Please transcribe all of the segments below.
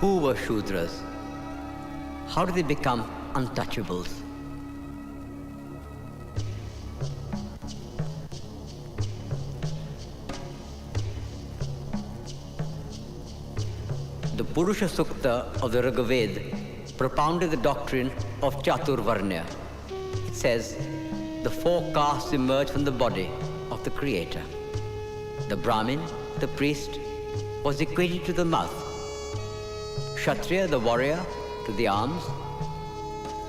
Who were Shudras? How did they become untouchables? The Purusha Sukta of the Rigveda propounded the doctrine of Chaturvarnya. It says, the four castes emerge from the body of the Creator. The Brahmin, the priest, was equated to the mouth. Kshatriya, the warrior, to the arms.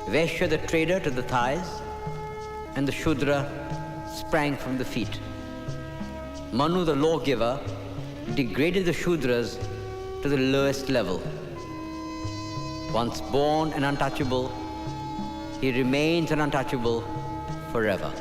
Vaishya, the trader, to the thighs. And the Shudra sprang from the feet. Manu, the lawgiver, degraded the Shudras to the lowest level. Once born and untouchable, he remains an untouchable forever.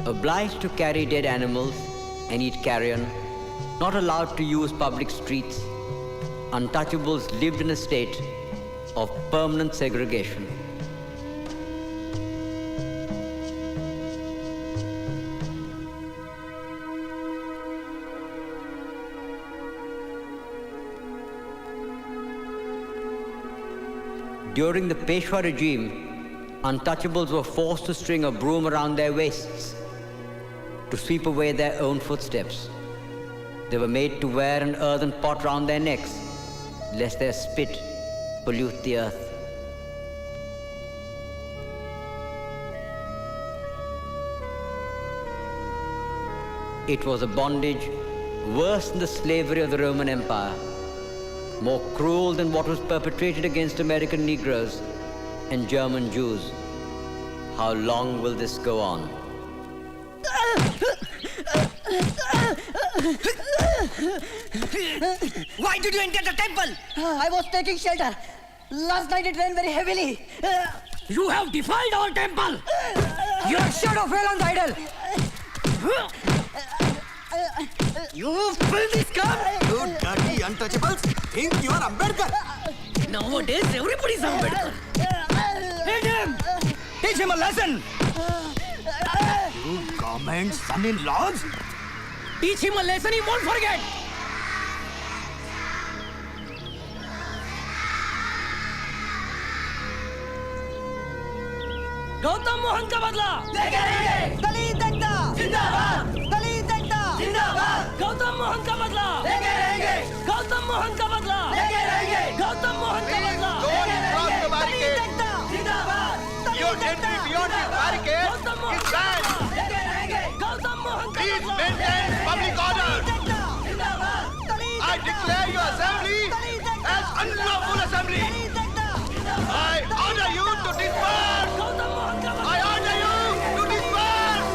Obliged to carry dead animals and eat carrion, not allowed to use public streets, untouchables lived in a state of permanent segregation. During the Peshwa regime, untouchables were forced to string a broom around their waists to sweep away their own footsteps. They were made to wear an earthen pot round their necks, lest their spit pollute the earth. It was a bondage worse than the slavery of the Roman Empire, more cruel than what was perpetrated against American Negroes and German Jews. How long will this go on? Why did you enter the temple? I was taking shelter. Last night it rained very heavily. You have defiled our temple! Your shadow fell on the idol. You filthy scum! You dirty untouchables think you are Ambedkar. Nowadays, everybody's Ambedkar. Hit him! Teach him a lesson! You government son-in-laws? Teach him a lesson he won't forget! Gautam Mohan का बदला लेके रहेंगे दलित एकता जिंदाबाद दलित एकता जिंदाबाद गौतम मोहन का बदला लेके रहेंगे गौतम मोहन का बदला लेके रहेंगे गौतम मोहन का बदला लेके रहेंगे दलित एकता जिंदाबाद Your entry beyond this barricade Gautam Mohan is का banned. बदला लेके रहेंगे गौतम मोहन का Please बदला maintain public order. जिंदाबाद I declare your assembly as unlawful assembly. I order you to disperse. Gautam Mohan का बदला I order you to disperse.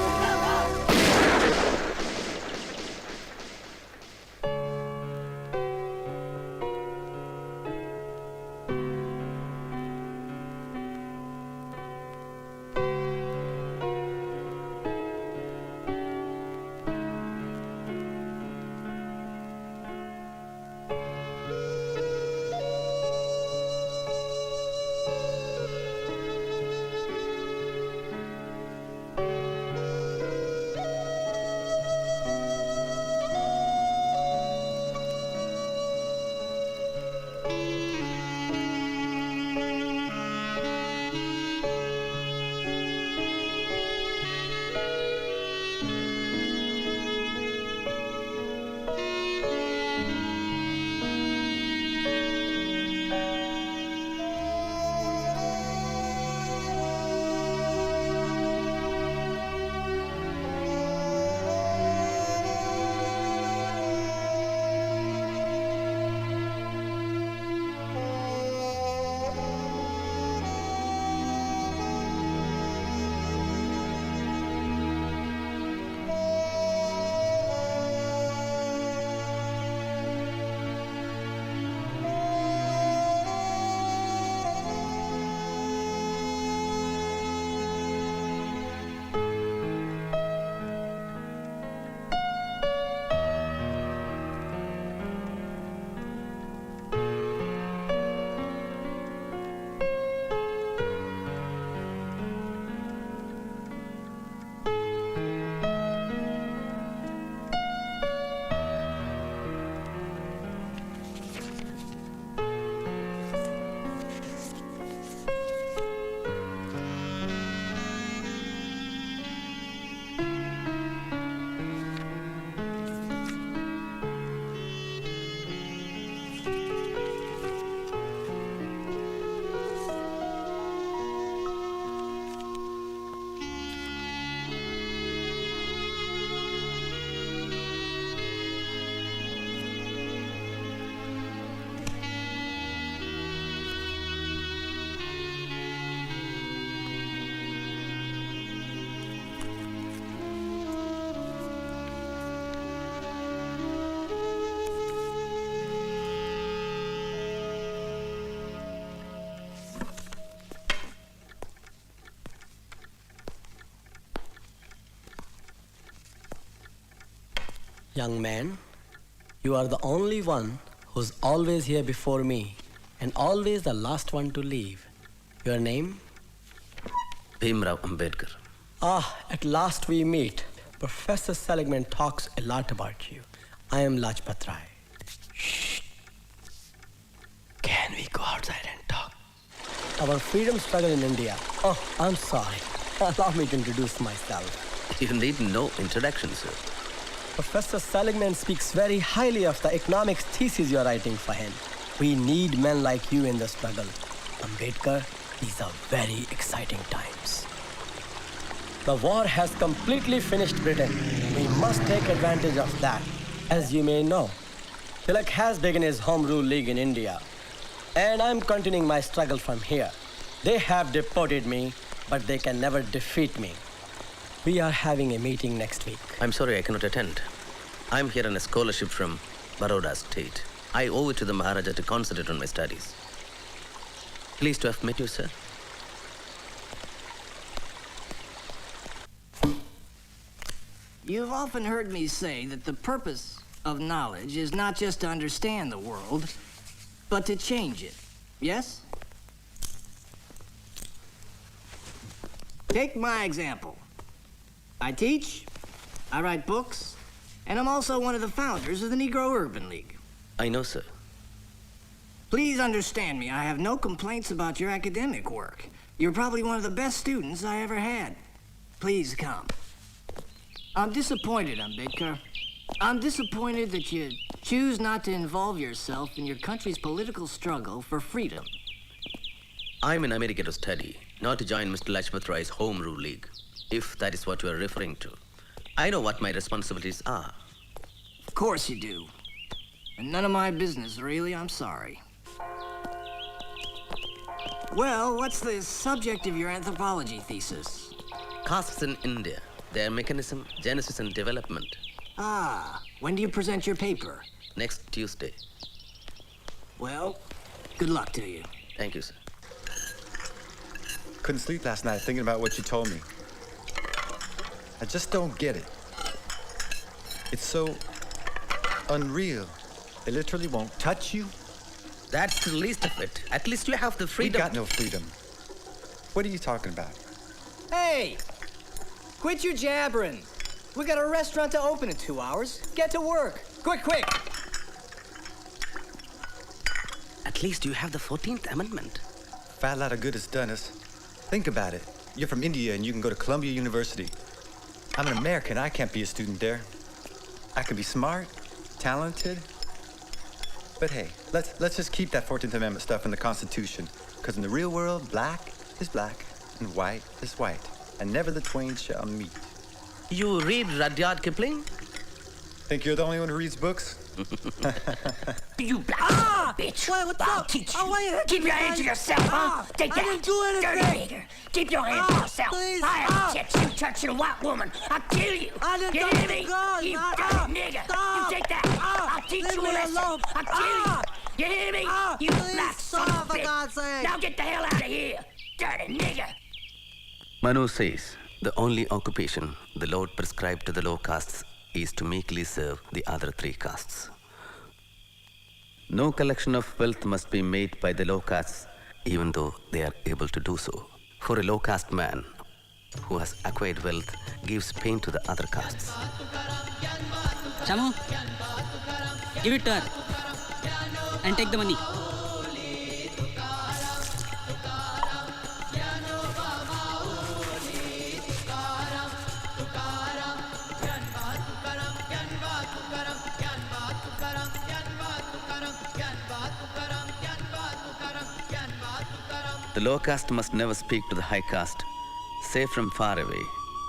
Young man, you are the only one who's always here before me and always the last one to leave. Your name? Ambedkar. At last we meet. Professor Seligman talks a lot about you. I am Lajpat Rai. Shh. Can we go outside and talk? Our freedom struggle in India. Oh, I'm sorry. Allow me to introduce myself. You need no introduction, sir. Professor Seligman speaks very highly of the economics thesis you're writing for him. We need men like you in the struggle. Ambedkar, these are very exciting times. The war has completely finished Britain. We must take advantage of that. As you may know, Tilak has begun his Home Rule League in India. And I'm continuing my struggle from here. They have deported me, but they can never defeat me. We are having a meeting next week. I'm sorry I cannot attend. I'm here on a scholarship from Baroda State. I owe it to the Maharaja to concentrate on my studies. Pleased to have met you, sir. You've often heard me say that the purpose of knowledge is not just to understand the world, but to change it. Yes? Take my example. I teach, I write books, and I'm also one of the founders of the Negro Urban League. I know, sir. Please understand me, I have no complaints about your academic work. You're probably one of the best students I ever had. Please come. I'm disappointed, Ambedkar. I'm disappointed that you choose not to involve yourself in your country's political struggle for freedom. I'm in America to study, not to join Mr. Lajpat Rai's Home Rule League, if that is what you are referring to. I know what my responsibilities are. Of course you do. And none of my business, really, I'm sorry. Well, what's the subject of your anthropology thesis? Castes in India, their mechanism, genesis, and development. When do you present your paper? Next Tuesday. Well, good luck to you. Thank you, sir. Couldn't sleep last night thinking about what you told me. I just don't get it. It's so unreal. They literally won't touch you. That's the least of it. At least you have the We freedom. got no freedom. What are you talking about? Hey! Quit your jabbering. We got a restaurant to open in 2 hours. Get to work. Quick, quick! At least you have the 14th Amendment. Fat lot of good it's done us. Think about it. You're from India and you can go to Columbia University. I'm an American. I can't be a student there. I can be smart, talented. But hey, let's just keep that 14th Amendment stuff in the Constitution. Because in the real world, black is black and white is white. And never the twain shall meet. You read Rudyard Kipling? Think you're the only one who reads books? You black bitch! What's I'll up? teach Oh, you. wait, Keep your hands to yourself, huh? Take that. I didn't do anything. Dirty nigger. Keep your hands to yourself. Please. I'll catch you touching a white woman. I'll kill you. I didn't You touch hear the me? girl. You Stop. dirty nigger. Stop. You take that. I'll teach Leave you a me lesson. alone. I'll kill you. You hear me? You Please black son of stop, a for bitch. God's sake. Now get the hell out of here. Dirty nigger. Manu says, the only occupation the Lord prescribed to the low castes is to meekly serve the other three castes. No collection of wealth must be made by the low castes, even though they are able to do so. For a low caste man who has acquired wealth gives pain to the other castes. Shamu, give it to her and take the money. The low caste must never speak to the high caste, save from far away,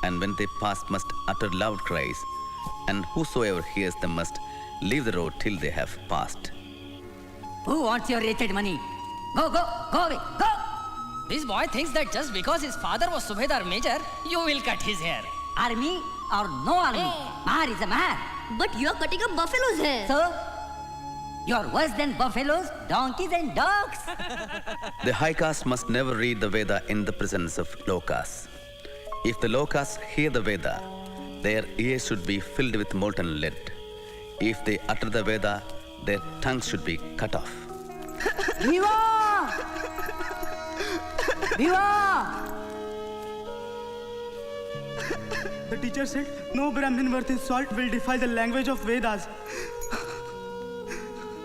and when they pass must utter loud cries, and whosoever hears them must leave the road till they have passed. Who wants your wretched money? Go away, go! This boy thinks that just because his father was Subedar Major, you will cut his hair. Army or no army, Mahar is a Mahar. But you're cutting a buffalo's hair. So, you're worse than buffaloes, donkeys and dogs. The high caste must never read the Veda in the presence of low castes. If the low castes hear the Veda, their ears should be filled with molten lead. If they utter the Veda, their tongues should be cut off. Viva! Viva! The teacher said, no Brahmin worth his salt will defy the language of Vedas.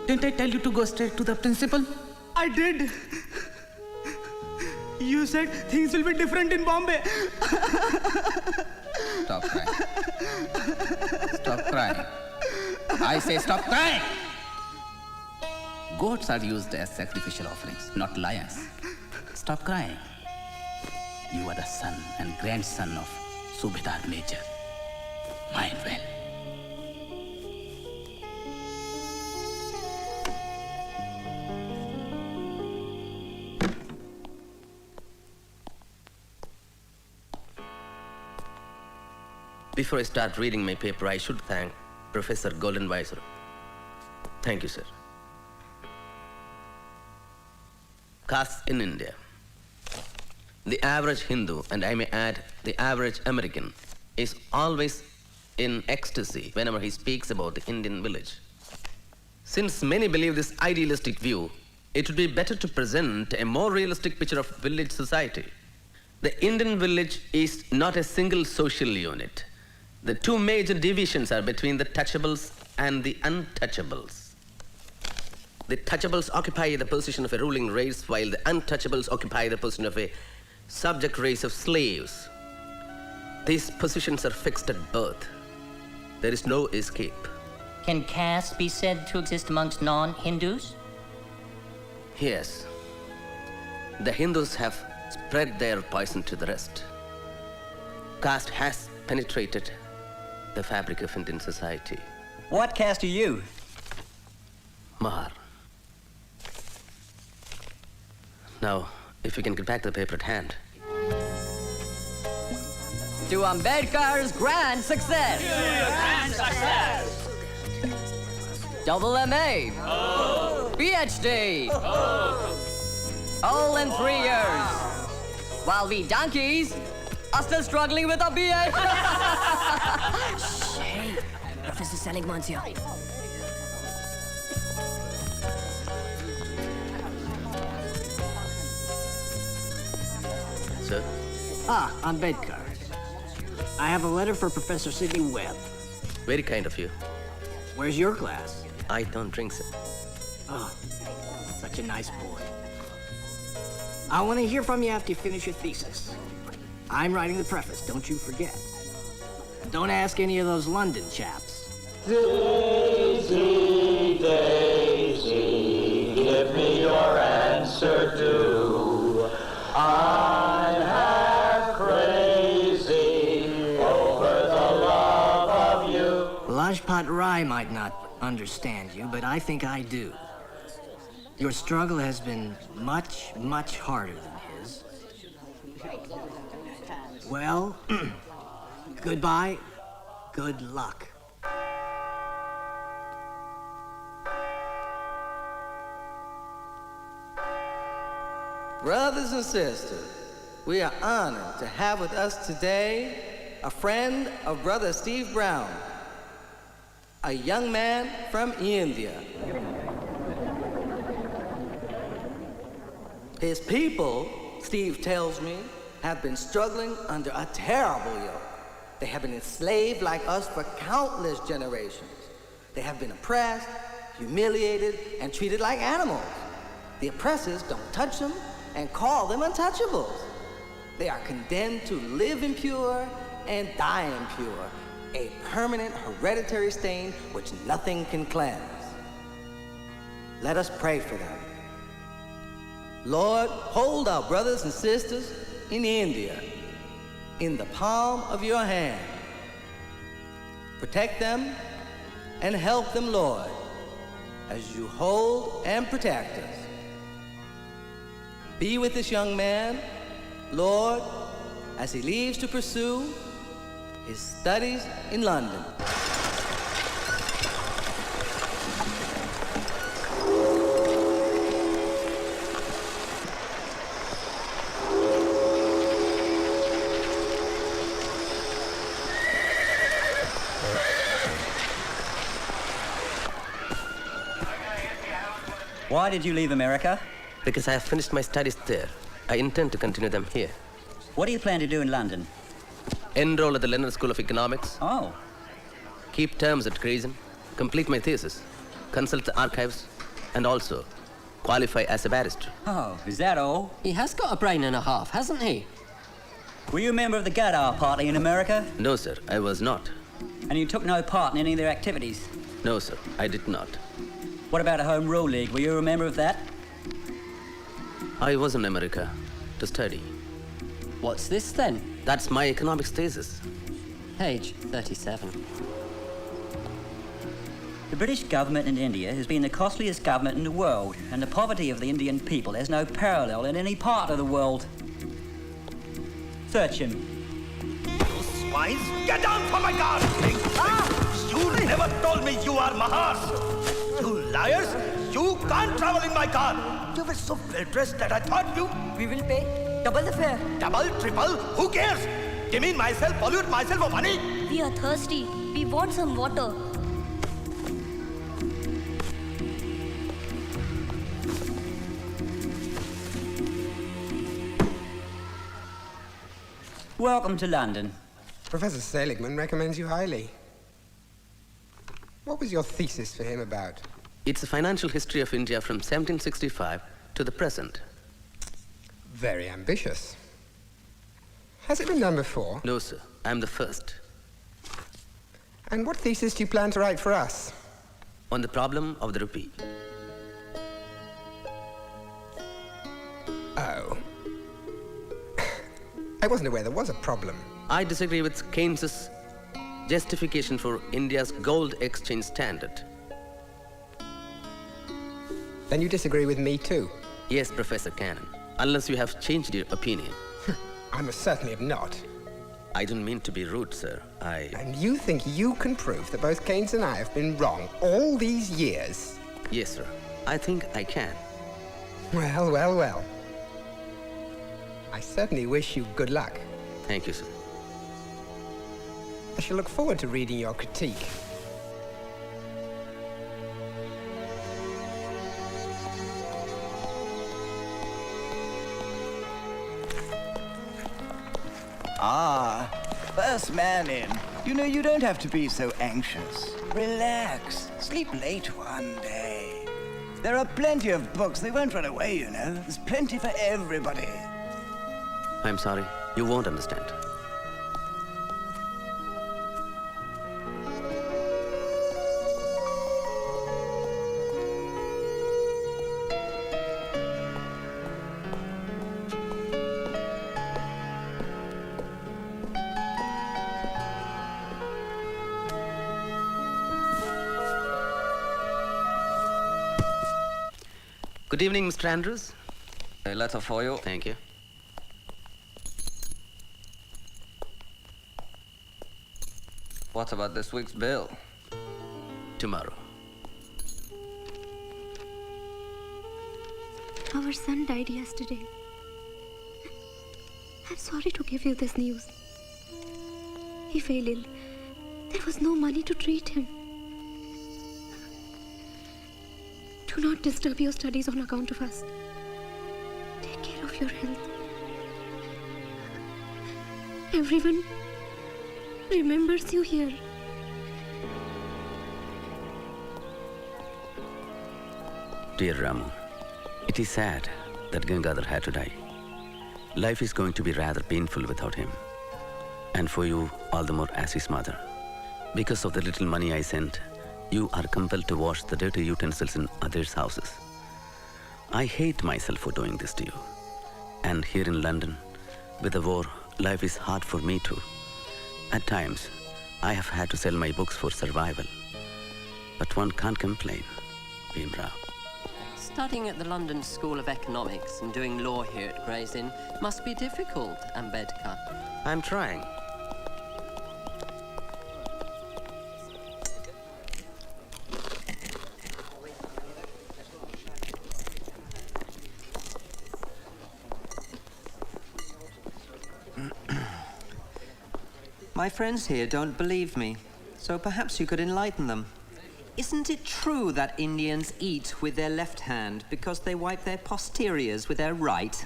Didn't I tell you to go straight to the principal? I did. You said things will be different in Bombay. Stop crying. Stop crying. I say stop crying. Goats are used as sacrificial offerings, not lions. Stop crying. You are the son and grandson of Subedar Major. Mind well. Before I start reading my paper, I should thank Professor Goldenweiser. Thank you, sir. Castes in India. The average Hindu, and I may add, the average American, is always in ecstasy whenever he speaks about the Indian village. Since many believe this idealistic view, it would be better to present a more realistic picture of village society. The Indian village is not a single social unit. The two major divisions are between the touchables and the untouchables. The touchables occupy the position of a ruling race, while the untouchables occupy the position of a subject race of slaves. These positions are fixed at birth. There is no escape. Can caste be said to exist amongst non-Hindus? Yes. The Hindus have spread their poison to the rest. Caste has penetrated the fabric of Indian society. What caste are you? Mahar. Now, if we can get back to the paper at hand. To Ambedkar's grand success! Grand success! Double MA! Oh. PhD! Oh. All in 3 years! While we donkeys are still struggling with our BA! Hey, Professor Seligman's here. Sir? Ah, Ambedkar. I have a letter for Professor Sidney Webb. Very kind of you. Where's your class? I don't drink, sir. Oh, such a nice boy. I want to hear from you after you finish your thesis. I'm writing the preface, don't you forget. Don't ask any of those London chaps. Daisy, Daisy, give me your answer too. I'm half crazy over the love of you. Lajpat Rai might not understand you, but I think I do. Your struggle has been much, much harder than his. Well, goodbye, good luck. Brothers and sisters, we are honored to have with us today a friend of Brother Steve Brown, a young man from India. His people, Steve tells me, have been struggling under a terrible yoke. They have been enslaved like us for countless generations. They have been oppressed, humiliated, and treated like animals. The oppressors don't touch them and call them untouchables. They are condemned to live impure and die impure, a permanent hereditary stain which nothing can cleanse. Let us pray for them. Lord, hold our brothers and sisters in India in the palm of your hand. Protect them and help them, Lord, as you hold and protect us. Be with this young man, Lord, as he leaves to pursue his studies in London. Why did you leave America? Because I have finished my studies there. I intend to continue them here. What do you plan to do in London? Enroll at the London School of Economics. Oh. Keep terms at Grayson. Complete my thesis. Consult the archives. And also qualify as a barrister. Oh, is that all? He has got a brain and a half, hasn't he? Were you a member of the Gadar Party in America? No, sir, I was not. And you took no part in any of their activities? No, sir, I did not. What about a Home Rule League? Were you a member of that? I was in America to study. What's this then? That's my economics thesis. Page 37. The British government in India has been the costliest government in the world, and the poverty of the Indian people has no parallel in any part of the world. Search him. You swines, get down from my car! You never told me you are Mahas! You liars! You can't travel in my car! You were so well-dressed that I thought you... We will pay double the fare. Double, triple, who cares? Demean myself, pollute myself for money? We are thirsty. We want some water. Welcome to London. Professor Seligman recommends you highly. What was your thesis for him about? It's a financial history of India from 1765 to the present. Very ambitious. Has it been done before? No, sir. I'm the first. And what thesis do you plan to write for us? On the problem of the rupee. Oh. I wasn't aware there was a problem. I disagree with Keynes's justification for India's gold exchange standard. Then you disagree with me too? Yes, Professor Cannon. Unless you have changed your opinion. I most certainly have not. I don't mean to be rude, sir. And you think you can prove that both Keynes and I have been wrong all these years? Yes, sir. I think I can. Well, well, well. I certainly wish you good luck. Thank you, sir. I shall look forward to reading your critique. Ah, first man in. You know, you don't have to be so anxious. Relax. Sleep late one day. There are plenty of books. They won't run away, you know. There's plenty for everybody. I'm sorry. You won't understand. Good evening, Mr. Andrews. A letter for you. Thank you. What about this week's bill? Tomorrow. Our son died yesterday. I'm sorry to give you this news. He fell ill. There was no money to treat him. Do not disturb your studies on account of us. Take care of your health. Everyone remembers you here. Dear Ramu, it is sad that Gangadhar had to die. Life is going to be rather painful without him. And for you, all the more as his mother. Because of the little money I sent, you are compelled to wash the dirty utensils in others' houses. I hate myself for doing this to you. And here in London, with the war, life is hard for me too. At times, I have had to sell my books for survival. But one can't complain, Bhimrao. Studying at the London School of Economics and doing law here at Gray's Inn must be difficult, Ambedkar. I'm trying. My friends here don't believe me, so perhaps you could enlighten them. Isn't it true that Indians eat with their left hand because they wipe their posteriors with their right?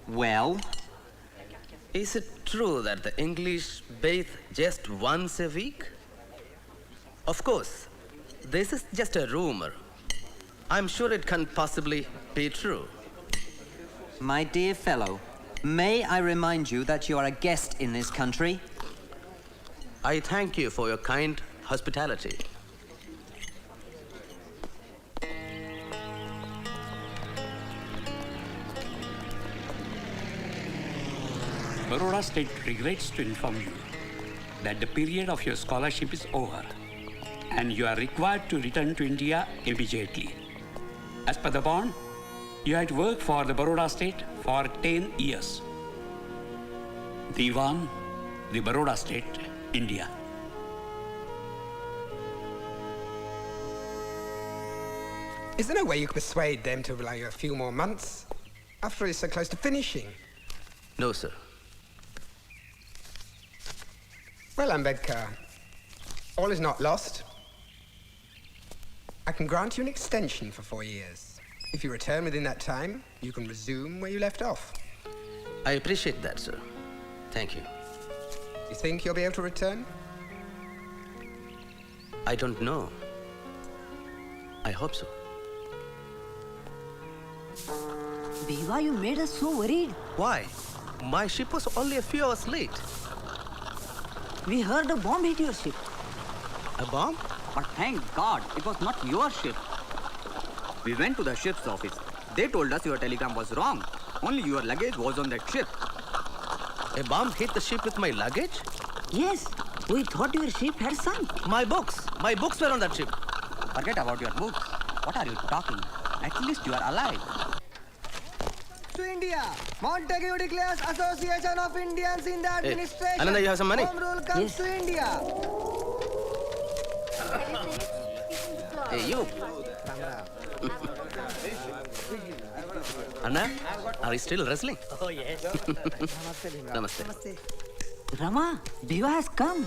Well? Is it true that the English bathe just once a week? Of course, this is just a rumor. I'm sure it can't possibly be true. My dear fellow, may I remind you that you are a guest in this country? I thank you for your kind hospitality. Baroda State regrets to inform you that the period of your scholarship is over and you are required to return to India immediately. As per the bond, you had worked for the Baroda State for 10 years. Diwan, the Baroda State, India. Is there no way you could persuade them to allow you a few more months? After all, it's so close to finishing. No, sir. Well, Ambedkar, all is not lost. I can grant you an extension for 4 years. If you return within that time, you can resume where you left off. I appreciate that, sir. Thank you. You think you'll be able to return? I don't know. I hope so. Beva, you made us so worried. Why? My ship was only a few hours late. We heard a bomb hit your ship. A bomb? But thank God, it was not your ship. We went to the ship's office. They told us your telegram was wrong. Only your luggage was on that ship. A bomb hit the ship with my luggage? Yes, we thought your ship had sunk. My books were on that ship. Forget about your books. What are you talking? At least you are alive. To India, Montague declares Association of Indians in the Administration. Ananda, you have some money? Home rule comes to India. Hey, you. Anna, are you still wrestling? Oh, yes. Namaste. Rama, Beva has come.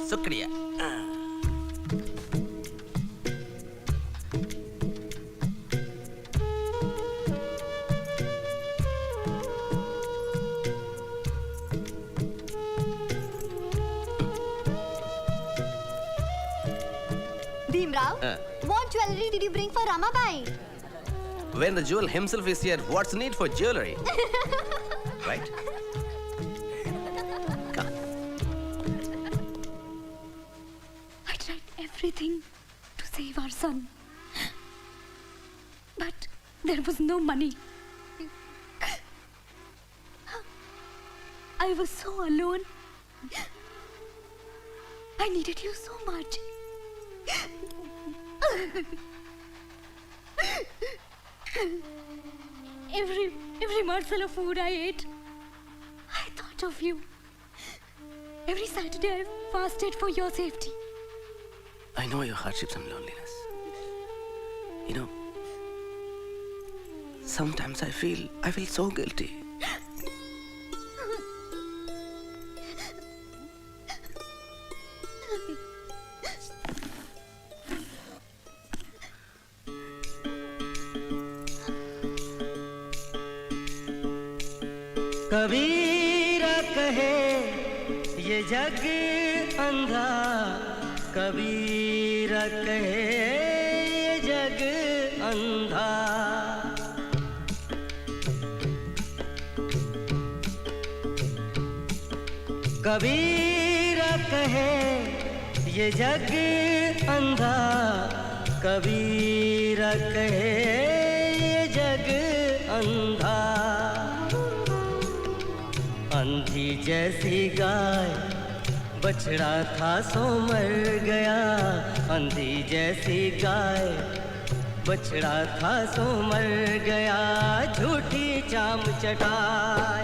Shukriya. Bhimrao, what jewelry did you bring for Ramabai? When the jewel himself is here, what's the need for jewelry? Right? I tried everything to save our son. But there was no money. I was so alone. I needed you so much. Every morsel of food I ate, I thought of you. Every Saturday I fasted for your safety. I know your hardships and loneliness. You know, sometimes I feel so guilty. कबीरा कहे ये जग अंधा, कबीरा कहे ये जग अंधा। कबीरा कहे ये जग अंधा, कबीरा कहे ये जग अंधा। अंधी जैसी गाय बछड़ा था सो मर गया अंधी जैसी गाय बछड़ा था सो मर गया झूठी चाम चटाए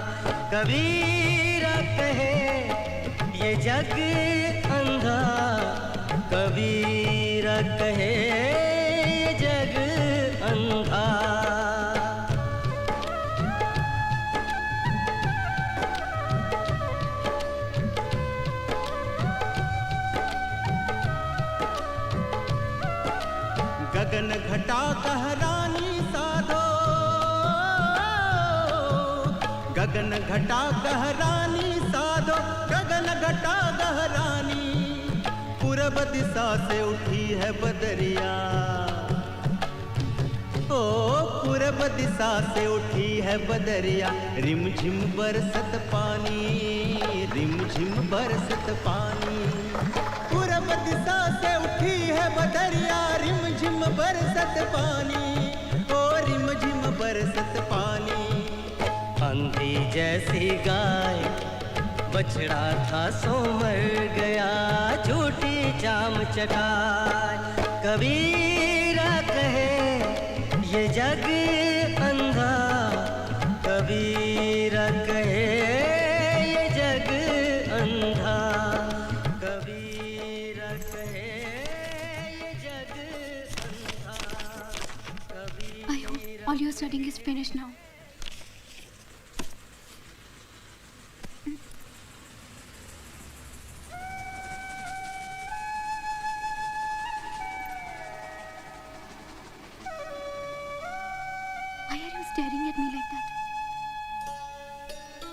कबीरा कहे ये जग अंधा कबीरा कहे ये जग अंधा गगन घटा कहरानी साधो गगन घटा कहरानी साधो गगन घटा गहरानी पूरब दिशा से उठी है बदरिया ओ पूरब दिशा से उठी है बदरिया रिमझिम बरसत पानी रिमझिम बरसत पानी पूरब दिशा से उठी है बदरिया रिमझिम बरसत पानी ओ रिमझिम बरसत पानी अंधी जैसी गाय बछड़ा था सो मर गया झूठी चाम चटाए कबीरा कहे ये जग अंधा कबीरा कहे ये जग अंधा कबीरा कहे ये जग अंधा I hope all your studying is finished now. Why are you staring at me like that?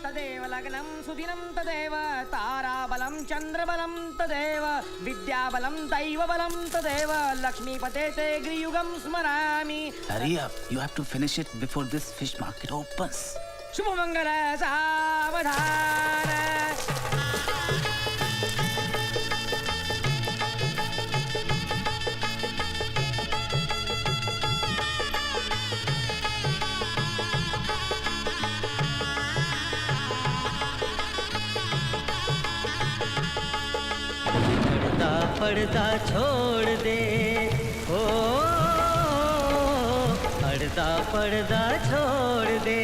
तदेव लग्नं सुदिनं तदेव ताराबलं चन्द्रबलं तदेव विद्याबलं दैवबलं तदेव लक्ष्मीपते ते गृयुगं स्मरामि. Hurry up. You have to finish it before this fish market opens. Shubhmangal सावधान. पर्दा छोड़ दे ओ पर्दा छोड़ दे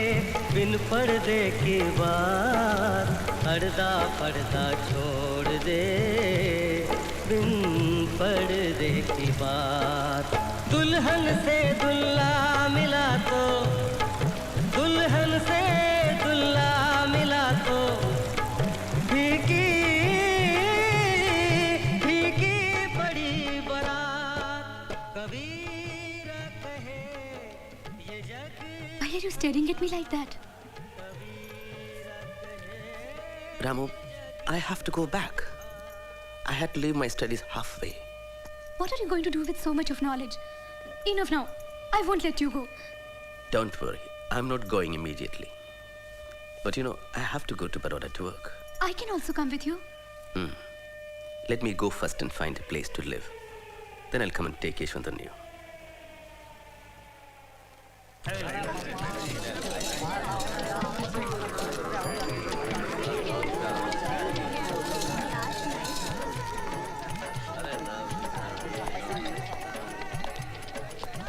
बिन पर्दे की बात पर्दा छोड़ दे बिन पर्दे की बात दुल्हन से दुल्हा मिला तो दुल्हन से दुल्हा मिला तो फीकी Why are you staring at me like that? Ramu, I have to go back. I had to leave my studies halfway. What are you going to do with so much of knowledge? Enough now. I won't let you go. Don't worry, I'm not going immediately. But you know, I have to go to Baroda to work. I can also come with you. Let me go first and find a place to live. Then I'll come and take Yeshwantan.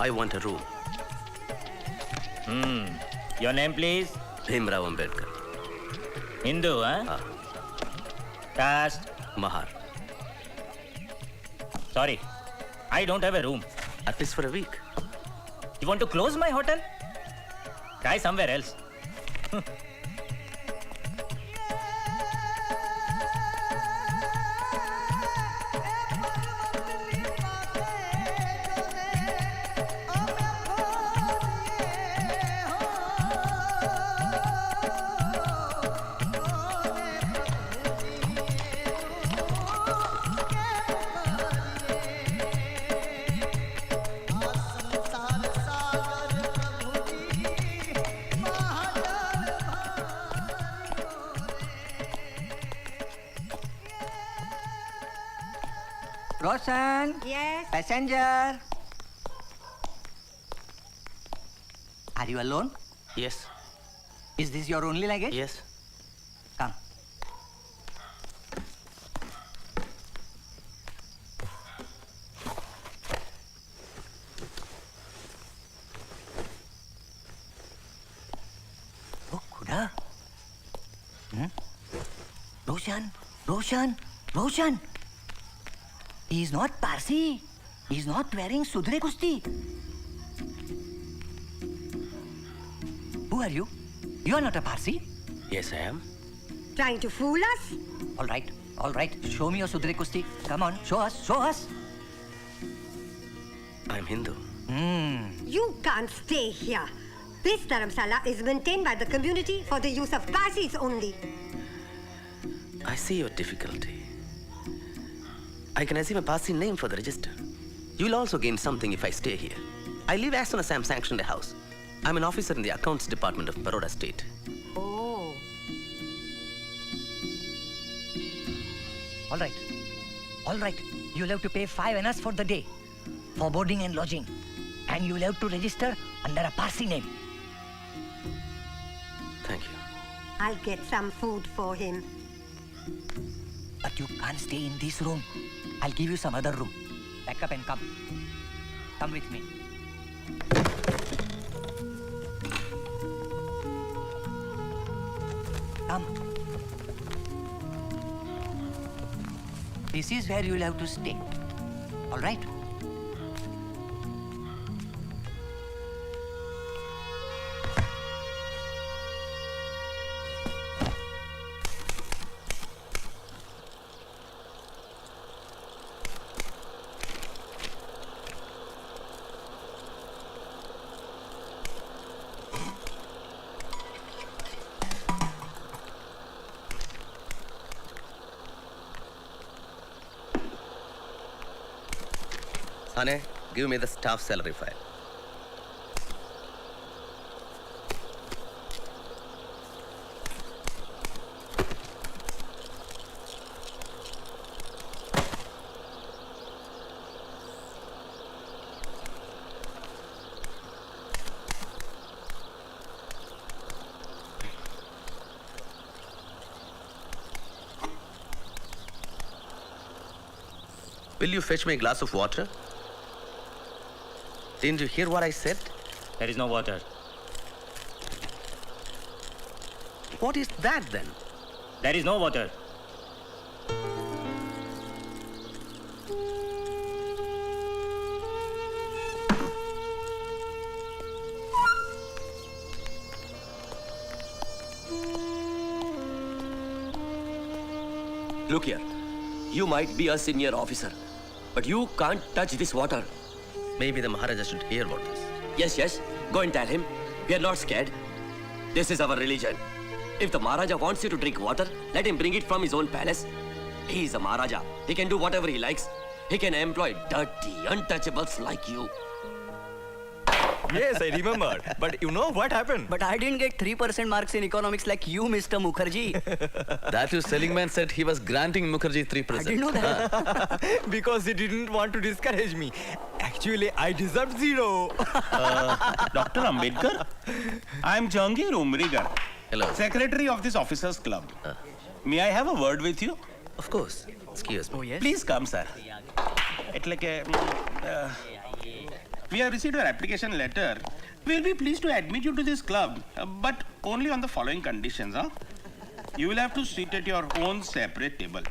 I want a room. Your name, please? Bhimrao Ambedkar. Hindu, huh? Caste? Mahar. Sorry, I don't have a room. At least for a week. You want to close my hotel? Try somewhere else. Roshan? Yes? Passenger? Are you alone? Yes. Is this your only luggage? Yes. Come. Roshan, Roshan, Roshan. He's not Parsi. He's not wearing Sudre Kusti. Who are you? You are not a Parsi. Yes, I am. Trying to fool us? All right, all right. Show me your Sudre Kusti. Come on, show us, show us. I'm Hindu. You can't stay here. This dharamsala is maintained by the community for the use of Parsis only. I see your difficulty. I can assume a Parsi name for the register. You'll also gain something if I stay here. I leave as soon as I'm sanctioned a house. I'm an officer in the accounts department of Baroda State. Oh. All right, all right. You'll have to pay 5 annas for the day, for boarding and lodging. And you'll have to register under a Parsi name. Thank you. I'll get some food for him. But you can't stay in this room. I'll give you some other room. Pack up and come. Come with me. Come. This is where you'll have to stay. All right? Sane, give me the staff salary file. Will you fetch me a glass of water? Didn't you hear what I said? There is no water. What is that then? There is no water. Look here. You might be a senior officer, but you can't touch this water. Maybe the Maharaja should hear about this. Yes, yes. Go and tell him. We are not scared. This is our religion. If the Maharaja wants you to drink water, let him bring it from his own palace. He is a Maharaja. He can do whatever he likes. He can employ dirty, untouchables like you. Yes, I remember. But you know what happened? But I didn't get 3% marks in economics like you, Mr. Mukherjee. That too, selling man said he was granting Mukherjee 3%. I didn't know that. Because he didn't want to discourage me. Actually, I deserved 0. Dr. Ambedkar, I am Jahangir Umrigar. Hello. Secretary of this officers club. May I have a word with you? Of course. Excuse me. Oh, yes? Please come, sir. It's like a... we have received your application letter. We will be pleased to admit you to this club, but only on the following conditions. You will have to sit at your own separate table.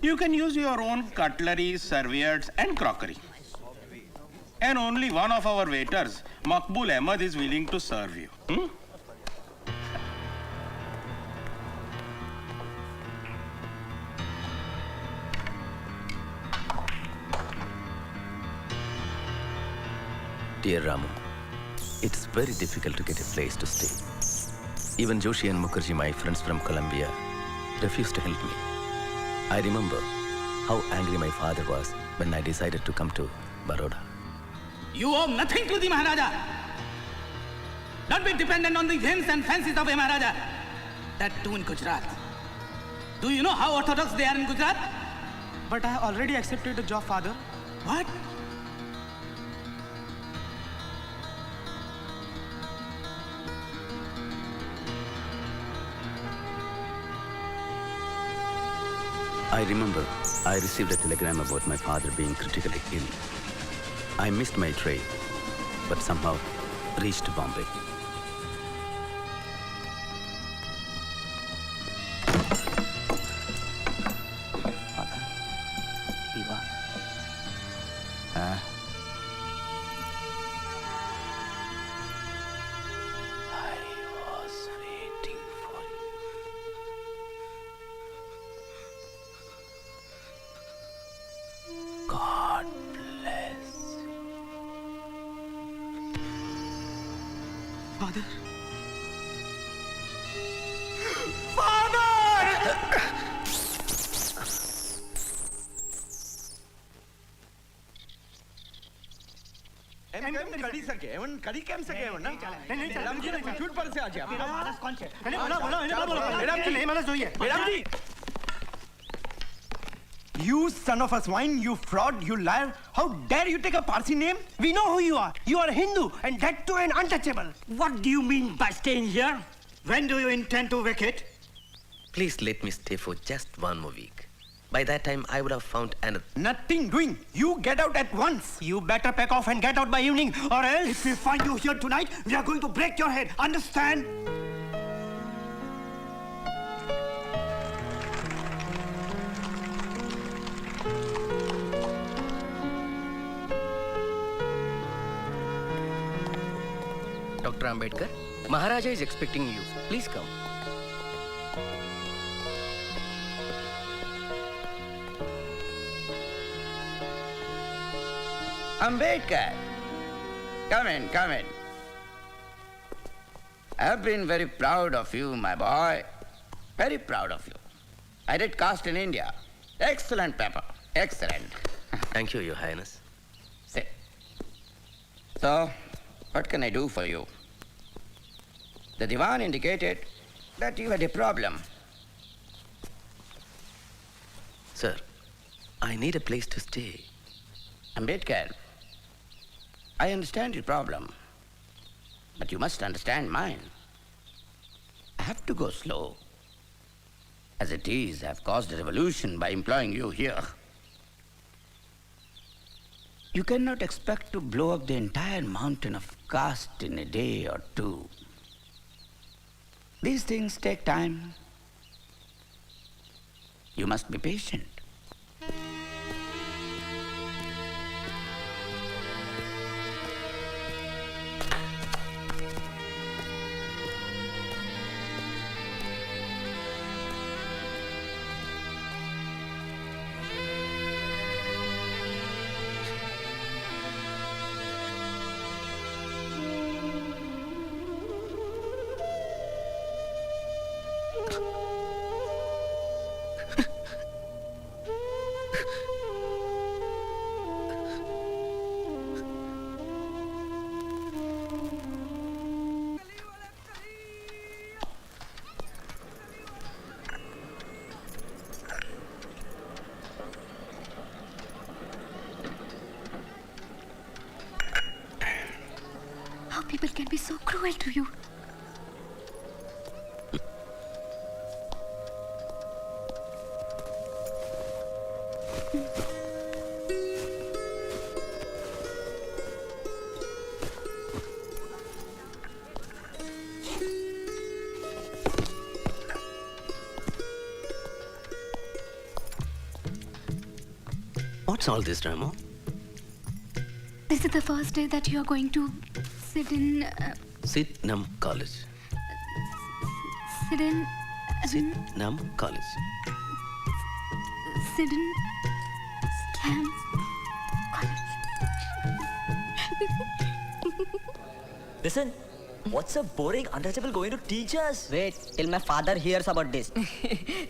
You can use your own cutlery, serviettes and crockery. And only one of our waiters, Maqbool Ahmed, is willing to serve you. Dear Ramu, it's very difficult to get a place to stay. Even Joshi and Mukherjee, my friends from Colombia, refused to help me. I remember how angry my father was when I decided to come to Baroda. You owe nothing to the Maharaja. Don't be dependent on the whims and fancies of a Maharaja. That too in Gujarat. Do you know how orthodox they are in Gujarat? But I have already accepted the job, father. What? I remember I received a telegram about my father being critically ill. I missed my train, but somehow reached Bombay. Father. कड़ी सके Avon कड़ी केम सके Avon ना madam जी ने झूठ पर से आ गया मानस कौन है मैडम जी नहीं मानस हुई है मैडम जी You son of a swine, you fraud, you liar. How dare you take a Parsi name? We know who you are. You are a Hindu and that too an untouchable. What do you mean by staying here? When do you intend to vacate? Please let me stay for just one more week. By that time, I would have found another. Nothing doing. You get out at once. You better pack off and get out by evening or else. If we find you here tonight, we are going to break your head. Understand? Dr. Ambedkar, Maharaja is expecting you. Please come. Ambedkar, come in, come in. I've been very proud of you, my boy. Very proud of you. I did caste in India. Excellent paper. Excellent. Thank you, Your Highness. Sit. So, what can I do for you? The Diwan indicated that you had a problem. Sir, I need a place to stay. Ambedkar, I understand your problem, but you must understand mine. I have to go slow. As it is, I have caused a revolution by employing you here. You cannot expect to blow up the entire mountain of caste in a day or two. These things take time. You must be patient. How people can be so cruel to you. What's all this, Ramo? This is the first day that you are going to sit in... Sitnam College. Sit in... Sitnam College. Sit in... Scam... Listen, what's a boring untouchable going to teach us? Wait till my father hears about this.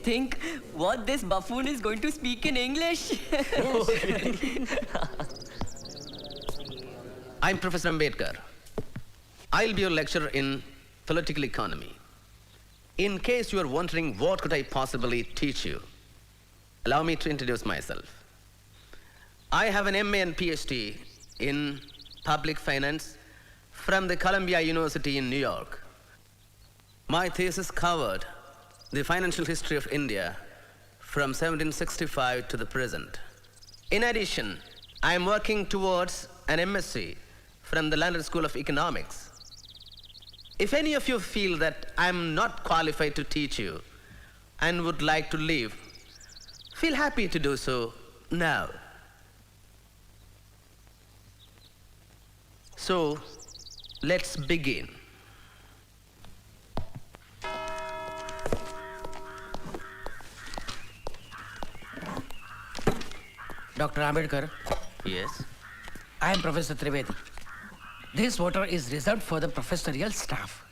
Think what this buffoon is going to speak in English. I'm Professor Ambedkar. I'll be your lecturer in political economy. In case you are wondering what could I possibly teach you, allow me to introduce myself. I have an MA and PhD in public finance from the Columbia University in New York. My thesis covered the financial history of India from 1765 to the present. In addition, I am working towards an MSc from the London School of Economics. If any of you feel that I'm not qualified to teach you and would like to leave, feel happy to do so now. So, let's begin. Dr. Ambedkar. Yes? I am Professor Trivedi. this water is reserved for the professorial staff.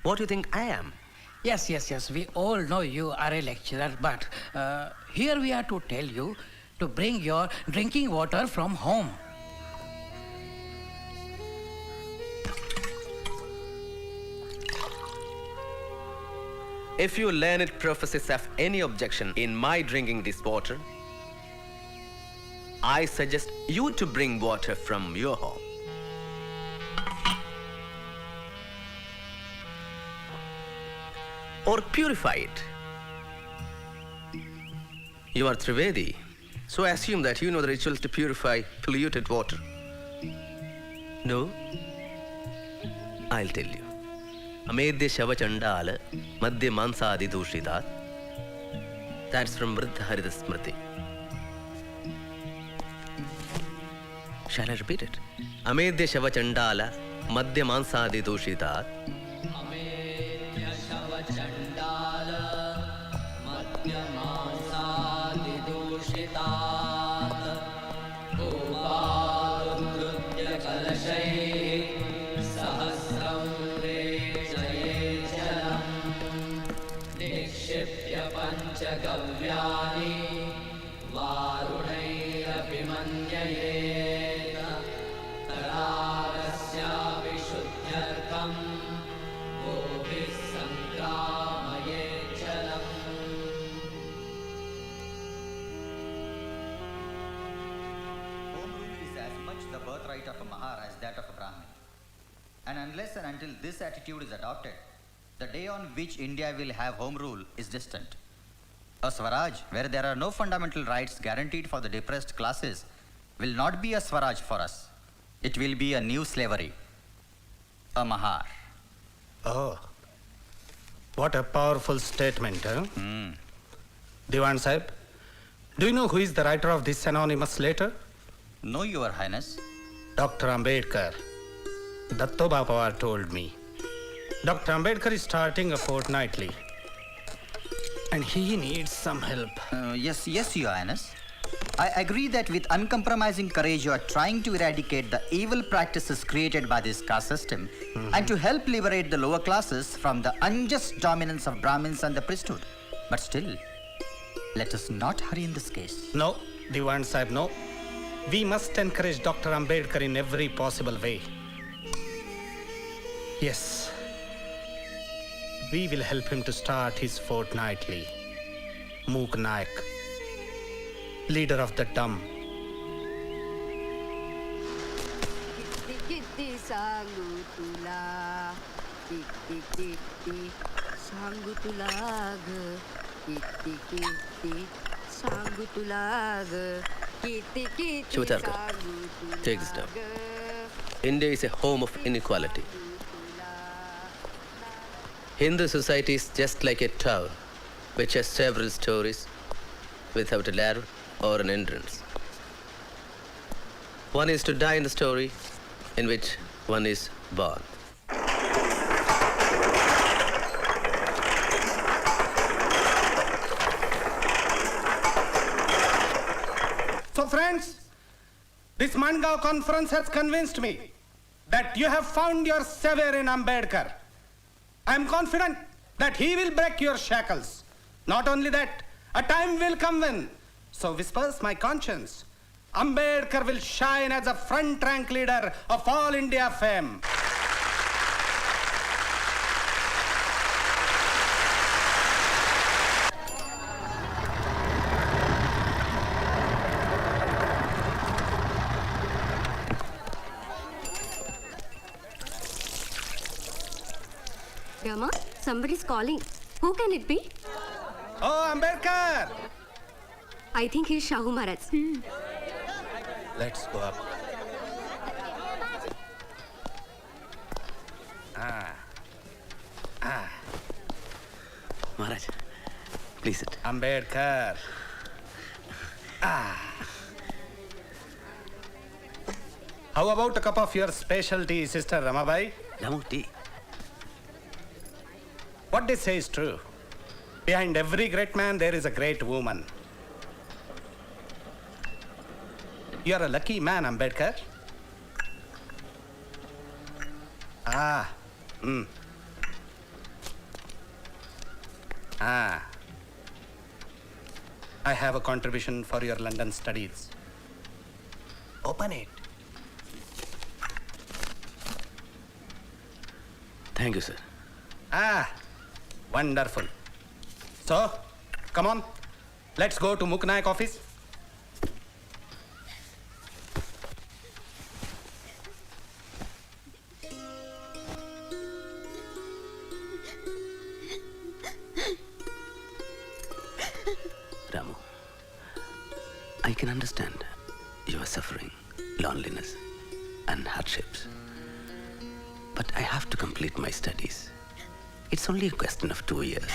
What do you think I am? Yes, yes, yes. We all know you are a lecturer, but here we are to tell you to bring your drinking water from home. If you learned professors have any objection in my drinking this water, I suggest you to bring water from your home. Or purify it. You are Trivedi, so I assume that you know the rituals to purify polluted water. No? I'll tell you. Amedya Shava Chandala Madhya Mansadi Dushidat. That's from Vriddha Harita Smriti. Shall I repeat it? Amedya Shava Chandala Madhya Mansadi Dushidat. Amedya Shava Chandala Madhya Mansadi Dushitat. Gopaludrutya Kalashay Sahasram Nikshipya Panchagavyani Varunairapi Manyayeta Tararasya Vishuddhyartham Gopis Sankramaye Chalam. Home rule is as much the birthright of a Mahar as that of a Brahmin. And unless and until this attitude is adopted, the day on which India will have home rule is distant. A Swaraj, where there are no fundamental rights guaranteed for the depressed classes, will not be a Swaraj for us. It will be a new slavery. A Mahar. Oh. What a powerful statement, huh? Diwan Sahib, do you know who is the writer of this anonymous letter? No, Your Highness. Dr. Ambedkar. Dr.Babasaheb told me. Dr. Ambedkar is starting a fortnightly. And he needs some help. Yes, Your Highness. I agree that with uncompromising courage you are trying to eradicate the evil practices created by this caste system and to help liberate the lower classes from the unjust dominance of Brahmins and the priesthood. But still, let us not hurry in this case. No, Diwan Sahib, no. We must encourage Dr. Ambedkar in every possible way. Yes. We will help him to start his fortnightly. Mook Naik, leader of the dumb. Kitti sangutula, kitti sangutulag, kitti sangutulag, kitti Shivatarkar, take this down. India is a home of inequality. Hindu society is just like a tower, which has several stories without a ladder or an entrance. One is to die in the story in which one is born. So friends, this Mangaon conference has convinced me that you have found your savior in Ambedkar. I am confident that he will break your shackles. Not only that, a time will come when, so whispers my conscience, Ambedkar will shine as a front rank leader of all India fame. Rama, somebody's calling. Who can it be? Oh, Ambedkar! I think he's Shahu Maharaj. Let's go up. Maharaj, please sit. Ambedkar. How about a cup of your special tea, Sister Ramabai? Mammootty. What they say is true. Behind every great man, there is a great woman. You are a lucky man, Ambedkar. Ah. I have a contribution for your London studies. Open it. Thank you, sir. Wonderful. So, come on. Let's go to Muknaik office. Ramu, I can understand your suffering, loneliness, and hardships. But I have to complete my studies. It's only a question of 2 years.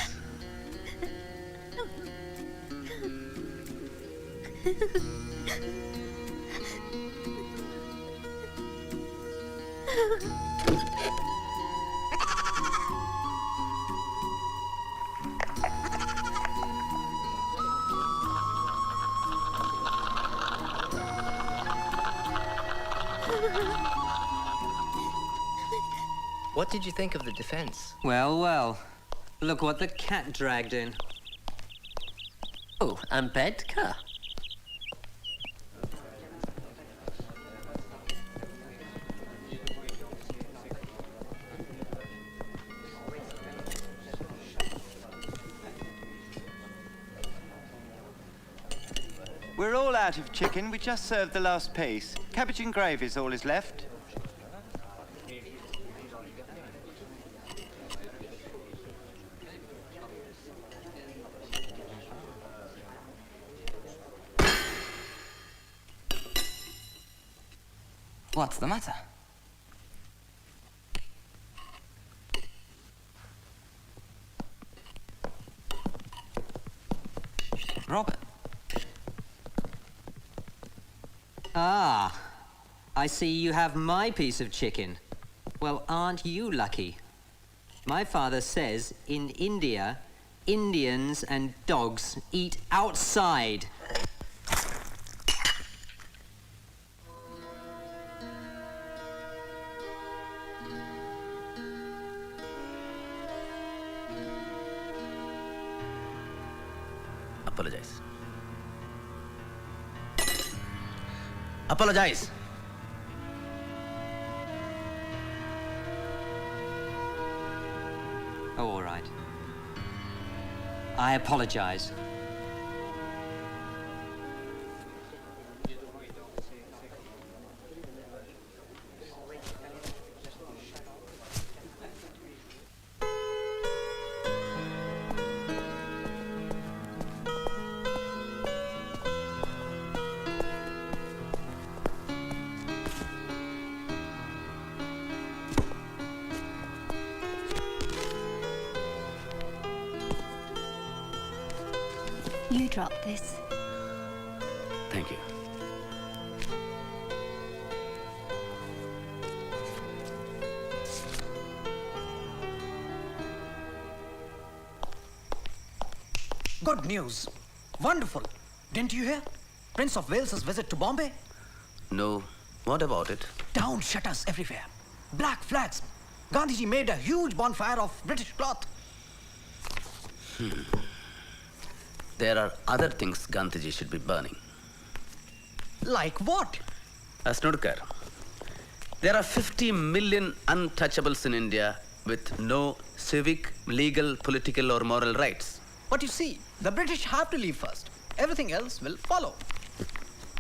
What did you think of the defense? Well, well. Look what the cat dragged in. Oh, Ambedkar. We're all out of chicken. We just served the last piece. Cabbage and gravy is all is left. What's the matter? Robert. Ah, I see you have my piece of chicken. Well, aren't you lucky? My father says in India, Indians and dogs eat outside. Apologize. Apologize. Oh, all right. I apologize. You drop this. Thank you. Good news. Wonderful. Didn't you hear? Prince of Wales's visit to Bombay? No. What about it? Down shutters everywhere. Black flags. Gandhiji made a huge bonfire of British cloth. There are other things Gandhiji should be burning. Like what? Snudkar. There are 50 million untouchables in India with no civic, legal, political or moral rights. But you see, the British have to leave first. Everything else will follow.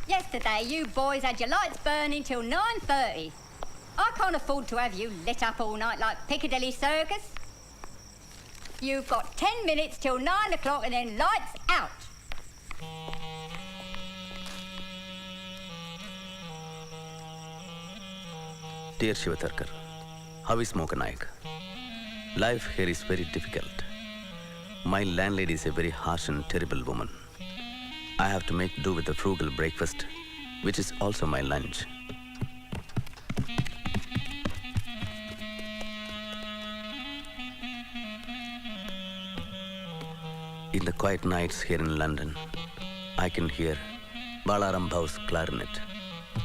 Yesterday, you boys had your lights burning till 9:30. I can't afford to have you lit up all night like Piccadilly Circus. You've got 10 minutes till 9 o'clock and then lights out. Dear Shivatarkar, how is Mokanayak? Life here is very difficult. My landlady is a very harsh and terrible woman. I have to make do with a frugal breakfast, which is also my lunch. In the quiet nights here in London, I can hear Balaram Bhau's clarinet.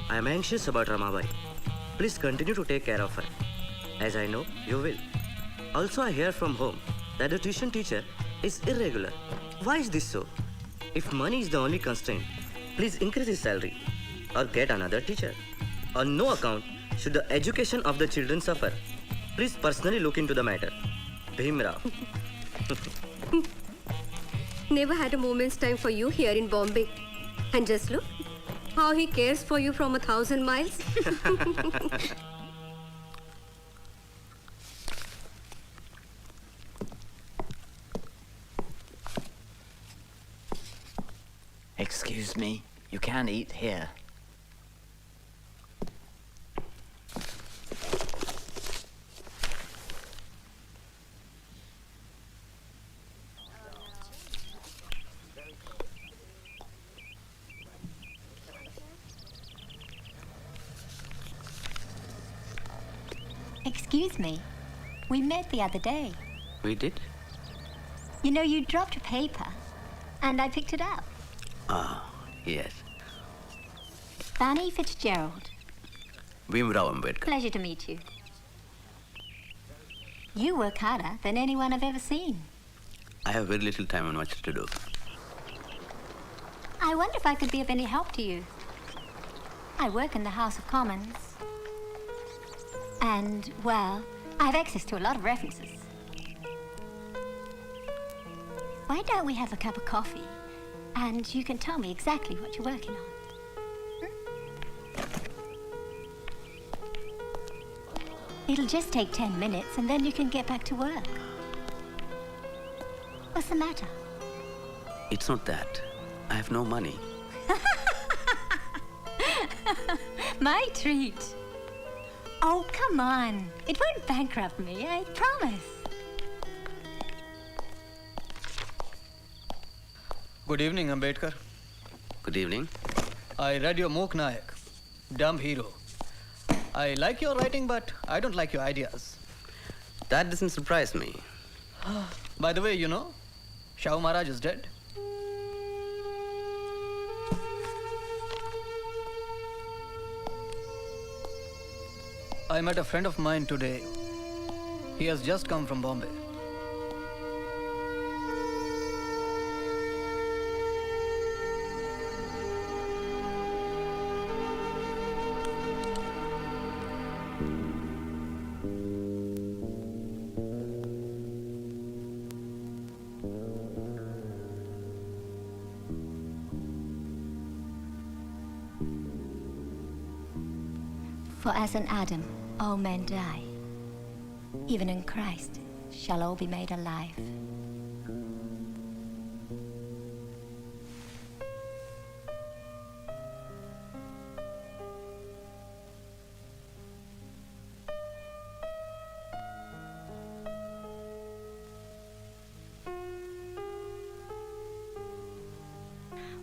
I am anxious about Ramabai. Please continue to take care of her. as I know you will. Also, I hear from home that the tuition teacher is irregular. Why is this so? If money is the only constraint, please increase his salary or get another teacher. On no account should the education of the children suffer. Please personally look into the matter. Bhimrao. Never had a moment's time for you here in Bombay. And just look how he cares for you from 1,000 miles. Excuse me, you can't eat here. Excuse me. We met the other day. We did? You know, you dropped a paper, and I picked it up. Ah, yes. Barney Fitzgerald. Bhimrao Ambedkar. Pleasure to meet you. You work harder than anyone I've ever seen. I have very little time and much to do. I wonder if I could be of any help to you. I work in the House of Commons. And, well, I have access to a lot of references. Why don't we have a cup of coffee, and you can tell me exactly what you're working on? It'll just take 10 minutes, and then you can get back to work. What's the matter? It's not that. I have no money. My treat. Oh, come on. It won't bankrupt me, I promise. Good evening, Ambedkar. Good evening. I read your Mook Nayak, Dumb Hero. I like your writing, but I don't like your ideas. That doesn't surprise me. By the way, you know, Shah Maharaj is dead. I met a friend of mine today. He has just come from Bombay. For as in Adam, all men die. Even in Christ shall all be made alive.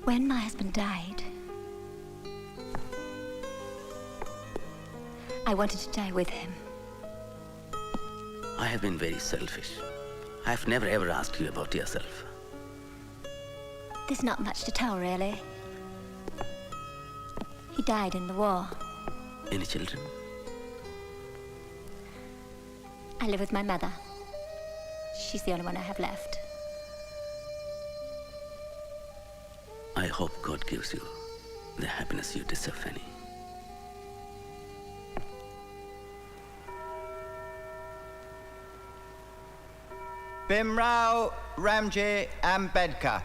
When my husband died, I wanted to die with him. I have been very selfish. I have never ever asked you about yourself. There's not much to tell, really. He died in the war. Any children? I live with my mother. She's the only one I have left. I hope God gives you the happiness you deserve, Fanny. Bhimrao Ramji Ambedkar.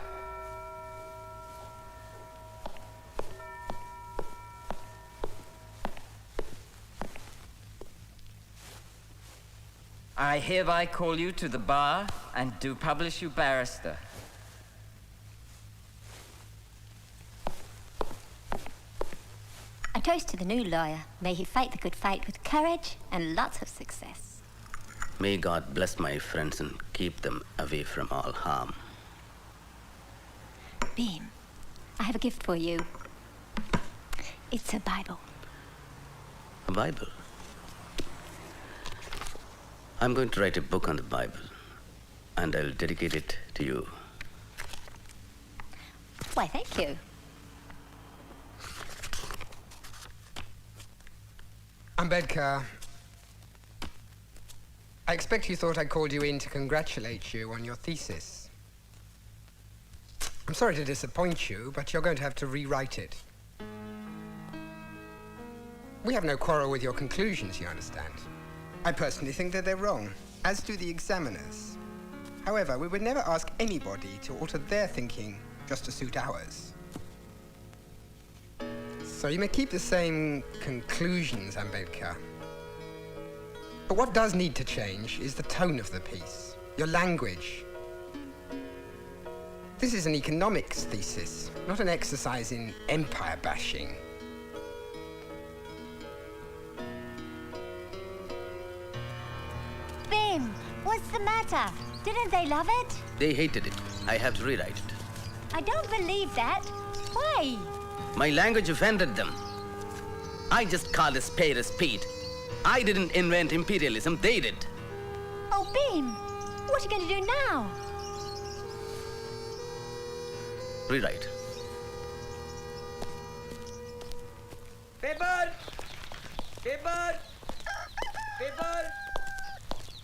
I hereby call you to the bar and do publish you barrister. I toast to the new lawyer. May he fight the good fight with courage and lots of success. May God bless my friends and keep them away from all harm. Beam, I have a gift for you. It's a Bible. A Bible? I'm going to write a book on the Bible, and I'll dedicate it to you. Why, thank you. Ambedkar, I expect you thought I called you in to congratulate you on your thesis. I'm sorry to disappoint you, but you're going to have to rewrite it. We have no quarrel with your conclusions, you understand. I personally think that they're wrong, as do the examiners. However, we would never ask anybody to alter their thinking just to suit ours. So you may keep the same conclusions, Ambedkar. But what does need to change is the tone of the piece, your language. This is an economics thesis, not an exercise in empire bashing. Bim, what's the matter? Didn't they love it? They hated it. I have to rewrite it. I don't believe that. Why? My language offended them. I just called a spade a spade. I didn't invent imperialism, they did. Oh, Bim, what are you going to do now? Rewrite. Paper! Paper! Paper!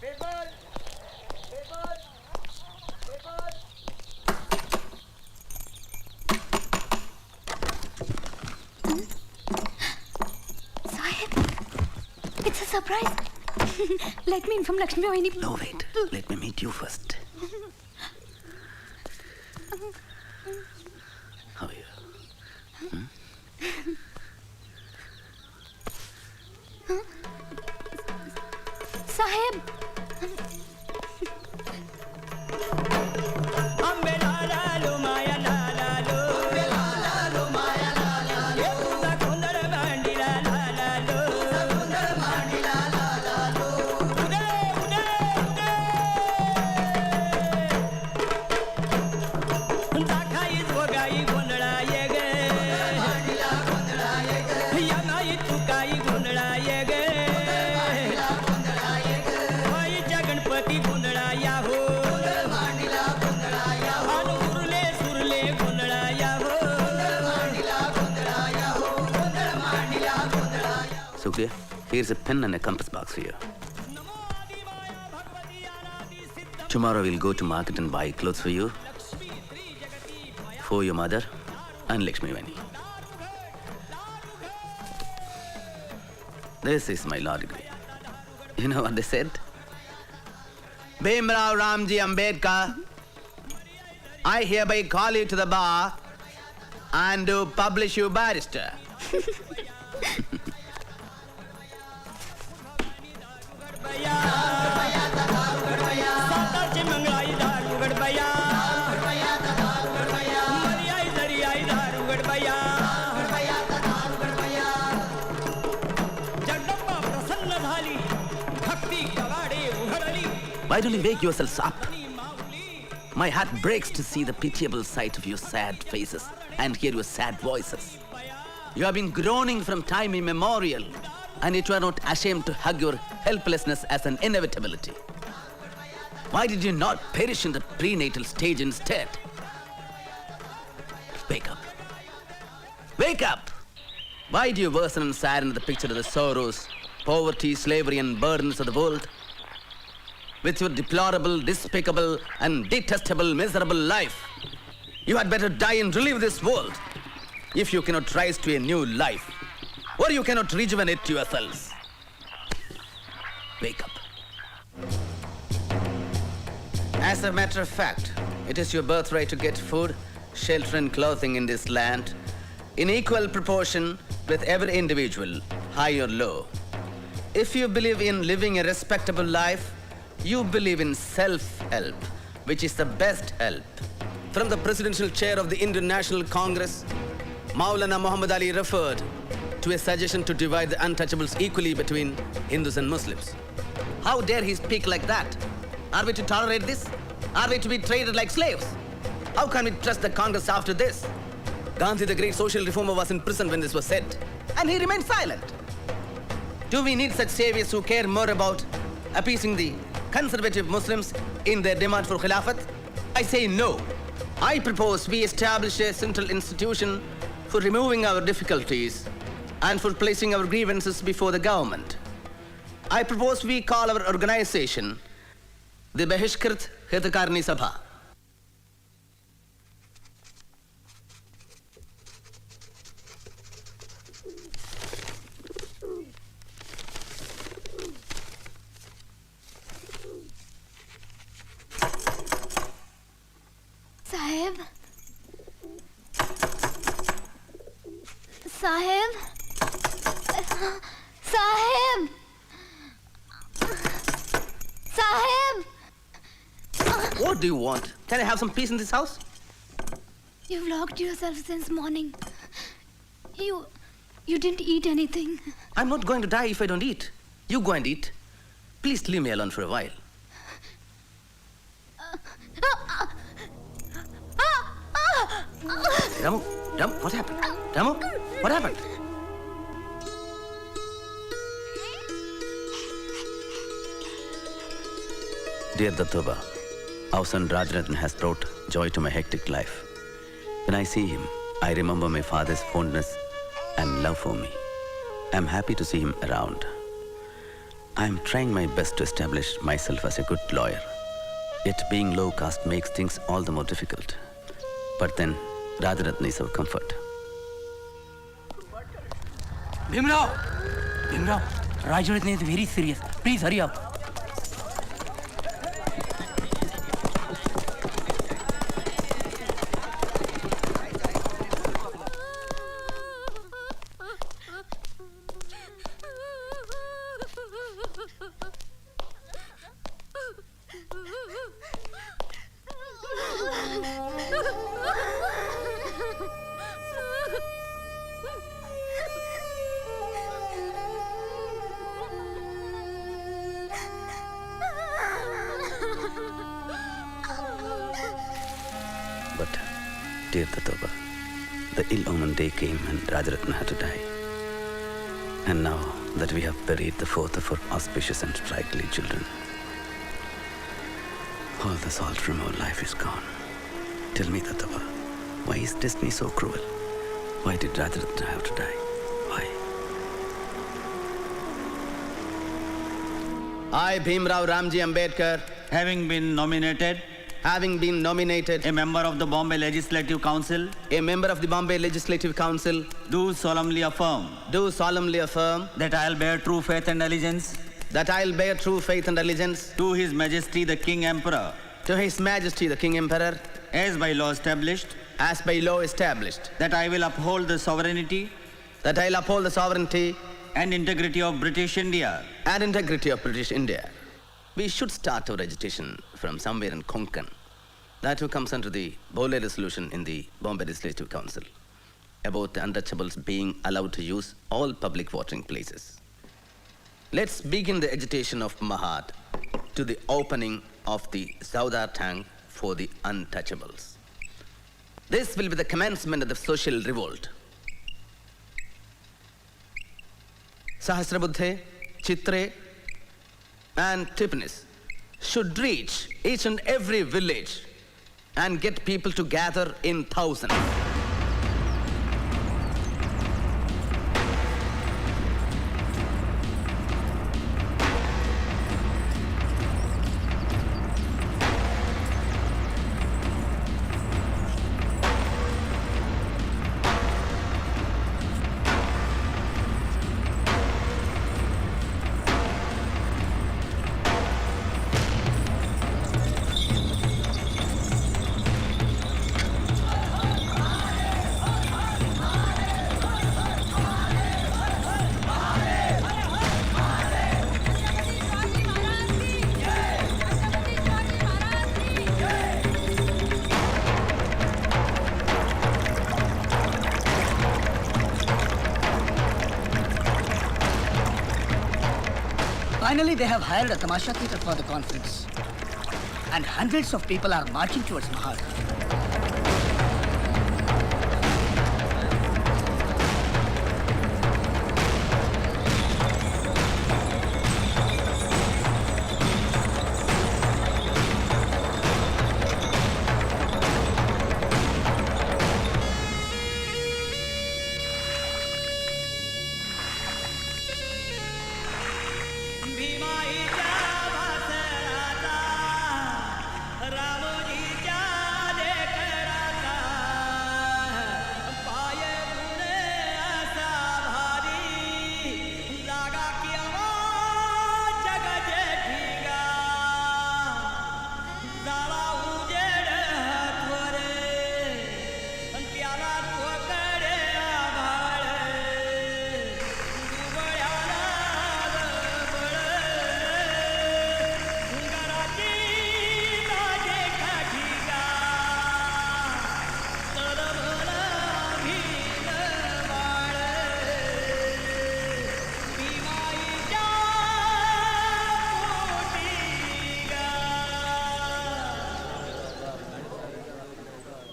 Paper! Paper! Paper! Sahib, it's a surprise. Let me inform Lakshmi Vahini. No, wait. Let me meet you first. How are you? Sahib. Sukriya, here's a pen and a compass box for you. Tomorrow we'll go to market and buy clothes for you, for your mother, and Lakshmi Vani. This is my law degree. You know what they said? Bhimrao Ramji Ambedkar, I hereby call you to the bar and do publish you barrister. Why don't you wake yourselves up? My heart breaks to see the pitiable sight of your sad faces and hear your sad voices. You have been groaning from time immemorial, and yet you are not ashamed to hug your helplessness as an inevitability. Why did you not perish in the prenatal stage instead? Wake up. Wake up! Why do you worsen and sadden the picture of the sorrows, poverty, slavery, and burdens of the world? With your deplorable, despicable, and detestable, miserable life, you had better die and relive this world if you cannot rise to a new life, or you cannot rejuvenate yourselves. Wake up. As a matter of fact, it is your birthright to get food, shelter, and clothing in this land in equal proportion with every individual, high or low. If you believe in living a respectable life, you believe in self-help, which is the best help. From the presidential chair of the Indian National Congress, Maulana Muhammad Ali referred to a suggestion to divide the untouchables equally between Hindus and Muslims. How dare he speak like that? Are we to tolerate this? Are we to be treated like slaves? How can we trust the Congress after this? Gandhi, the great social reformer, was in prison when this was said, and he remained silent. Do we need such saviors who care more about appeasing the conservative Muslims in their demand for Khilafat? I say no. I propose we establish a central institution for removing our difficulties and for placing our grievances before the government. I propose we call our organization the Bahishkrit Hitakarni Sabha. Saheb? Saheb? Saheb? Saheb? What do you want? Can I have some peace in this house? You've locked yourself since morning. You didn't eat anything. I'm not going to die if I don't eat. You go and eat. Please leave me alone for a while. Ramu, what happened? Ramu, what happened? Dear Dr.Ba, our son Rajarathan has brought joy to my hectic life. When I see him, I remember my father's fondness and love for me. I'm happy to see him around. I'm trying my best to establish myself as a good lawyer. Yet being low caste makes things all the more difficult. But then, Rajarathan is our comfort. Bhimrao! Bhimrao, Rajarathan is very serious. Please hurry up. But, dear Dr.Ba, the ill-omened day came and Rajarathan had to die. And now that we have buried the fourth of our auspicious and sprightly children, all the salt from our life is gone. Tell me, Dr.Ba, why is destiny so cruel? Why did Rajarathan have to die? Why? I, Bhimrao Ramji Ambedkar, Having been nominated a member of the Bombay Legislative Council, do solemnly affirm that I'll bear true faith and allegiance to His Majesty the King Emperor, as by law established, that I will uphold the sovereignty and integrity of British India. We should start our agitation from somewhere in Konkan. That who comes under the Bole resolution in the Bombay Legislative Council about the untouchables being allowed to use all public watering places. Let's begin the agitation of Mahat to the opening of the Saudar tank for the untouchables. This will be the commencement of the social revolt. Sahasrabuddhe, Chitre, and Tipanis should reach each and every village and get people to gather in thousands. Finally, they have hired a tamasha theatre for the conference. And hundreds of people are marching towards Mahal.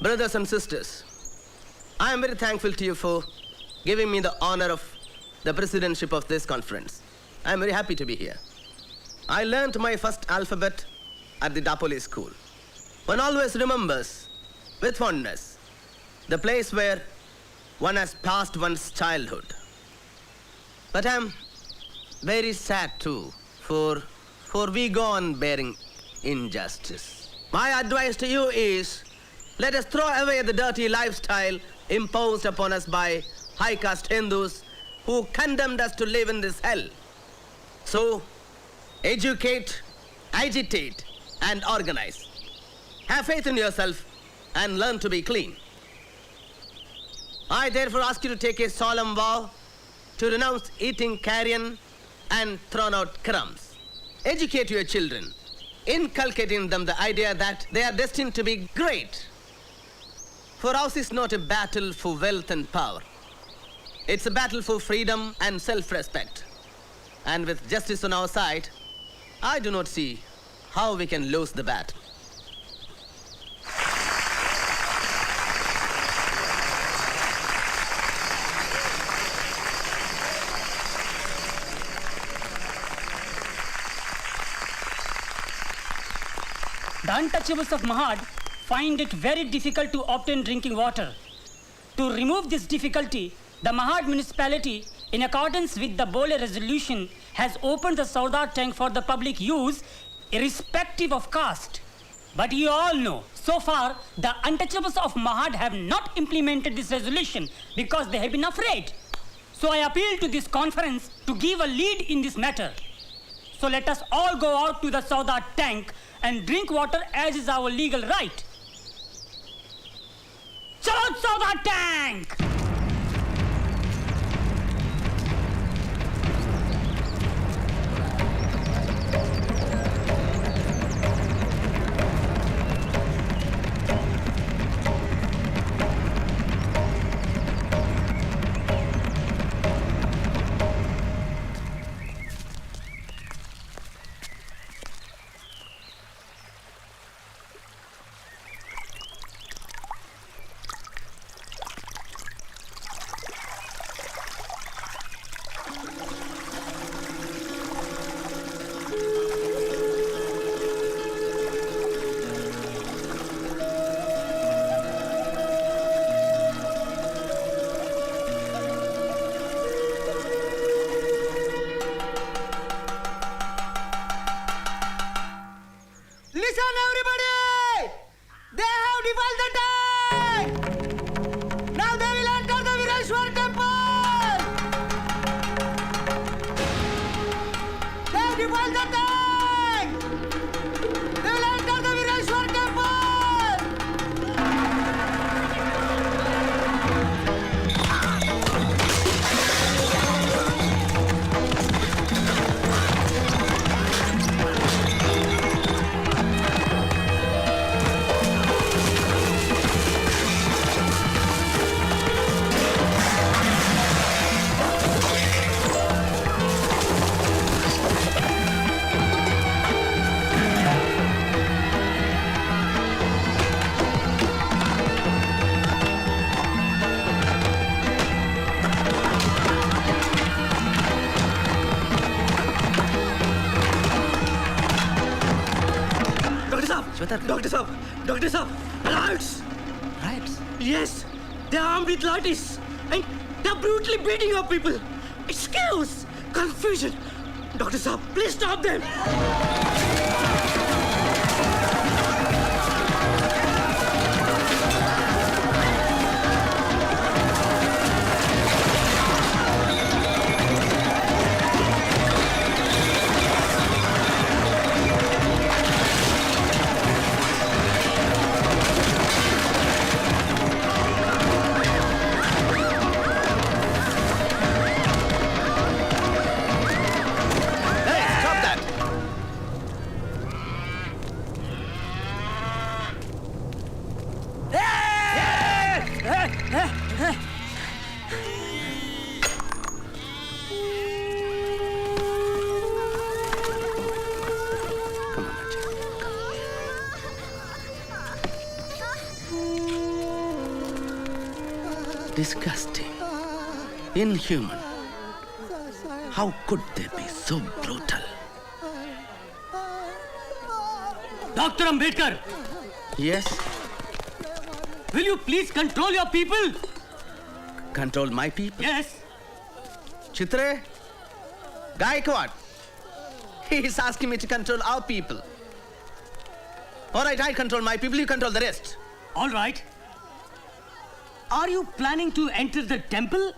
Brothers and sisters, I am very thankful to you for giving me the honor of the presidentship of this conference. I am very happy to be here. I learned my first alphabet at the Dapoli school. One always remembers with fondness the place where one has passed one's childhood. But I am very sad too, for we go on bearing injustice. My advice to you is, let us throw away the dirty lifestyle imposed upon us by high-caste Hindus who condemned us to live in this hell. So, educate, agitate, and organize. Have faith in yourself and learn to be clean. I therefore ask you to take a solemn vow to renounce eating carrion and thrown out crumbs. Educate your children, inculcating them the idea that they are destined to be great. For ours is not a battle for wealth and power. It's a battle for freedom and self-respect. And with justice on our side, I do not see how we can lose the battle. The untouchables of Mahad find it very difficult to obtain drinking water. To remove this difficulty, the Mahad municipality, in accordance with the Bole resolution, has opened the Saudar tank for the public use, irrespective of caste. But you all know, so far, the untouchables of Mahad have not implemented this resolution because they have been afraid. So I appeal to this conference to give a lead in this matter. So let us all go out to the Saudar tank and drink water as is our legal right. Chalo Saudar tank! Doctor Saheb, riots! Riots? Yes, they are armed with lathis and they are brutally beating up people. It's chaos, confusion. Dr. Saheb, please stop them. Disgusting. Inhuman. How could they be so brutal? Dr. Ambedkar, Yes? will you please control your people? Control my people? Yes. Chitre? Gaikwad? He is asking me to control our people. All right, I control my people, you control the rest. All right. Are you planning to enter the temple?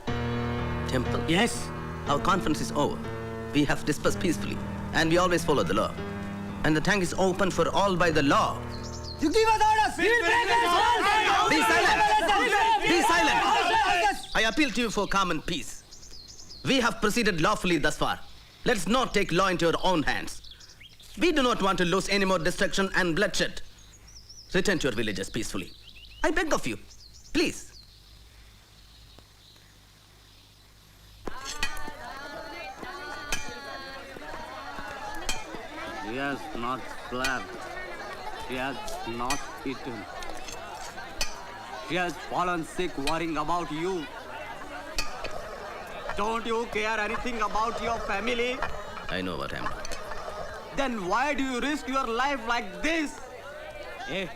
Temple? Yes. Our conference is over. We have dispersed peacefully, and we always follow the law. And the tank is open for all by the law. You give us orders. Be silent! Be silent! I appeal to you for calm and peace. We have proceeded lawfully thus far. Let's not take law into our own hands. We do not want to lose any more destruction and bloodshed. Return to your villages peacefully. I beg of you. Please. He has not slept. He has not eaten. He has fallen sick worrying about you. Don't you care anything about your family? I know what I'm doing. Then why do you risk your life like this? Hey,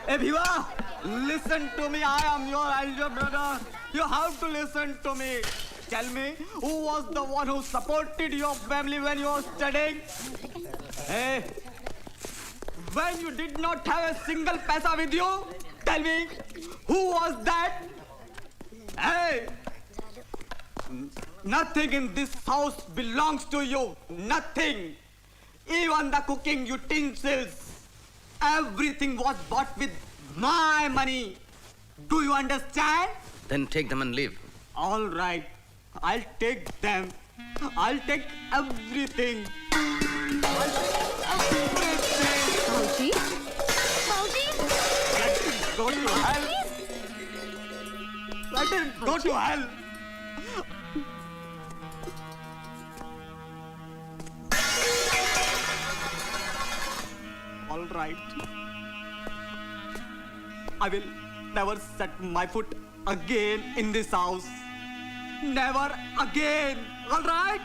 Bhiva! Listen to me. I am your elder brother. You have to listen to me. Tell me, who was the one who supported your family when you were studying? Hey, when you did not have a single paisa with you? Tell me, who was that? Hey, nothing in this house belongs to you. Nothing. Even the cooking utensils. Everything was bought with my money. Do you understand? Then take them and leave. All right. I'll take them. I'll take everything. Bauji? Let it go to hell. Let it go to hell. All right. I will never set my foot again in this house. Never again. All right?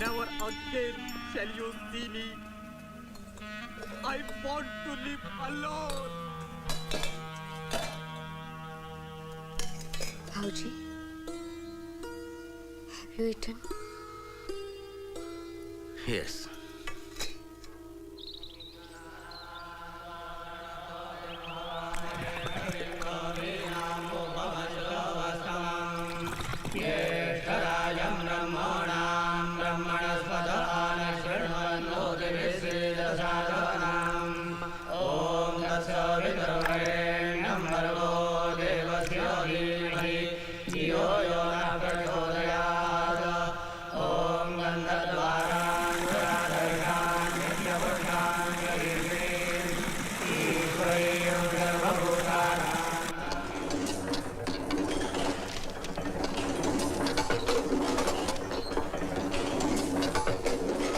Never again shall you see me. I want to live alone. Bauji, have you eaten? Yes.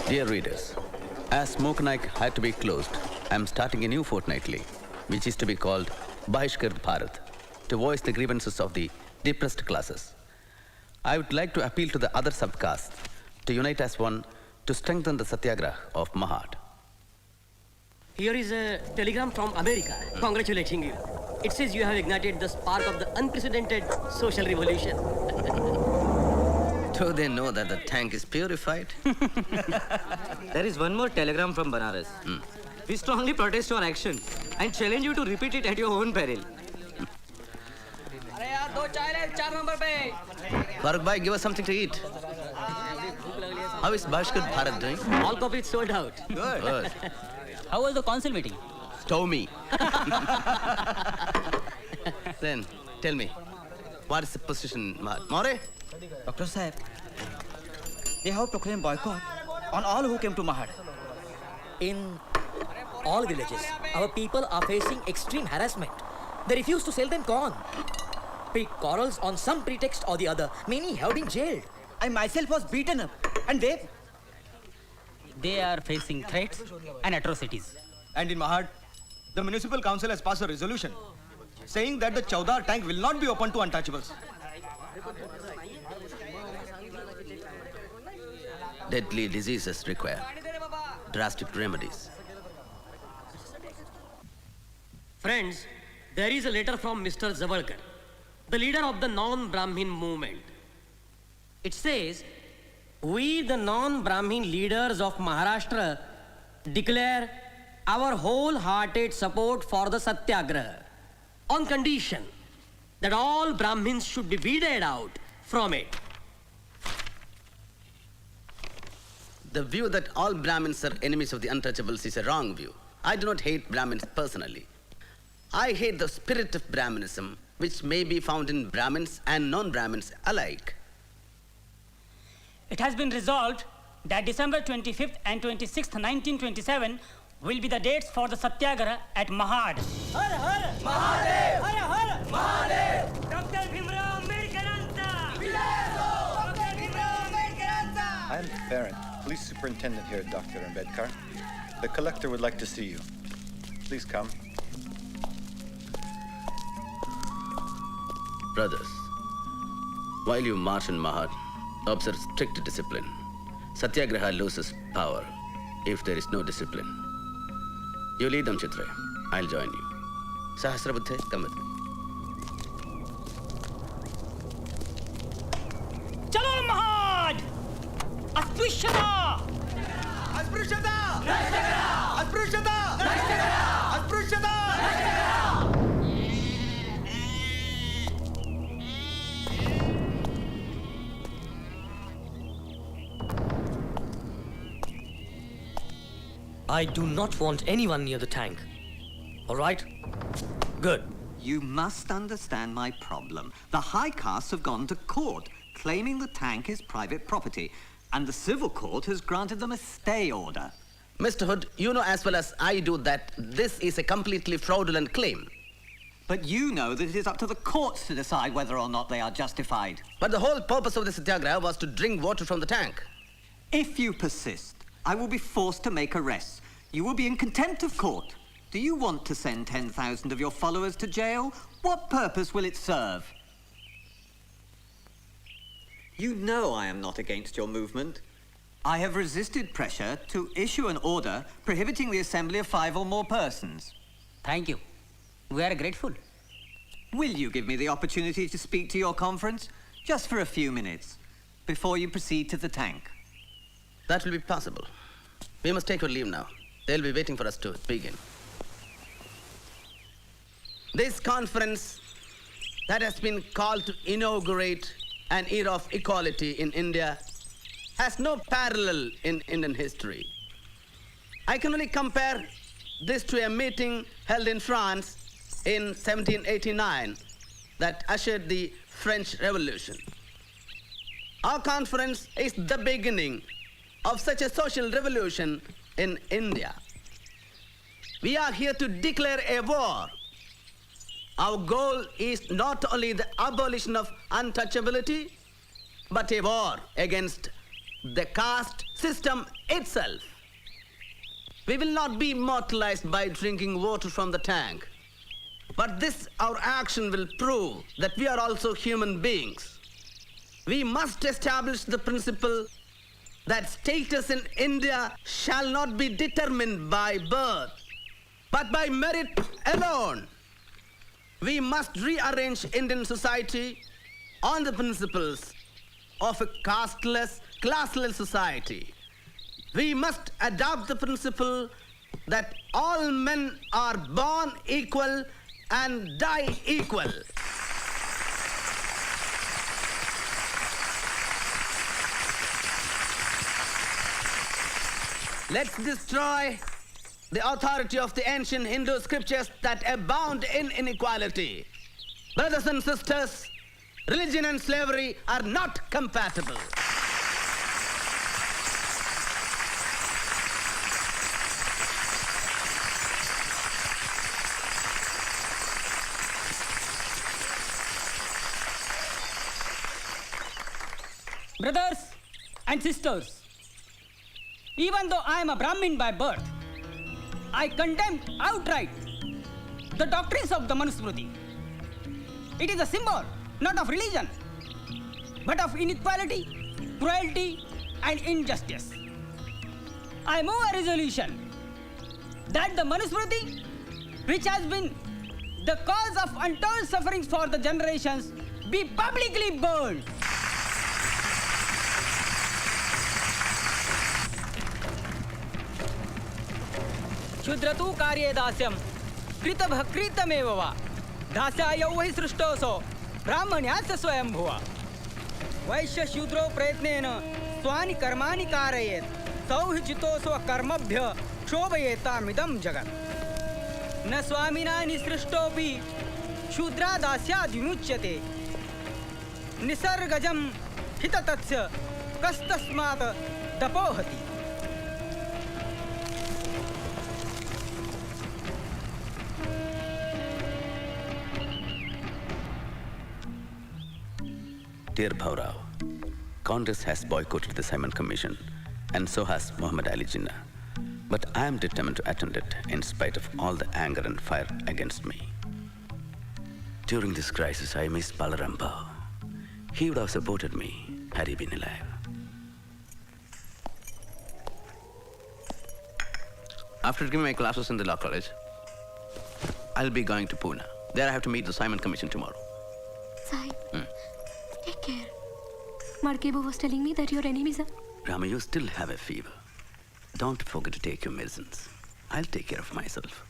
Dear readers, as Mokanike had to be closed, I am starting a new fortnightly, which is to be called Bahishkar Bharat, to voice the grievances of the depressed classes. I would like to appeal to the other subcastes to unite as one to strengthen the Satyagraha of Mahad. Here is a telegram from America congratulating you. It says you have ignited the spark of the unprecedented social revolution. Do they know that the tank is purified? There is one more telegram from Banaras. We strongly protest your action and challenge you to repeat it at your own peril. Farooq bhai, give us something to eat. How is Bahishkar Bharat doing? All copies sold out. Good. How was the council meeting? Stormy. Then, tell me, what is the position, More? Dr. Saheb, they have proclaimed boycott on all who came to Mahad. In all villages, our people are facing extreme harassment. They refuse to sell them corn. Pick quarrels on some pretext or the other. Many have been jailed. I myself was beaten up. And they are facing threats and atrocities. And in Mahad, the municipal council has passed a resolution saying that the Chaudhar tank will not be open to untouchables. Deadly diseases require drastic remedies. Friends, there is a letter from Mr. Jabbar, the leader of the non-Brahmin movement. It says, we the non-Brahmin leaders of Maharashtra declare our wholehearted support for the Satyagraha on condition that all Brahmins should be weeded out from it. The view that all Brahmins are enemies of the untouchables is a wrong view. I do not hate Brahmins personally. I hate the spirit of Brahminism, which may be found in Brahmins and non-Brahmins alike. It has been resolved that December 25th and 26th, 1927 will be the dates for the Satyagraha at Mahad. Har Har Mahadev! Har Har Mahadev! Dr. Bhimrao Ambedkar! Dr. Bhimrao Ambedkar! I am the parent, police superintendent here, Dr. Ambedkar. The collector would like to see you. Please come. Brothers, while you march in Mahad, observe strict discipline. Satyagraha loses power if there is no discipline. You lead them, Chitra. I'll join you. Sahasrabuddhe, come with me. Chalo Mahad! Asprushata! Asprushata! Asprushata! Asprushata! I do not want anyone near the tank. All right? Good. You must understand my problem. The high castes have gone to court, claiming the tank is private property, and the civil court has granted them a stay order. Mr. Hood, you know as well as I do that this is a completely fraudulent claim. But you know that it is up to the courts to decide whether or not they are justified. But the whole purpose of the Satyagraha was to drink water from the tank. If you persist, I will be forced to make arrests. You will be in contempt of court. Do you want to send 10,000 of your followers to jail? What purpose will it serve? You know I am not against your movement. I have resisted pressure to issue an order prohibiting the assembly of 5 or more persons. Thank you. We are grateful. Will you give me the opportunity to speak to your conference? Just for a few minutes, before you proceed to the tank. That will be possible. We must take our leave now. They'll be waiting for us to begin. This conference that has been called to inaugurate an era of equality in India has no parallel in Indian history. I can only compare this to a meeting held in France in 1789 that ushered the French Revolution. Our conference is the beginning of such a social revolution in India. We are here to declare a war. Our goal is not only the abolition of untouchability, but a war against the caste system itself. We will not be immortalized by drinking water from the tank, but this, our action, will prove that we are also human beings. We must establish the principle that status in India shall not be determined by birth, but by merit alone. We must rearrange Indian society on the principles of a casteless, classless society. We must adopt the principle that all men are born equal and die equal. Let's destroy the authority of the ancient Hindu scriptures that abound in inequality. Brothers and sisters, religion and slavery are not compatible. Brothers and sisters, even though I am a Brahmin by birth, I condemn outright the doctrines of the Manusmriti It is a symbol, not of religion, but of inequality, cruelty, and injustice. I move a resolution that the Manusmriti, which has been the cause of untold sufferings for the generations, be publicly burned. क्षुद्रतु कार्ये दास्यं कृतभकृतमेव वा दास्यायौ हि सृष्टोऽसौ ब्राह्मण्यास्य स्वयंभुवा वैश्यशूद्रो प्रयत्नेन स्वानि कर्माणि कारयेत् सौ हि चितो स्वकर्मभ्य क्षोभयेतामिदं जगत् न स्वामिना निसृष्टोऽपि शूद्रादास्याद् विमुच्यते निसर्गजं हिततस्य कस्तस्मात् दपोहति. Dear Bhaurao, Congress has boycotted the Simon Commission, and so has Muhammad Ali Jinnah. But I am determined to attend it in spite of all the anger and fire against me. During this crisis, I miss Balaram Bhau. He would have supported me had he been alive. After giving my classes in the law college, I'll be going to Pune. There I have to meet the Simon Commission tomorrow. Sai, take care. Markebo was telling me that your enemies are... Rama, you still have a fever. Don't forget to take your medicines. I'll take care of myself.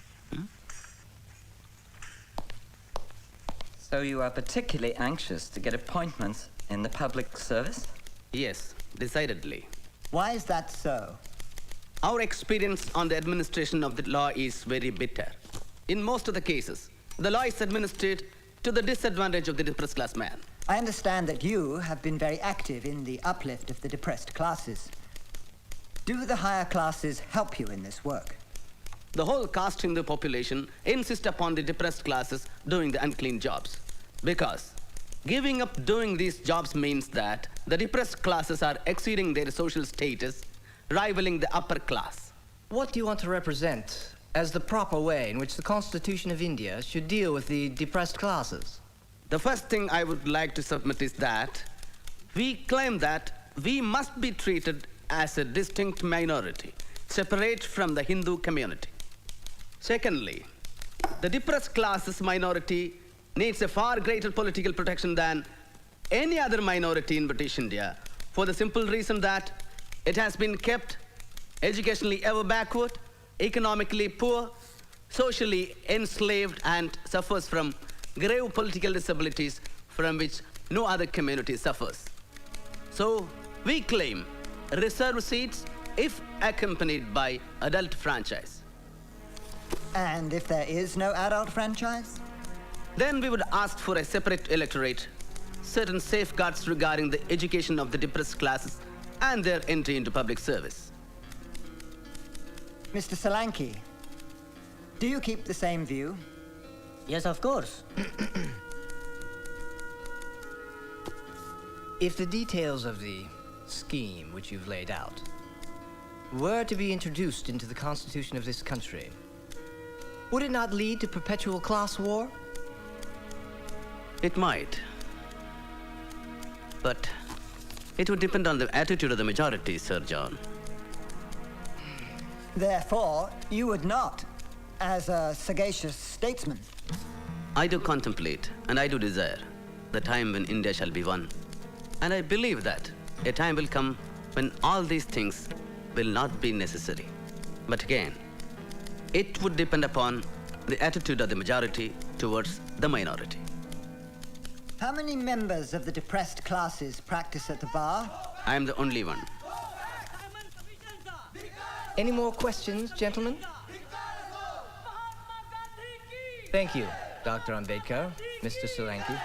So you are particularly anxious to get appointments in the public service? Yes, decidedly. Why is that so? Our experience on the administration of the law is very bitter. In most of the cases, the law is administered to the disadvantage of the depressed class man. I understand that you have been very active in the uplift of the depressed classes. Do the higher classes help you in this work? The whole caste Hindu population insist upon the depressed classes doing the unclean jobs. Because giving up doing these jobs means that the depressed classes are exceeding their social status, rivaling the upper class. What do you want to represent as the proper way in which the Constitution of India should deal with the depressed classes? The first thing I would like to submit is that we claim that we must be treated as a distinct minority, separate from the Hindu community. Secondly, the depressed classes minority needs a far greater political protection than any other minority in British India, for the simple reason that it has been kept educationally ever backward, economically poor, socially enslaved, and suffers from grave political disabilities from which no other community suffers. So, we claim reserved seats if accompanied by adult franchise. And if there is no adult franchise? Then we would ask for a separate electorate, certain safeguards regarding the education of the depressed classes and their entry into public service. Mr. Solanki, do you keep the same view? Yes, of course. If the details of the scheme which you've laid out were to be introduced into the constitution of this country, would it not lead to perpetual class war? It might. But it would depend on the attitude of the majority, Sir John. Therefore, you would not, as a sagacious statesman. I do contemplate, and I do desire, the time when India shall be one. And I believe that a time will come when all these things will not be necessary. But again, it would depend upon the attitude of the majority towards the minority. How many members of the depressed classes practice at the bar? I am the only one. Any more questions, gentlemen? Thank you, Dr. Ambedkar, Mr. Solanki.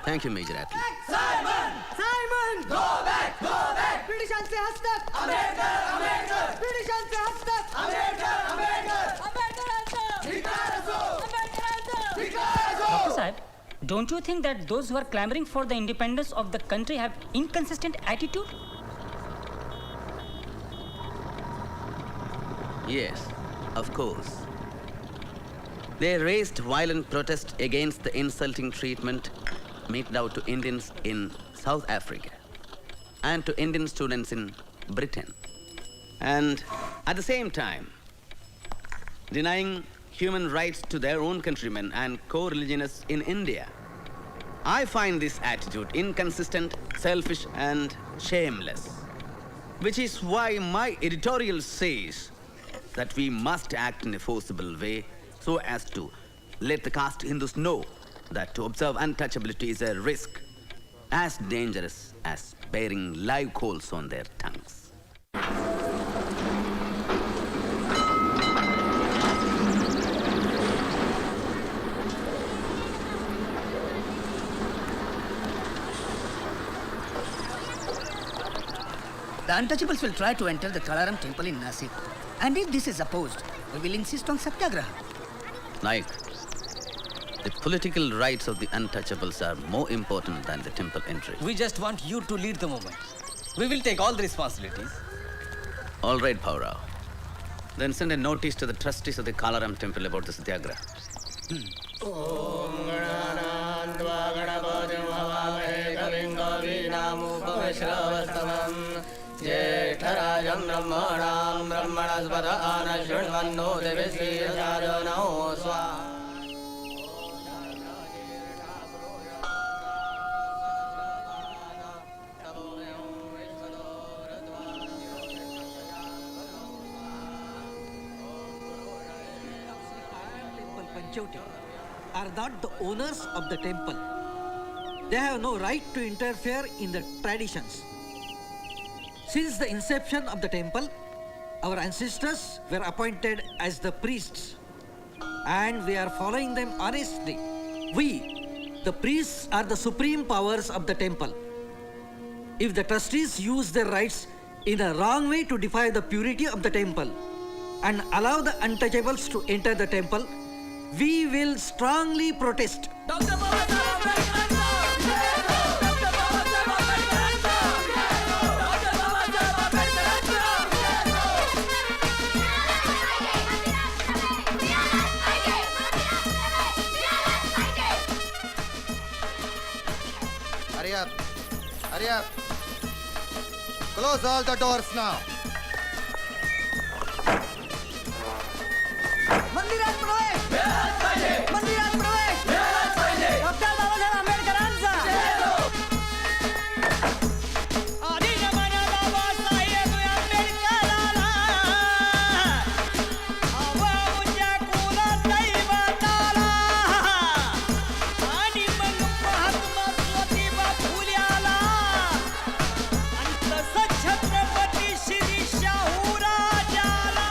Thank you, Major Atlee. Simon! Simon! Go back! Go back! Britishanse hastak! Ambedkar! Ambedkar! Britishanse hastak! Ambedkar! Ambedkar! Ambedkar answer! Ambedkar answer! Dr. Saheb, don't you think that those who are clamoring for the independence of the country have inconsistent attitude? Yes, of course. They raised violent protest against the insulting treatment meted out to Indians in South Africa and to Indian students in Britain. And at the same time, denying human rights to their own countrymen and co-religionists in India. I find this attitude inconsistent, selfish, and shameless. Which is why my editorial says that we must act in a forcible way so as to let the caste Hindus know that to observe untouchability is a risk as dangerous as bearing live coals on their tongues. The untouchables will try to enter the Kalaram temple in Nasik. And if this is opposed, we will insist on Satyagraha. Naik, the political rights of the untouchables are more important than the temple entry. We just want you to lead the movement. We will take all the responsibilities. All right, Paurao. Then send a notice to the trustees of the Kalaram temple about the Satyagraha. ज्येष्ठराजं ब्रह्मणां ब्रह्मणस्पत आनशृण्वन्नो दिविश्रीरसादनो स्वा are not the owners of the temple. They have no right to interfere in the traditions. Since the inception of the temple, our ancestors were appointed as the priests, and we are following them honestly. We, the priests, are the supreme powers of the temple. If the trustees use their rights in a wrong way to defy the purity of the temple and allow the untouchables to enter the temple, we will strongly protest. Hurry up. Hurry up. Close all the doors now. मंदिरात प्रवेश! मंदिरात प्रवेश! Doctor Babasaheb आंबेडकरांचा! आधी जमाना बाबासाहेब आंबेडकराला आवामुच्या कुलदैवताला आणि मग महात्मा ज्योतिबा फुल्याला अंत छत्रपती श्री शाहू राजाला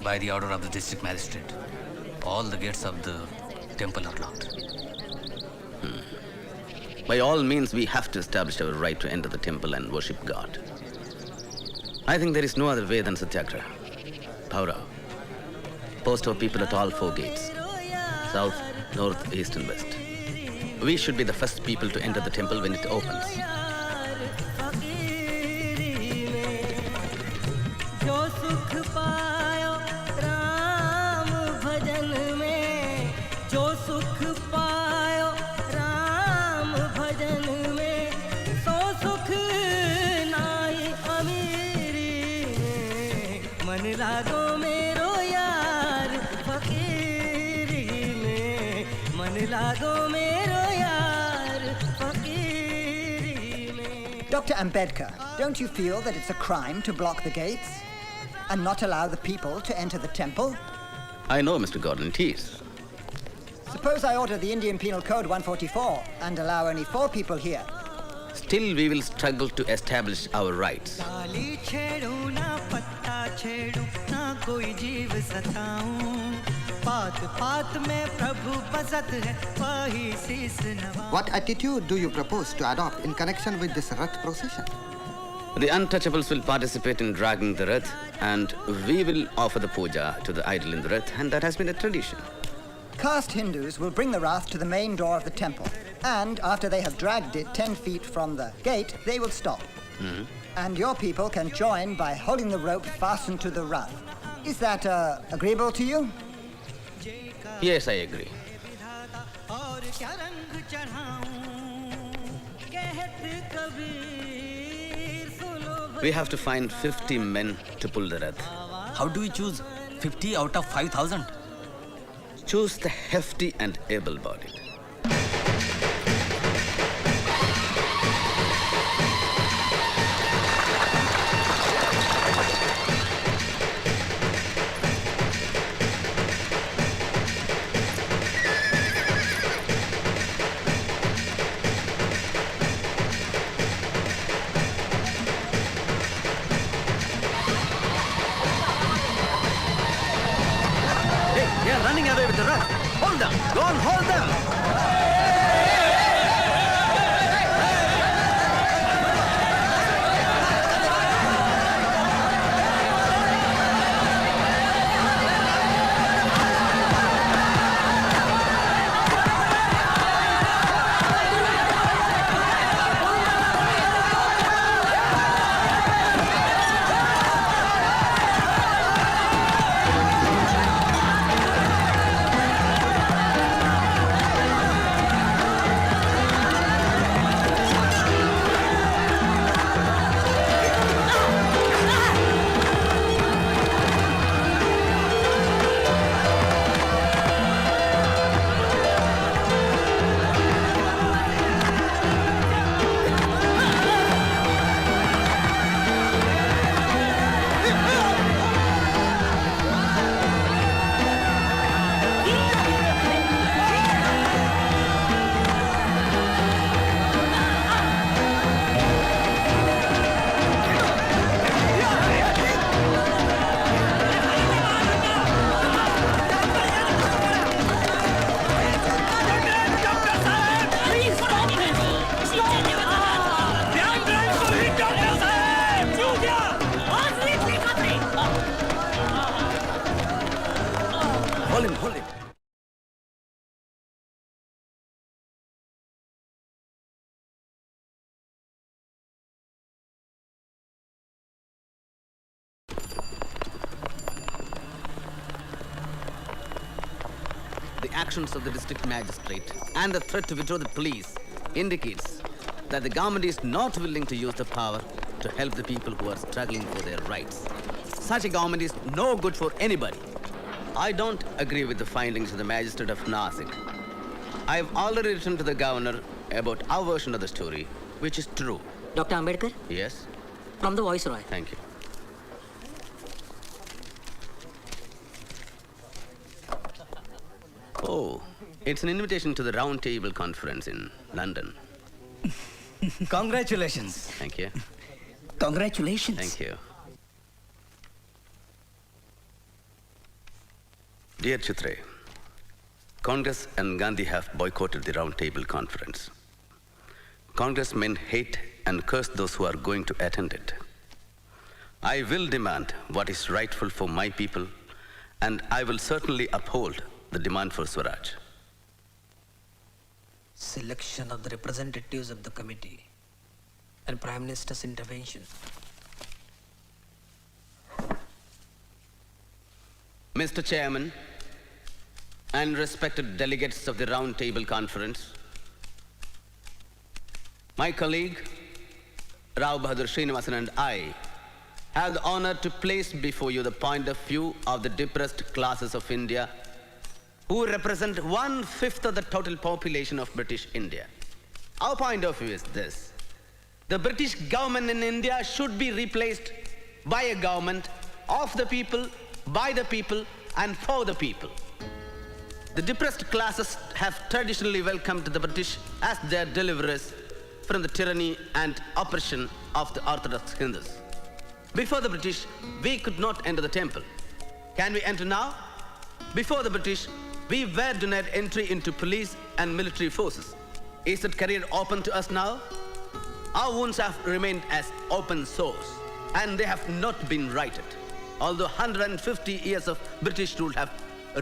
By the order of the district magistrate, all the gates of the temple are locked. By all means, we have to establish our right to enter the temple and worship God. I think there is no other way than Satyagraha. Paurao, post our people at all 4 gates, south, north, east, and west. We should be the first people to enter the temple when it opens. जो सुख पायो राम भजन में जो सुख पायो राम भजन में सो सुख नाई अमीरी में मन लागो मेरो यार फकीरी में मन लागो मेरो यार फकीरी में. Dr. Ambedkar, don't you feel that it's a crime to block the gates and not allow the people to enter the temple? I know, Mr. Gordon, it is. Suppose I order the Indian Penal Code 144 and allow only 4 people here. Still, we will struggle to establish our rights. डाली छेड़ू ना पत्ता छेड़ू ना कोई जीव सताऊं What attitude do you propose to adopt in connection with this Rath procession? The untouchables will participate in dragging the Rath, and we will offer the puja to the idol in the Rath, and that has been a tradition. Caste Hindus will bring the Rath to the main door of the temple, and after they have dragged it 10 feet from the gate, they will stop. And your people can join by holding the rope fastened to the Rath. Is that agreeable to you? Yes, I agree. We have to find 50 men to pull the Rath. How do we choose 50 out of 5,000? Choose the hefty and able-bodied. They are running away with the Rath. Hold them! Go on, hold them! Hold him, hold him. The actions of the district magistrate and the threat to withdraw the police indicates that the government is not willing to use the power to help the people who are struggling for their rights. Such a government is no good for anybody. I don't agree with the findings of the magistrate of Nasik. I have already written to the governor about our version of the story, which is true. Dr. Ambedkar? Yes? From the Viceroy. Thank you. Oh, it's an invitation to the Round Table Conference in London. Congratulations. Thank you. Congratulations. Thank you. Dear Chitre, Congress and Gandhi have boycotted the Round Table Conference. Congressmen hate and curse those who are going to attend it. I will demand what is rightful for my people, and I will certainly uphold the demand for Swaraj. Selection of the representatives of the committee and Prime Minister's intervention. Mr. Chairman and respected delegates of the Round Table Conference, my colleague Rao Bahadur Srinivasan and I have the honor to place before you the point of view of the depressed classes of India who represent 1/5 of the total population of British India. Our point of view is this: the British government in India should be replaced by a government of the people, by the people, and for the people. The depressed classes have traditionally welcomed the British as their deliverers from the tyranny and oppression of the Orthodox Hindus. Before the British, we could not enter the temple. Can we enter now? Before the British, we were denied entry into police and military forces. Is that career open to us now? Our wounds have remained as open sores, and they have not been righted, although 150 years of British rule have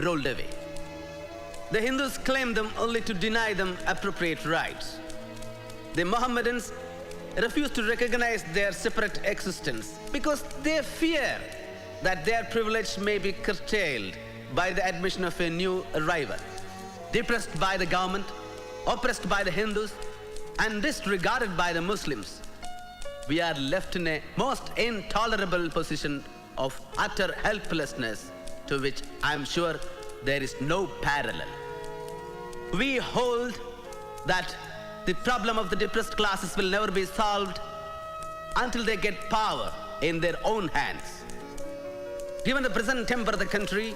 rolled away. The Hindus claim them only to deny them appropriate rights. The Mohammedans refuse to recognize their separate existence because they fear that their privilege may be curtailed by the admission of a new arrival. Depressed by the government, oppressed by the Hindus, and disregarded by the Muslims, we are left in a most intolerable position of utter helplessness to which I am sure there is no parallel. We hold that the problem of the depressed classes will never be solved until they get power in their own hands. Given the present temper of the country,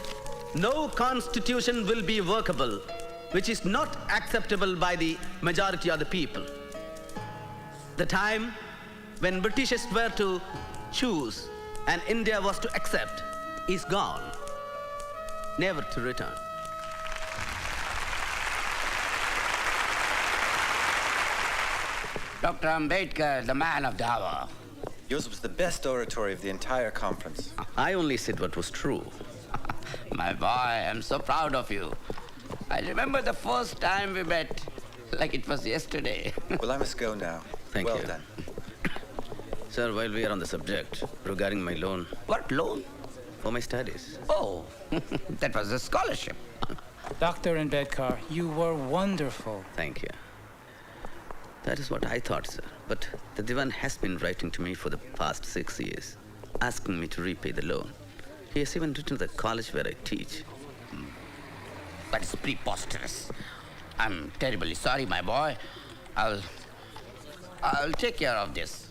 no constitution will be workable which is not acceptable by the majority of the people. The time when Britishers were to choose and India was to accept is gone, never to return. Dr. Ambedkar, the man of the hour. Yours was the best oratory of the entire conference. I only said what was true. My boy, I'm so proud of you. I remember the first time we met, like it was yesterday. Well, I must go now. Thank you. Well done. Sir, while we are on the subject, regarding my loan. What loan? For my studies. Oh, that was a scholarship. Dr. Ambedkar, you were wonderful. Thank you. That is what I thought, sir. But the Divan has been writing to me for the past 6 years, asking me to repay the loan. He has even written to the college where I teach. That is preposterous. I'm terribly sorry, my boy. I'll take care of this.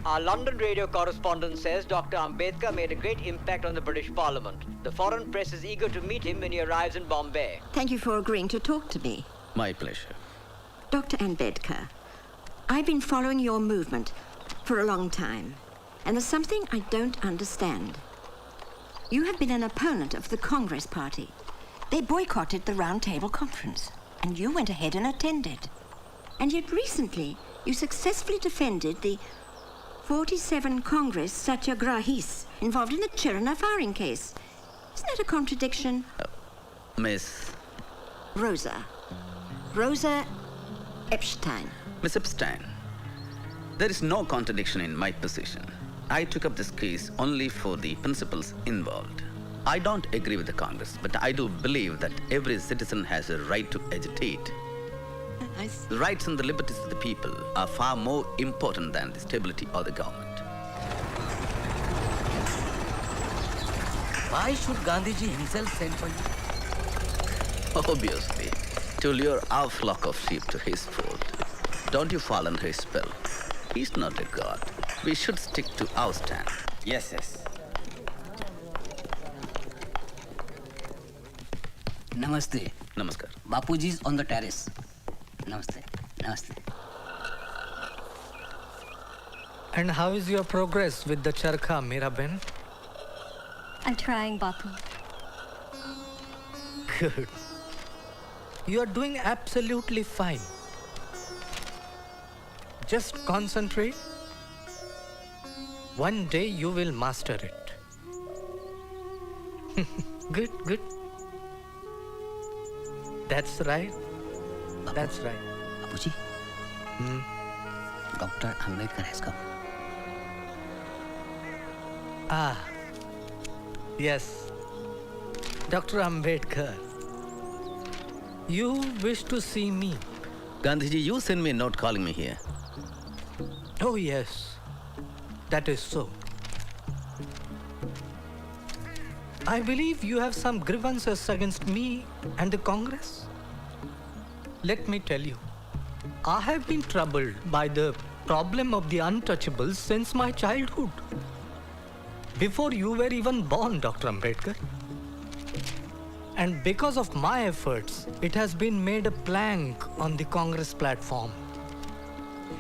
Our London radio correspondent says Dr. Ambedkar made a great impact on the British Parliament. The foreign press is eager to meet him when he arrives in Bombay. Thank you for agreeing to talk to me. My pleasure. Dr. Ambedkar, I've been following your movement for a long time, and there's something I don't understand. You have been an opponent of the Congress Party. They boycotted the Round Table Conference, and you went ahead and attended. And yet recently, you successfully defended the 47 Congress Satyagrahis involved in the Chirana firing case. Isn't that a contradiction? Miss Rosa Epstein. Miss Epstein, there is no contradiction in my position. I took up this case only for the principles involved. I don't agree with the Congress, but I do believe that every citizen has a right to agitate. The rights and the liberties of the people are far more important than the stability of the government. Why should Gandhiji himself send for you? Obviously, to lure our flock of sheep to his fold. Don't you fall under his spell. He's not a god. We should stick to our stand. Yes, yes. Namaste. Namaskar. Bapuji is on the terrace. Namaste. Namaste. And how is your progress with the charkha, Miraben? I'm trying, Bapu. Good. You are doing absolutely fine. Just concentrate. One day you will master it. Good, good. That's right. That's right. Bapuji, Dr. Ambedkar has come. Ah, yes. Dr. Ambedkar, you wish to see me? Gandhiji, you sent me a note calling me here. Oh, yes. That is so. I believe you have some grievances against me and the Congress. Let me tell you, I have been troubled by the problem of the untouchables since my childhood. Before you were even born, Dr. Ambedkar. And because of my efforts, it has been made a plank on the Congress platform.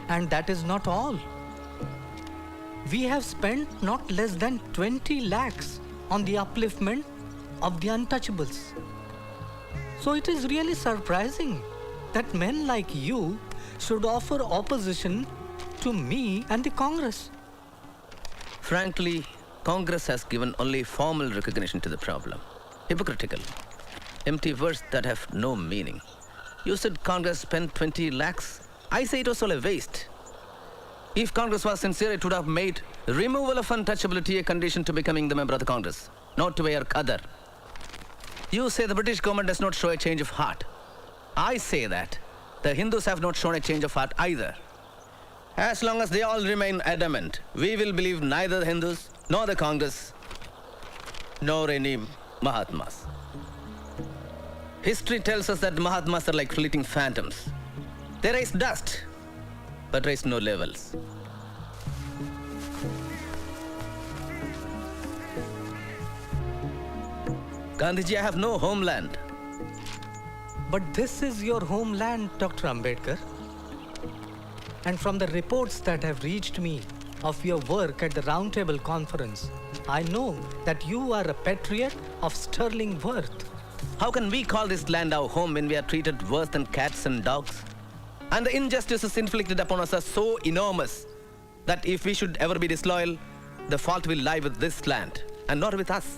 And that is not all. We have spent not less than 20 lakhs on the upliftment of the untouchables. So it is really surprising that men like you should offer opposition to me and the Congress. Frankly, Congress has given only formal recognition to the problem. Hypocritical. Empty words that have no meaning. You said Congress spent 20 lakhs. I say it was all a waste. If Congress was sincere, it would have made removal of untouchability a condition to becoming the member of the Congress, not to wear qadar. You say the British government does not show a change of heart. I say that the Hindus have not shown a change of heart either. As long as they all remain adamant, we will believe neither the Hindus, nor the Congress, nor any Mahatmas. History tells us that Mahatmas are like fleeting phantoms. They raise dust, but raise no levels. Gandhiji, I have no homeland. But this is your homeland, Dr. Ambedkar. And from the reports that have reached me of your work at the Roundtable Conference, I know that you are a patriot of sterling worth. How can we call this land our home when we are treated worse than cats and dogs? And the injustices inflicted upon us are so enormous that if we should ever be disloyal, the fault will lie with this land and not with us.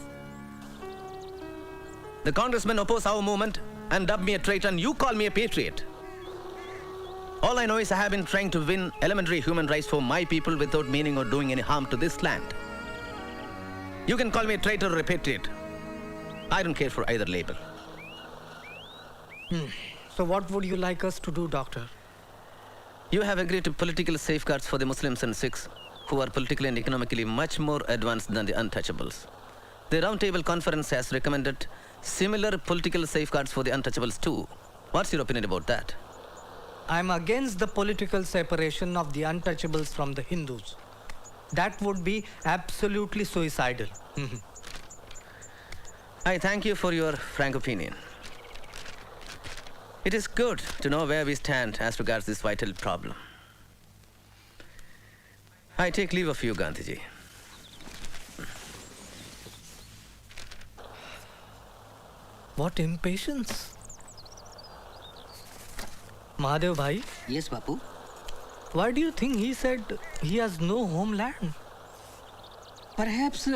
The congressmen oppose our movement and dub me a traitor, and you call me a patriot. All I know is I have been trying to win elementary human rights for my people without meaning or doing any harm to this land. You can call me a traitor or a patriot. I don't care for either label. So what would you like us to do, Doctor? You have agreed to political safeguards for the Muslims and Sikhs, who are politically and economically much more advanced than the untouchables. The Roundtable Conference has recommended similar political safeguards for the untouchables too. What's your opinion about that? I'm against the political separation of the untouchables from the Hindus. That would be absolutely suicidal. I thank you for your frank opinion. It is good to know where we stand as regards this vital problem. I take leave of you, Gandhiji. What impatience. Mahadev Bhai? Yes, Bapu? Why do you think he said he has no homeland? Perhaps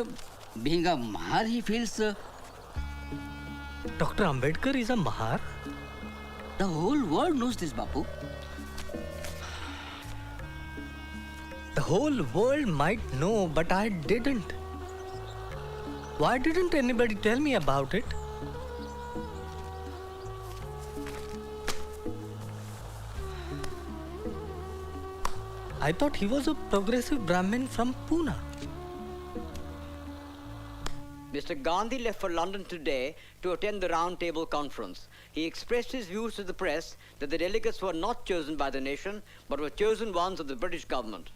being a Mahar, he feels... Dr. Ambedkar is a Mahar? The whole world knows this, Bapu. The whole world might know, but I didn't. Why didn't anybody tell me about it? I thought he was a progressive Brahmin from Pune. Mr. Gandhi left for London today to attend the Roundtable Conference. He expressed his views to the press that the delegates were not chosen by the nation, but were chosen ones of the British government.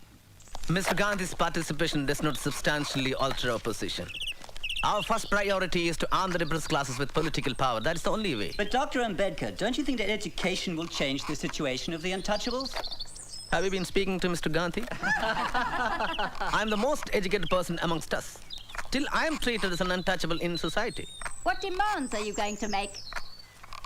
Mr. Gandhi's participation does not substantially alter our position. Our first priority is to arm the repressed classes with political power. That is the only way. But Dr. Ambedkar, don't you think that education will change the situation of the untouchables? Have you been speaking to Mr. Gandhi? I'm the most educated person amongst us. Still, I am treated as an untouchable in society. What demands are you going to make?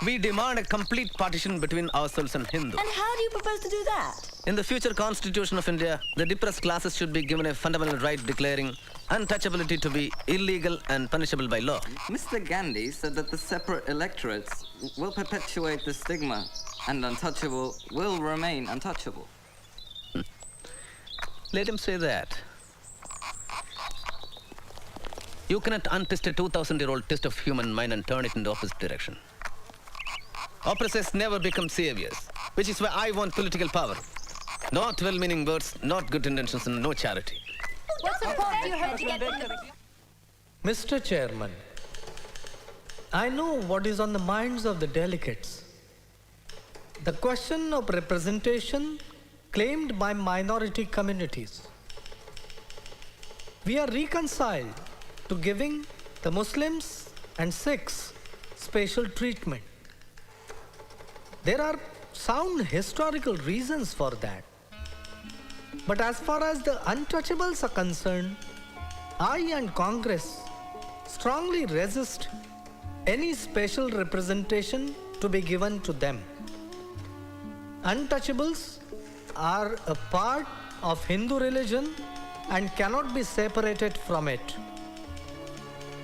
We demand a complete partition between ourselves and Hindus. And how do you propose to do that? In the future Constitution of India, the depressed classes should be given a fundamental right declaring untouchability to be illegal and punishable by law. Mr. Gandhi said that the separate electorates will perpetuate the stigma and untouchable will remain untouchable. Let him say that. You cannot untwist a 2,000-year-old twist of human mind and turn it in the opposite direction. Oppressors never become saviors, which is why I want political power. Not well-meaning words, not good intentions, and no charity. What support do you have to get from the... Mr. Chairman, I know what is on the minds of the delegates. The question of representation claimed by minority communities. We are reconciled to giving the Muslims and Sikhs special treatment. There are sound historical reasons for that. But as far as the untouchables are concerned, I and Congress strongly resist any special representation to be given to them. Untouchables are a part of Hindu religion and cannot be separated from it.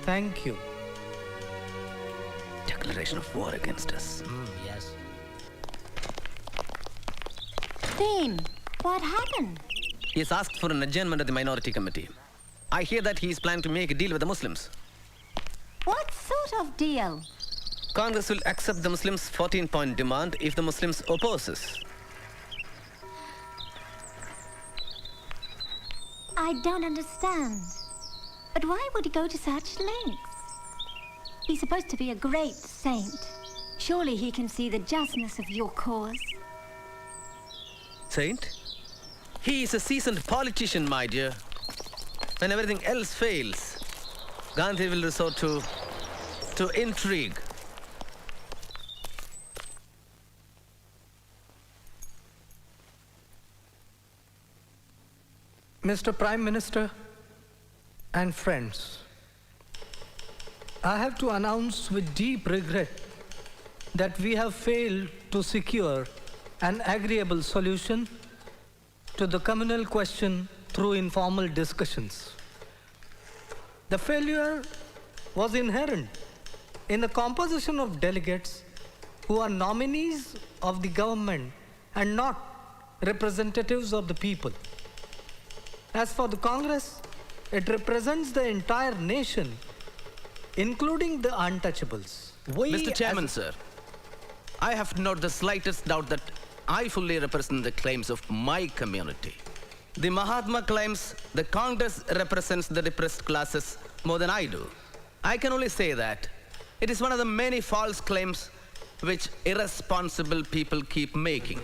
Thank you. Declaration of war against us. Yes. Then, what happened? He has asked for an adjournment of the minority committee. I hear that he is planning to make a deal with the Muslims. What sort of deal? Congress will accept the Muslims' 14-point demand if the Muslims opposes. I don't understand. But why would he go to such lengths? He's supposed to be a great saint. Surely he can see the justness of your cause. Saint? He is a seasoned politician, my dear. When everything else fails, Gandhi will resort to intrigue. Mr. Prime Minister and friends, I have to announce with deep regret that we have failed to secure an agreeable solution to the communal question through informal discussions. The failure was inherent in the composition of delegates who are nominees of the government and not representatives of the people. As for the Congress, it represents the entire nation, including the untouchables. Mr. Chairman, sir, I have not the slightest doubt that I fully represent the claims of my community. The Mahatma claims the Congress represents the depressed classes more than I do. I can only say that it is one of the many false claims which irresponsible people keep making.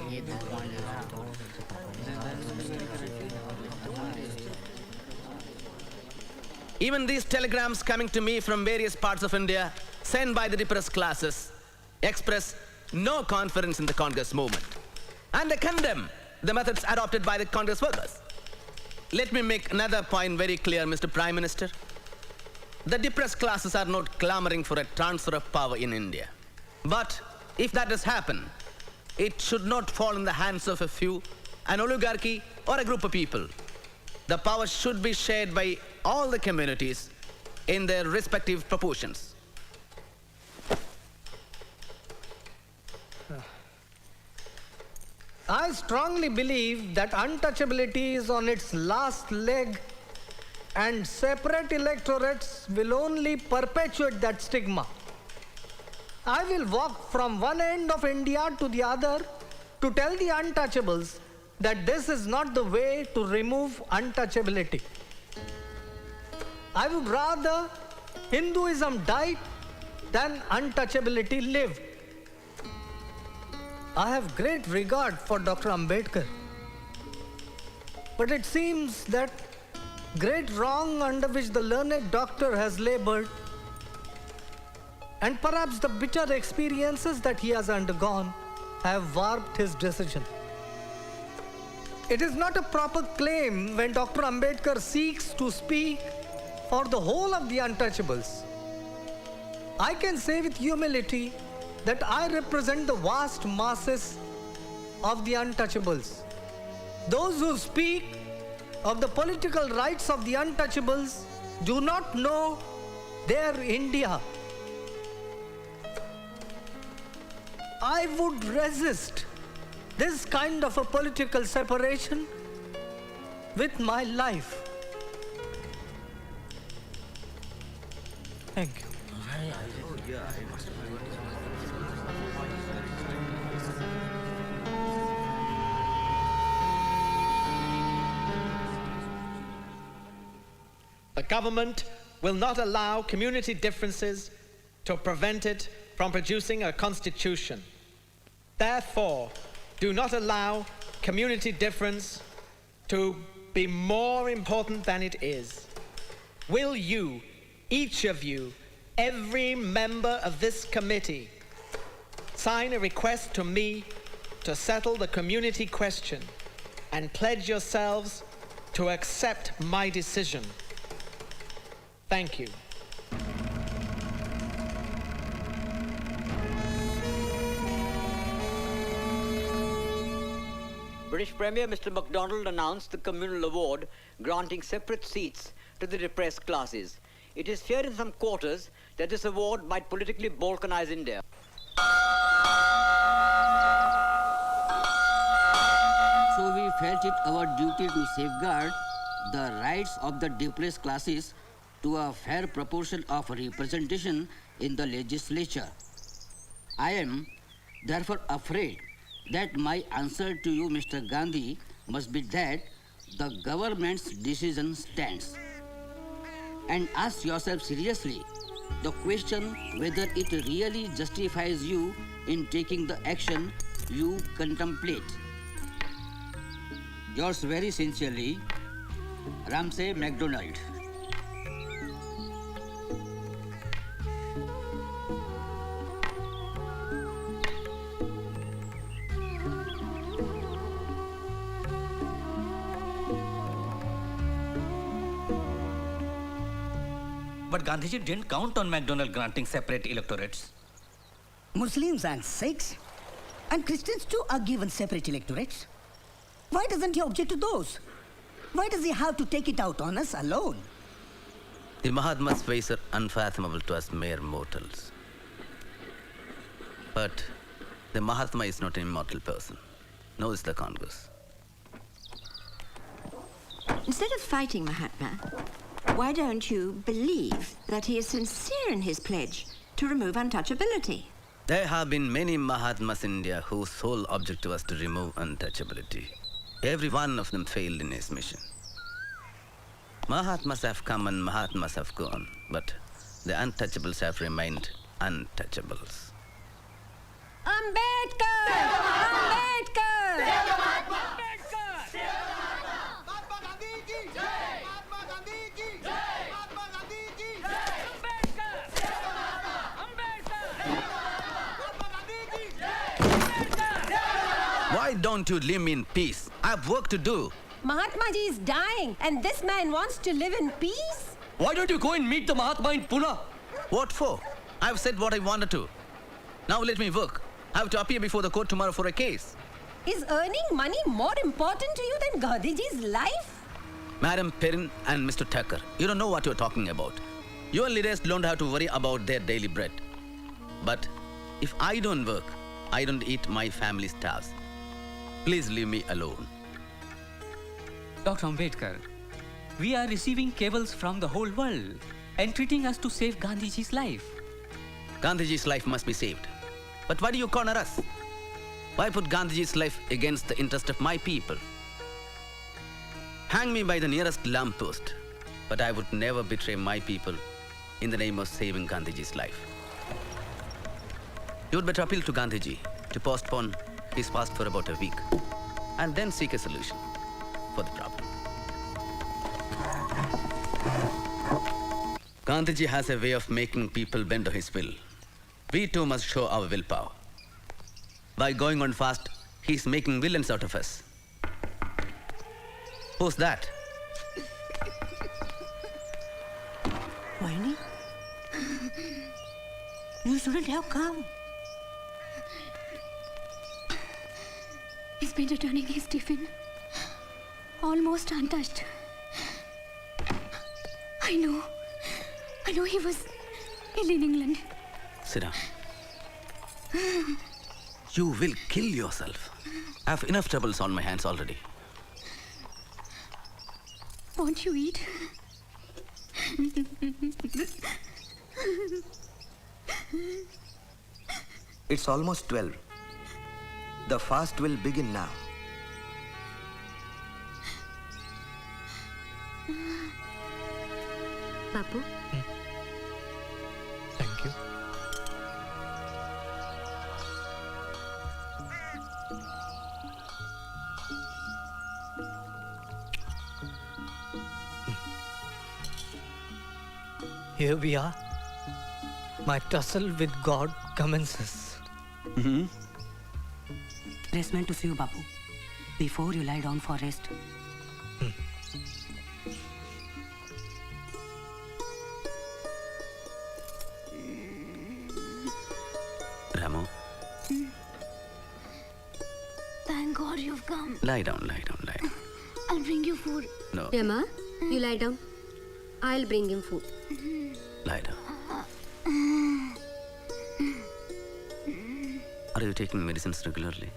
Even these telegrams coming to me from various parts of India, sent by the depressed classes, express no confidence in the Congress movement. And they condemn the methods adopted by the Congress workers. Let me make another point very clear, Mr. Prime Minister. The depressed classes are not clamoring for a transfer of power in India. But if that does happen, it should not fall in the hands of a few, an oligarchy or a group of people. The power should be shared by all the communities in their respective proportions. I strongly believe that untouchability is on its last leg, and separate electorates will only perpetuate that stigma. I will walk from one end of India to the other to tell the untouchables that this is not the way to remove untouchability. I would rather Hinduism died than untouchability lived. I have great regard for Dr. Ambedkar, but it seems that great wrong under which the learned doctor has labored, and perhaps the bitter experiences that he has undergone, have warped his decision. It is not a proper claim when Dr. Ambedkar seeks to speak for the whole of the untouchables. I can say with humility that I represent the vast masses of the untouchables. Those who speak of the political rights of the untouchables do not know their India. I would resist this kind of a political separation with my life. Thank you. The government will not allow community differences to prevent it from producing a constitution. Therefore, do not allow community difference to be more important than it is. Will you, each of you, every member of this committee, sign a request to me to settle the community question and pledge yourselves to accept my decision? Thank you. British Premier Mr. MacDonald announced the communal award granting separate seats to the depressed classes. It is feared in some quarters that this award might politically balkanize India. So we felt it our duty to safeguard the rights of the depressed classes to a fair proportion of representation in the legislature. I am therefore afraid that my answer to you, Mr. Gandhi, must be that the government's decision stands. And ask yourself seriously the question whether it really justifies you in taking the action you contemplate. Yours very sincerely, Ramsay MacDonald. But Gandhiji didn't count on MacDonald granting separate electorates. Muslims and Sikhs and Christians too are given separate electorates. Why doesn't he object to those? Why does he have to take it out on us alone? The Mahatma's ways are unfathomable to us mere mortals. But the Mahatma is not an immortal person, nor is the Congress. Instead of fighting Mahatma, why don't you believe that he is sincere in his pledge to remove untouchability? There have been many Mahatmas in India whose sole objective was to remove untouchability. Every one of them failed in his mission. Mahatmas have come and Mahatmas have gone, but the untouchables have remained untouchables. Ambedkar! Ambedkar! Why don't you leave me in peace? I have work to do. Mahatma Ji is dying and this man wants to live in peace? Why don't you go and meet the Mahatma in Pune? What for? I've said what I wanted to. Now let me work. I have to appear before the court tomorrow for a case. Is earning money more important to you than Gandhiji's life? Madam Perrin and Mr. Thakur, you don't know what you're talking about. Your leaders don't have to worry about their daily bread. But if I don't work, I don't eat my family's starves. Please leave me alone. Dr. Ambedkar, we are receiving cables from the whole world, entreating us to save Gandhiji's life. Gandhiji's life must be saved. But why do you corner us? Why put Gandhiji's life against the interest of my people? Hang me by the nearest lamppost, but I would never betray my people in the name of saving Gandhiji's life. You would better appeal to Gandhiji to postpone his fast for about a week and then seek a solution for the problem. Gandhiji has a way of making people bend to his will. We too must show our willpower. By going on fast, he's making villains out of us. Who's that? Vaini? You shouldn't have come. He's been returning his tiffin, almost untouched. I know he was ill in England. Sit down. You will kill yourself. I have enough troubles on my hands already. Won't you eat? It's almost 12. The fast will begin now. Babu? Thank you. Here we are. My tussle with God commences. Rest meant to see you, Babu, before you lie down for rest. Ramu, Thank God you've come. Lie down, lie down, lie down. I'll bring you food. No, Emma, you lie down. I'll bring him food. lie down. Are you taking medicines regularly?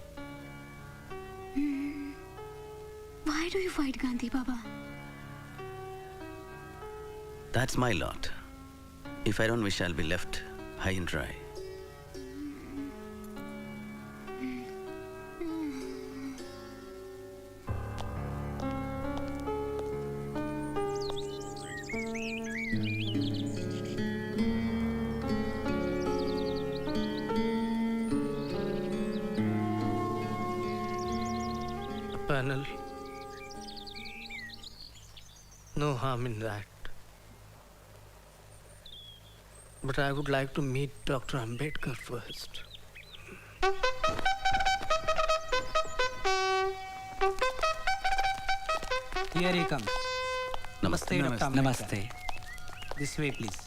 Why do you fight Gandhi, Baba? That's my lot. If I don't wish, I'll be left high and dry. Panel. No harm in that. But I would like to meet Dr. Ambedkar first. Here he comes. Namaste. Dr. Ambedkar. Namaste. This way, please.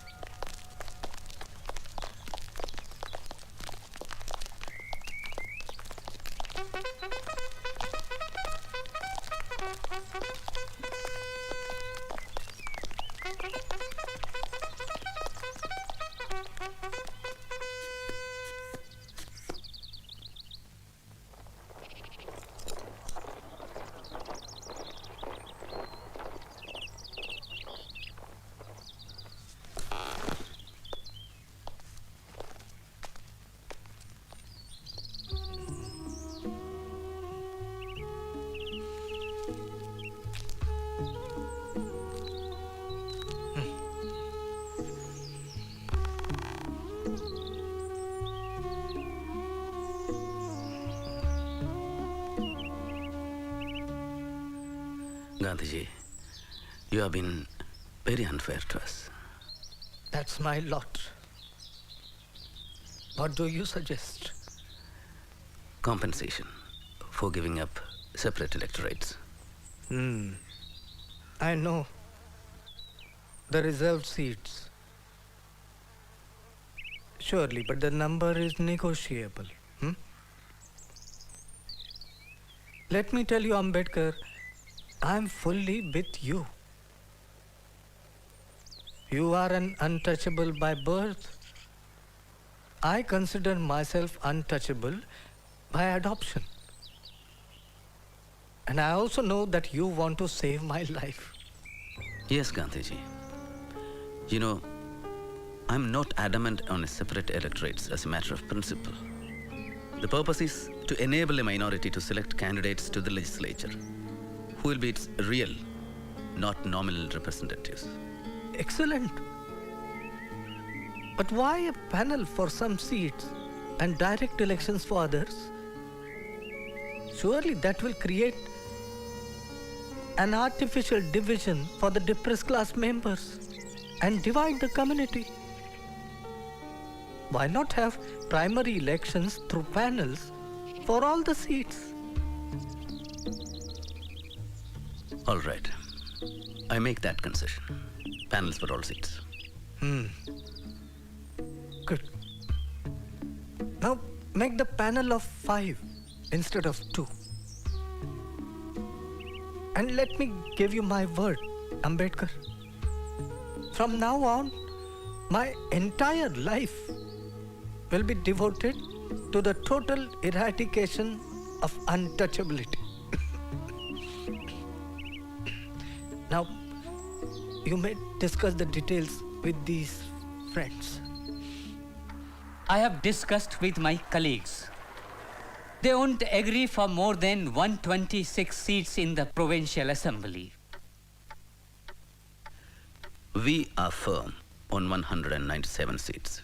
Gandhiji, you have been very unfair to us. That's my lot. What do you suggest? Compensation for giving up separate electorates. I know. The reserved seats. Surely, but the number is negotiable. Let me tell you, Ambedkar, I'm fully with you. You are an untouchable by birth. I consider myself untouchable by adoption. And I also know that you want to save my life. Yes, Gandhiji. You know, I'm not adamant on separate electorates as a matter of principle. The purpose is to enable a minority to select candidates to the legislature who will be its real, not nominal representatives. Excellent. But why a panel for some seats and direct elections for others? Surely that will create an artificial division for the depressed class members and divide the community. Why not have primary elections through panels for all the seats? All right. I make that concession. Panels for all seats. Good. Now make the panel of 5 instead of 2. And let me give you my word, Ambedkar. From now on, my entire life will be devoted to the total eradication of untouchability. Now, you may discuss the details with these friends. I have discussed with my colleagues. They won't agree for more than 126 seats in the Provincial Assembly. We are firm on 197 seats.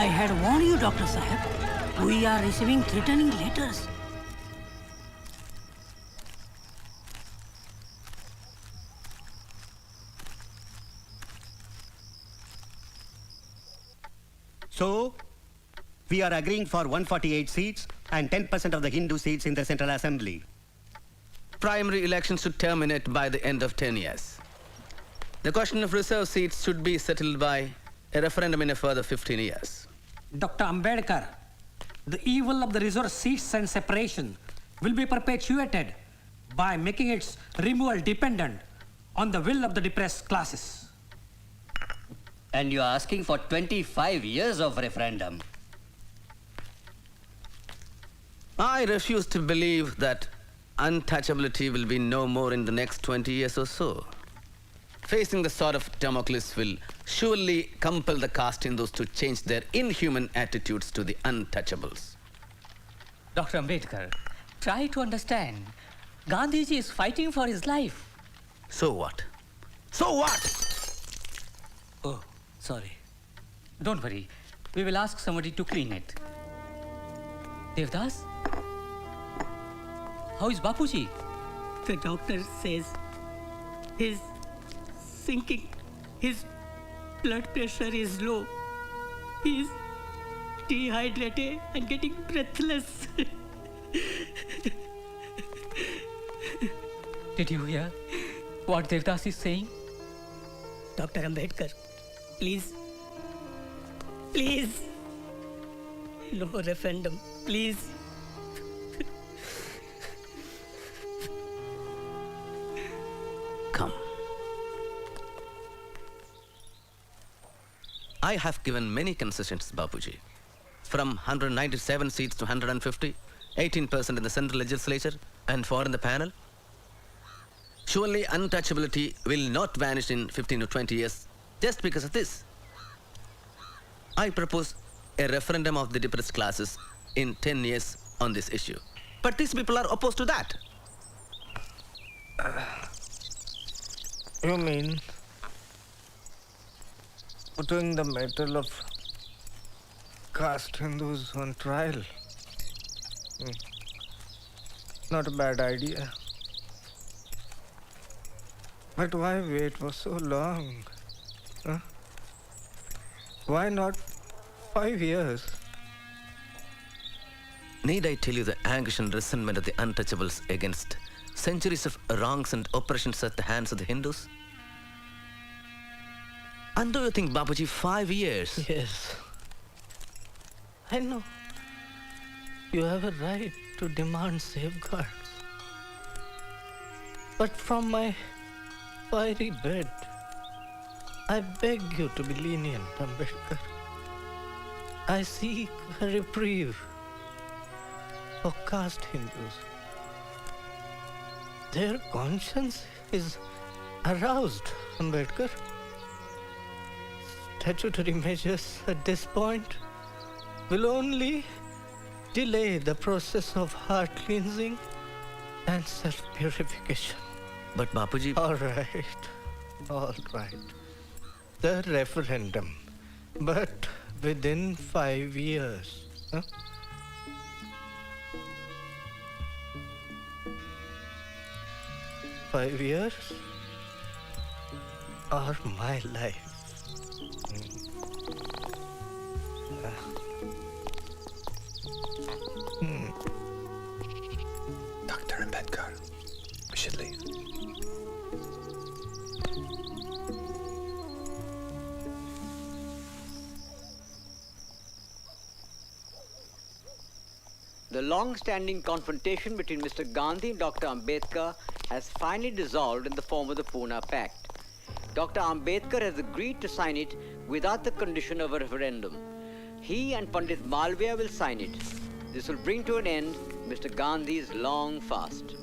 I had warned you, Dr. Saheb. We are receiving threatening letters. So, we are agreeing for 148 seats and 10% of the Hindu seats in the Central Assembly. Primary elections should terminate by the end of 10 years. The question of reserve seats should be settled by a referendum in a further 15 years. Dr. Ambedkar, the evil of the reserve seats and separation will be perpetuated by making its removal dependent on the will of the depressed classes. And you're asking for 25 years of referendum. I refuse to believe that untouchability will be no more in the next 20 years or so. Facing the sword of Damocles will surely compel the caste Hindus to change their inhuman attitudes to the untouchables. Dr. Ambedkar, try to understand. Gandhiji is fighting for his life. So what? So what? Oh, sorry. Don't worry. We will ask somebody to clean it. Devdas? How is Bapuji? The doctor says he's sinking. His blood pressure is low. He's dehydrated and getting breathless. Did you hear what Devdas is saying? Dr. Ambedkar, please. Please. No referendum, please. Come. I have given many concessions, Bapuji. From 197 seats to 150, 18% in the central legislature, and 4 in the panel. Surely untouchability will not vanish in 15 to 20 years just because of this. I propose a referendum of the depressed classes in 10 years on this issue. But these people are opposed to that. You mean putting the matter of caste Hindus on trial? Not a bad idea. But why wait for so long? Huh? Why not 5 years? Need I tell you the anguish and resentment of the untouchables against centuries of wrongs and oppressions at the hands of the Hindus? And do you think, Bapuji, 5 years? Yes. I know. You have a right to demand safeguards. But from my fiery bed, I beg you to be lenient, Ambedkar. I seek a reprieve for caste Hindus. Their conscience is aroused, Ambedkar. Statutory measures at this point will only delay the process of heart cleansing and self-purification. But Bapuji... All right. The referendum, but within 5 years. Huh? Five years or my life. Dr. Ambedkar, we should leave. The long-standing confrontation between Mr. Gandhi and Dr. Ambedkar has finally dissolved in the form of the Pune Pact. Dr. Ambedkar has agreed to sign it without the condition of a referendum. He and Pandit Malviya will sign it. This will bring to an end Mr. Gandhi's long fast.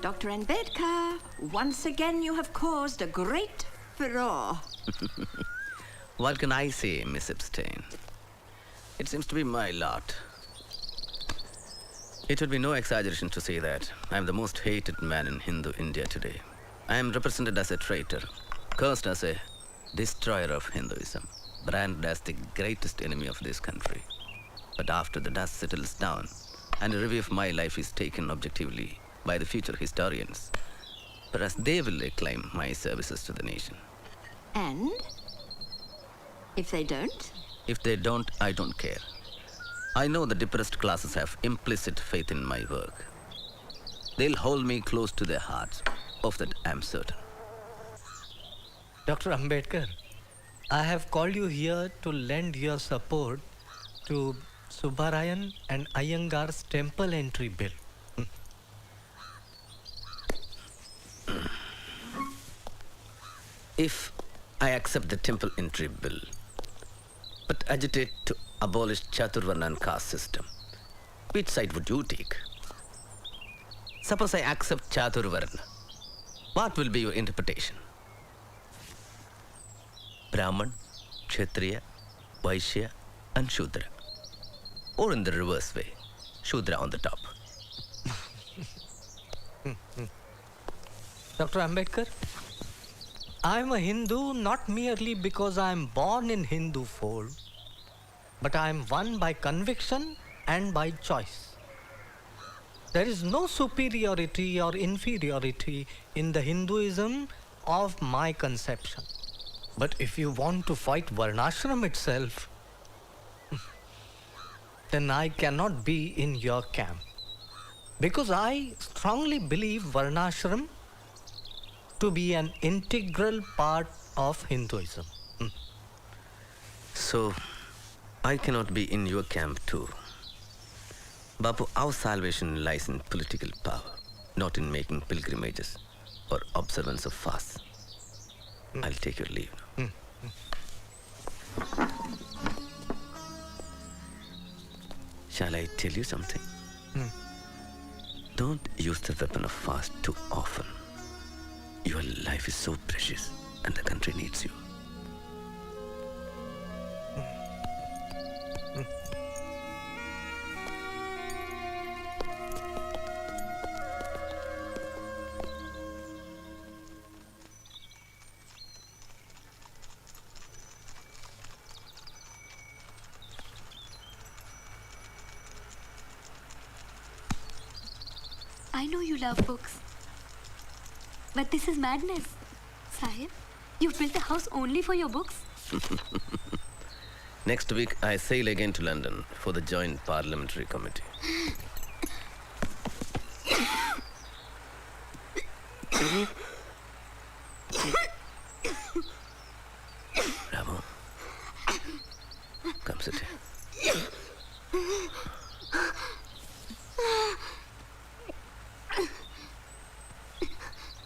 Dr. Ambedkar, once again you have caused a great furore. What can I say, Miss Epstein? It seems to be my lot. It would be no exaggeration to say that I am the most hated man in Hindu India today. I am represented as a traitor, cursed as a destroyer of Hinduism, branded as the greatest enemy of this country. But after the dust settles down and a review of my life is taken objectively by the future historians, perhaps they will acclaim my services to the nation. And if they don't? If they don't, I don't care. I know the depressed classes have implicit faith in my work. They'll hold me close to their hearts. Of that, I'm certain. Dr. Ambedkar, I have called you here to lend your support to Subbarayan and Iyengar's temple entry bill. If I accept the temple entry bill, but agitate to abolish Chaturvarnan caste system, which side would you take? Suppose I accept Chaturvarna. What will be your interpretation? Brahman, Kshatriya, Vaishya, and Shudra. Or in the reverse way, Shudra on the top. Dr. Ambedkar, I am a Hindu not merely because I am born in Hindu fold, but I am one by conviction and by choice. There is no superiority or inferiority in the Hinduism of my conception. But if you want to fight Varnashram itself, then I cannot be in your camp. Because I strongly believe Varnashram to be an integral part of Hinduism. So, I cannot be in your camp too. Bapu, our salvation lies in political power, not in making pilgrimages or observance of fasts. I'll take your leave now. Shall I tell you something? Don't use the weapon of fast too often. Your life is so precious and the country needs you. I know you love books. But this is madness. Sahib, you've built a house only for your books? Next week, I sail again to London for the Joint Parliamentary Committee. Ramo, come sit here.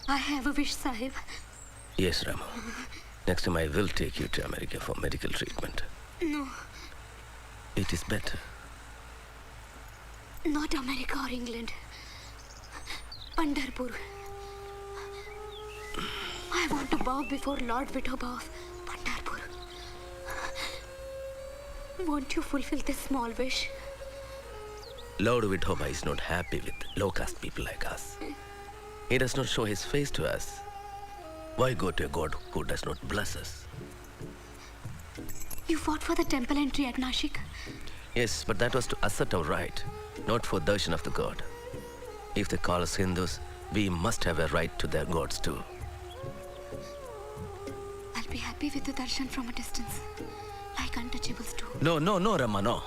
I have a wish, Sahib. Yes, Ramo. Next time I will take you to America for medical treatment. No, It is better. not America or England. Pandharpur. I want to bow before Lord Vithoba of Pandharpur. Won't you fulfill this small wish? Lord Vithoba is not happy with low-caste people like us. He does not show his face to us. Why go to a god who does not bless us? You fought for the temple entry at Nashik. Yes, but that was to assert our right, not for darshan of the god. If they call us Hindus, we must have a right to their gods too. I'll be happy with the darshan from a distance, like like untouchables too. No, Rama, no.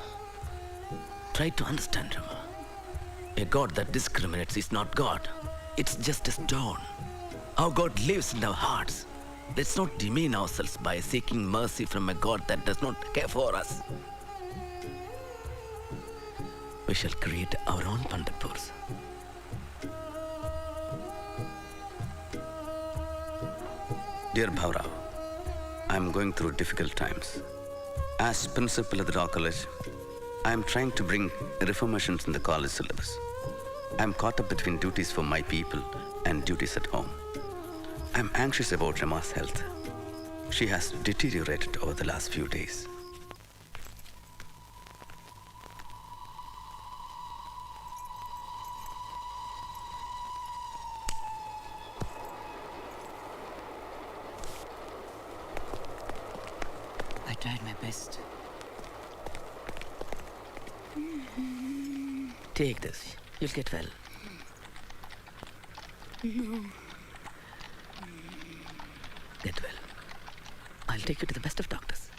Try to understand, Rama. A God that discriminates is not God. It's just a stone. Our God lives in our hearts. Let's not demean ourselves by seeking mercy from a God that does not care for us. We shall create our own Panditpurs. Dear Bhaurav, I am going through difficult times. As principal of the law college, I am trying to bring reformations in the college syllabus. I am caught up between duties for my people and duties at home. I am anxious about Rama's health. She has deteriorated over the last few days. I tried my best. Take this. You'll get well. No. Get well. I'll take you to the best of doctors.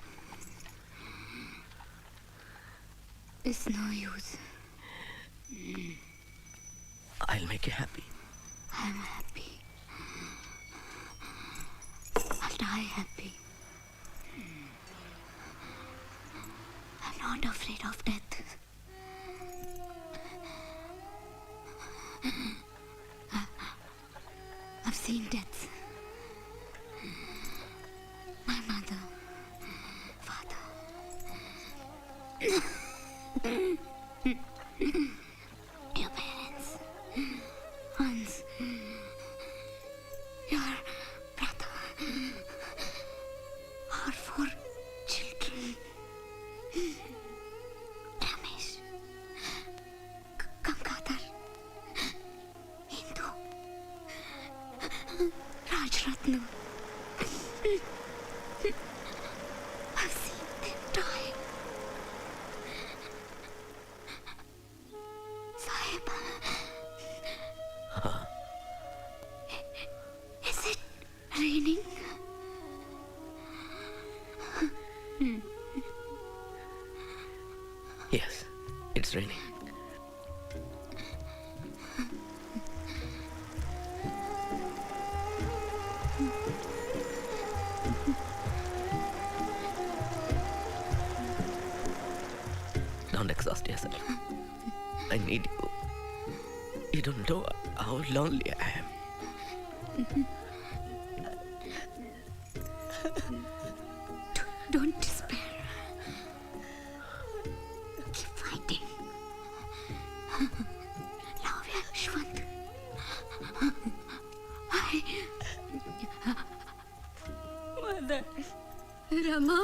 It's no use. I'll make you happy. I'm happy. I'll die happy. I'm not afraid of death. I've seen death. My mother, father. Your parents. Hans. Your brother. Our 4 children. Ramesh. Gangadhar. Hindu. Rajratna. I've seen them die. Sahib. Is it raining? Yes, it's raining. Don't exhaust yourself. I need you. You don't know how lonely I am. Don't despair. Keep fighting. Love you, Shwant. Mother. Rama.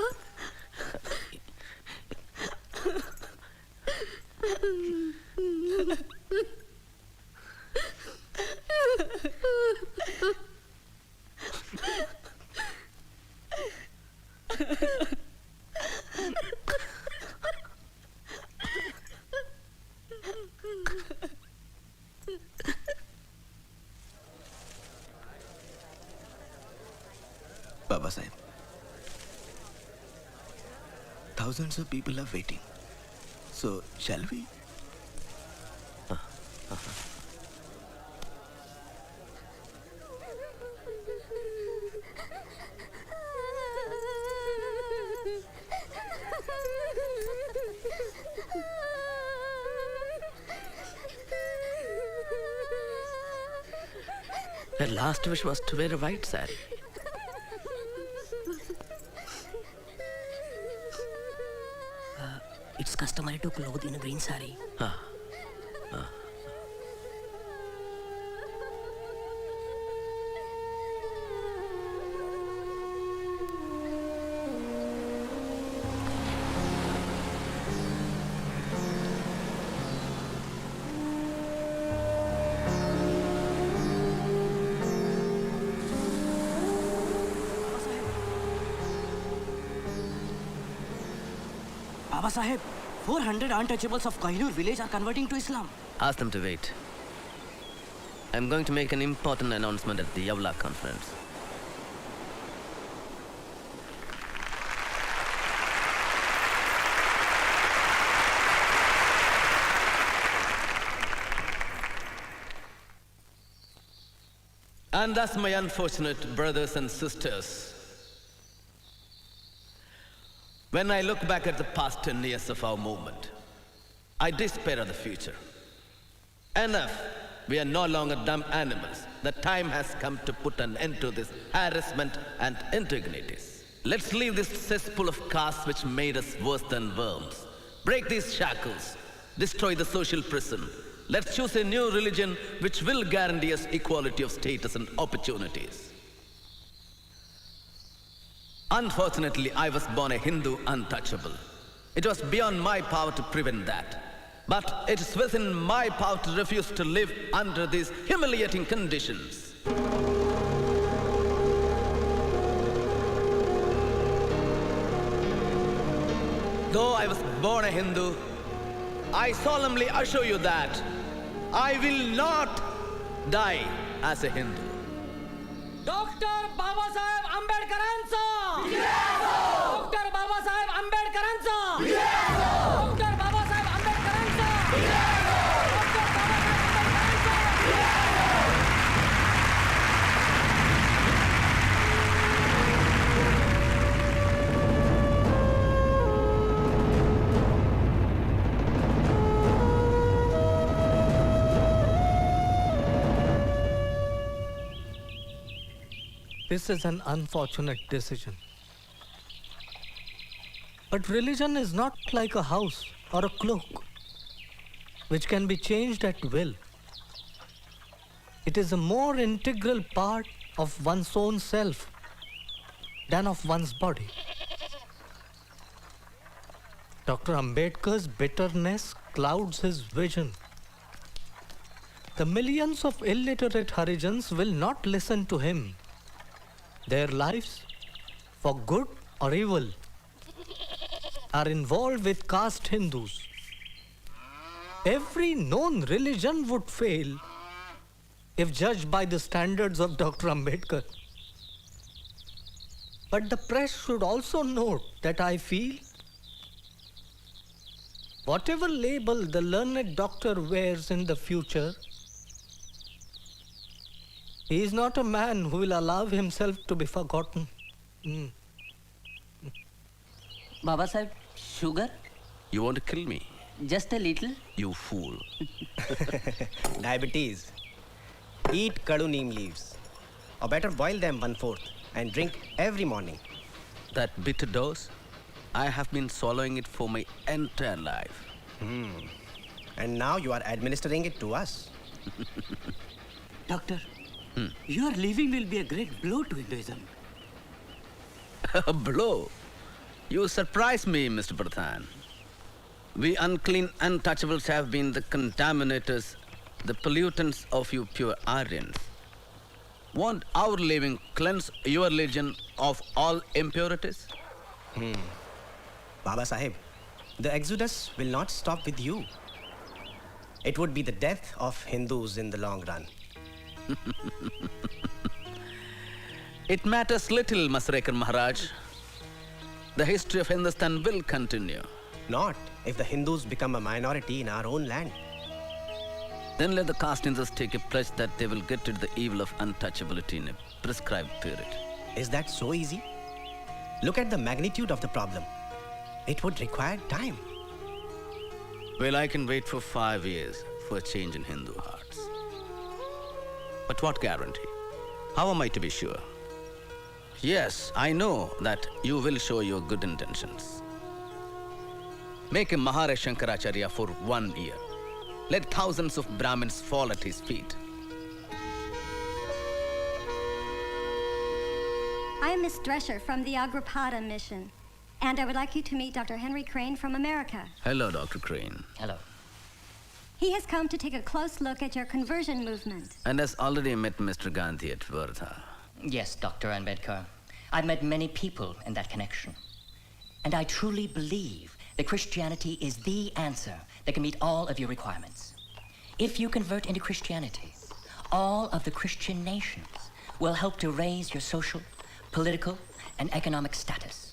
Babasaheb, thousands of people are waiting. So, shall we? Her last wish was to wear a white sari. It's customary to clothe in a green sari. Babasaheb, 400 untouchables of Kohinoor village are converting to Islam. Ask them to wait. I'm going to make an important announcement at the Yavla conference. And thus, my unfortunate brothers and sisters, when I look back at the past 10 years of our movement, I despair of the future. Enough. We are no longer dumb animals. The time has come to put an end to this harassment and indignities. Let's leave this cesspool of caste which made us worse than worms. Break these shackles. Destroy the social prison. Let's choose a new religion which will guarantee us equality of status and opportunities. Unfortunately, I was born a Hindu untouchable. It was beyond my power to prevent that. But it is within my power to refuse to live under these humiliating conditions. Though I was born a Hindu, I solemnly assure you that I will not die as a Hindu. Dr.Babasaheb Ambedkaransa! Dr.Babasaheb Ambedkaransa! Dr.Babasaheb Ambedkaransa! This is an unfortunate decision. But religion is not like a house or a cloak, which can be changed at will. It is a more integral part of one's own self than of one's body. Dr. Ambedkar's bitterness clouds his vision. The millions of illiterate Harijans will not listen to him. Their lives, for good or evil, are involved with caste Hindus. Every known religion would fail if judged by the standards of Dr. Ambedkar. But the press should also note that I feel whatever label the learned doctor wears in the future, he is not a man who will allow himself to be forgotten. Babasaheb, sugar? You want to kill me? Just a little. You fool. Diabetes. Eat kadu neem leaves. Or better boil them 1/4 and drink every morning. That bitter dose? I have been swallowing it for my entire life. And now you are administering it to us. Doctor, your leaving will be a great blow to Hinduism. A blow? You surprise me, Mr. Pradhan. We unclean untouchables have been the contaminators, the pollutants of you pure Aryans. Won't our leaving cleanse your religion of all impurities? Babasaheb, the exodus will not stop with you. It would be the death of Hindus in the long run. It matters little, Masrekar Maharaj. The history of Hindustan will continue. Not if the Hindus become a minority in our own land. Then let the caste Hindus take a pledge that they will get rid of the evil of untouchability in a prescribed period. Is that so easy? Look at the magnitude of the problem. It would require time. Well, I can wait for 5 years for a change in Hindu hearts. But what guarantee? How am I to be sure? Yes, I know that you will show your good intentions. Make him Maharaj Shankaracharya for 1 year. Let thousands of Brahmins fall at his feet. I am Miss Drescher from the Agripada mission, and I would like you to meet Dr. Henry Crane from America. Hello, Dr. Crane. Hello. He has come to take a close look at your conversion movement. And has already met Mr. Gandhi at Wardha. Yes, Dr. Ambedkar. I've met many people in that connection. And I truly believe that Christianity is the answer that can meet all of your requirements. If you convert into Christianity, all of the Christian nations will help to raise your social, political, and economic status.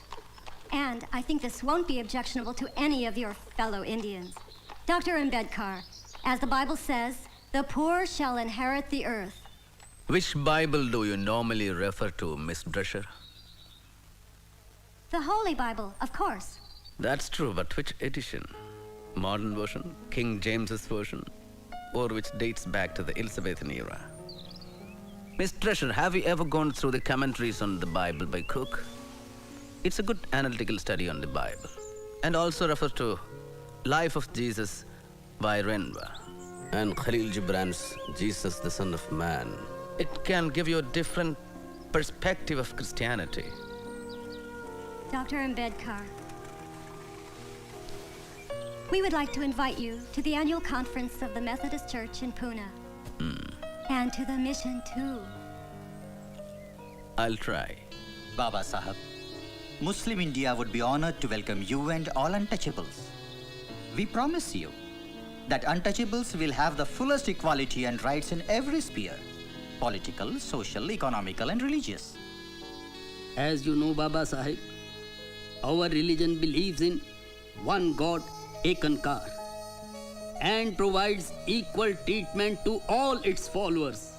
And I think this won't be objectionable to any of your fellow Indians. Dr. Ambedkar, as the Bible says, the poor shall inherit the earth. Which Bible do you normally refer to, Miss Drescher? The Holy Bible, of course. That's true, but which edition? Modern version, King James's version, or which dates back to the Elizabethan era? Miss Drescher, have you ever gone through the commentaries on the Bible by Cook? It's a good analytical study on the Bible, and also refers to Life of Jesus by Renwa and Khalil Gibran's Jesus, the Son of Man. It can give you a different perspective of Christianity. Dr. Ambedkar, we would like to invite you to the annual conference of the Methodist Church in Pune. And to the mission too. I'll try. Babasaheb, Muslim India would be honored to welcome you and all untouchables. We promise you that untouchables will have the fullest equality and rights in every sphere: political, social, economical, and religious. As you know, Babasaheb, our religion believes in one God, Ekankar, and provides equal treatment to all its followers.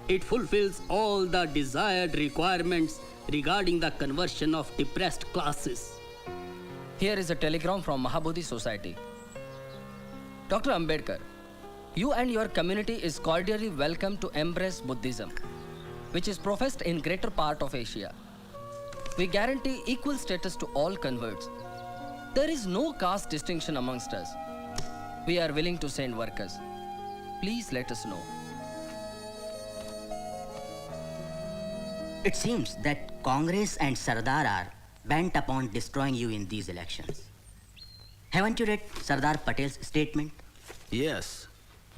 It fulfills all the desired requirements regarding the conversion of depressed classes. Here is a telegram from Mammootty Society. Dr. Ambedkar, you and your community is cordially welcome to embrace Buddhism, which is professed in greater part of Asia. We guarantee equal status to all converts. There is no caste distinction amongst us. We are willing to send workers. Please let us know. It seems that Congress and Sardar are bent upon destroying you in these elections. Haven't you read Sardar Patel's statement? Yes.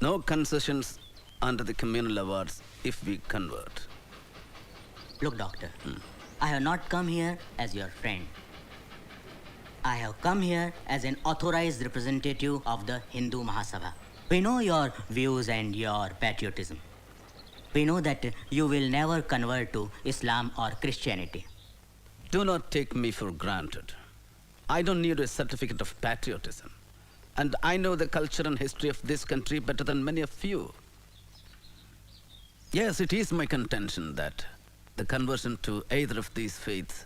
No concessions under the communal awards if we convert. Look, Doctor, I have not come here as your friend. I have come here as an authorized representative of the Hindu Mahasabha. We know your views and your patriotism. We know that you will never convert to Islam or Christianity. Do not take me for granted. I don't need a certificate of patriotism. And I know the culture and history of this country better than many of you. Yes, it is my contention that the conversion to either of these faiths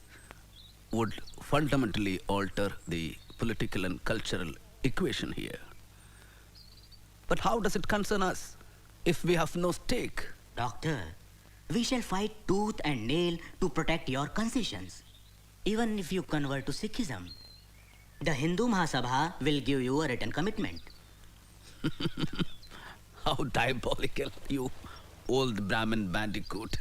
would fundamentally alter the political and cultural equation here. But how does it concern us if we have no stake? Doctor, we shall fight tooth and nail to protect your concessions. Even if you convert to Sikhism, the Hindu Mahasabha will give you a written commitment. How diabolical, you old Brahmin bandicoot.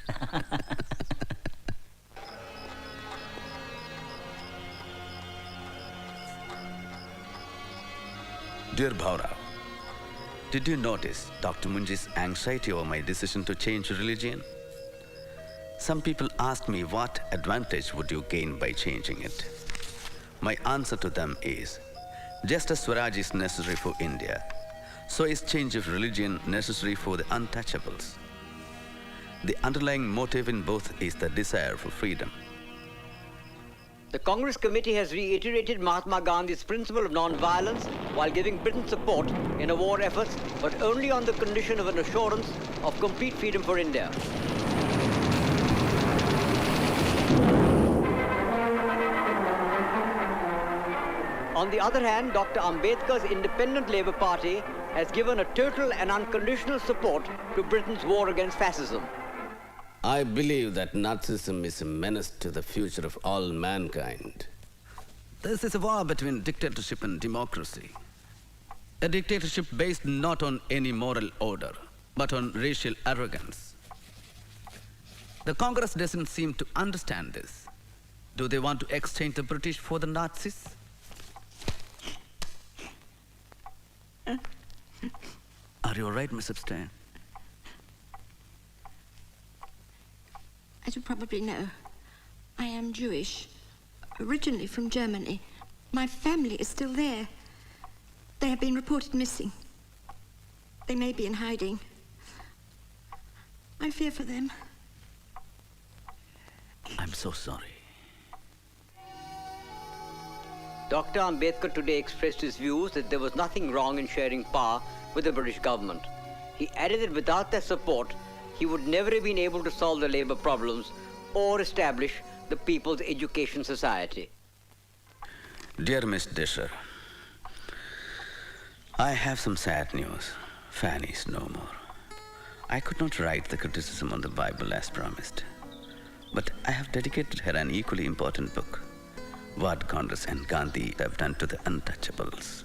Dear Bhaura, did you notice Dr. Munji's anxiety over my decision to change religion? Some people asked me what advantage would you gain by changing it. My answer to them is, just as Swaraj is necessary for India, so is change of religion necessary for the untouchables. The underlying motive in both is the desire for freedom. The Congress Committee has reiterated Mahatma Gandhi's principle of non-violence while giving Britain support in a war effort, but only on the condition of an assurance of complete freedom for India. On the other hand, Dr. Ambedkar's Independent Labour Party has given a total and unconditional support to Britain's war against fascism. I believe that Nazism is a menace to the future of all mankind. This is a war between dictatorship and democracy. A dictatorship based not on any moral order, but on racial arrogance. The Congress doesn't seem to understand this. Do they want to exchange the British for the Nazis? Are you all right, Miss Epstein? As you probably know, I am Jewish, originally from Germany. My family is still there. They have been reported missing. They may be in hiding. I fear for them. I'm so sorry. Dr. Ambedkar today expressed his views that there was nothing wrong in sharing power with the British government. He added that without their support, he would never have been able to solve the labor problems or establish the People's Education Society. Dear Miss Disher, I have some sad news. Fanny is no more. I could not write the criticism on the Bible as promised, but I have dedicated her an equally important book, What Congress and Gandhi Have Done to the Untouchables.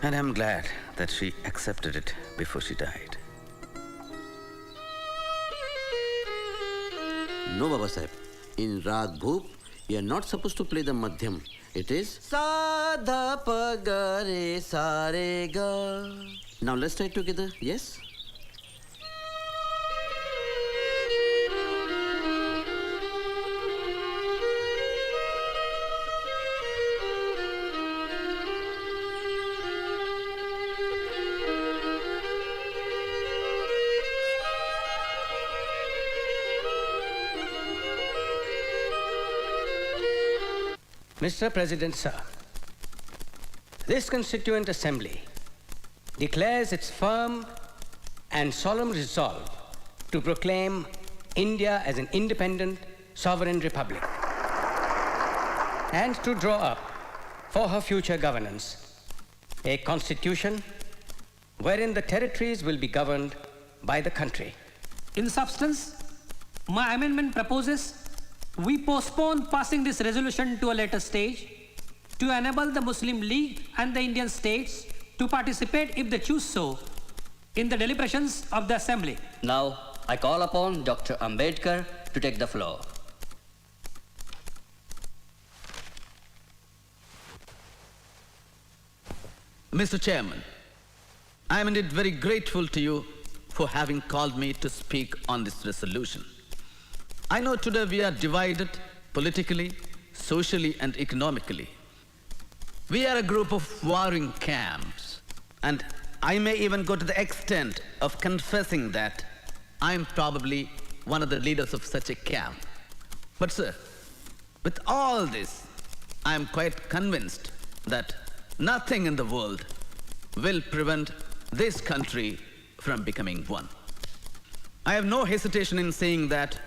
And I'm glad that she accepted it before she died. No, Babasaheb. In Rag Bhoop, you are not supposed to play the Madhyam. It is Sa Dha Pa Ga Re Sa Re Ga. Now let's try it together. Yes? Mr. President, sir, this Constituent Assembly declares its firm and solemn resolve to proclaim India as an independent, sovereign republic and to draw up for her future governance a constitution wherein the territories will be governed by the country. In substance, my amendment proposes we postpone passing this resolution to a later stage to enable the Muslim League and the Indian states to participate, if they choose so, in the deliberations of the Assembly. Now, I call upon Dr. Ambedkar to take the floor. Mr. Chairman, I am indeed very grateful to you for having called me to speak on this resolution. I know today we are divided politically, socially, and economically. We are a group of warring camps, and I may even go to the extent of confessing that I am probably one of the leaders of such a camp. But sir, with all this, I am quite convinced that nothing in the world will prevent this country from becoming one. I have no hesitation in saying that,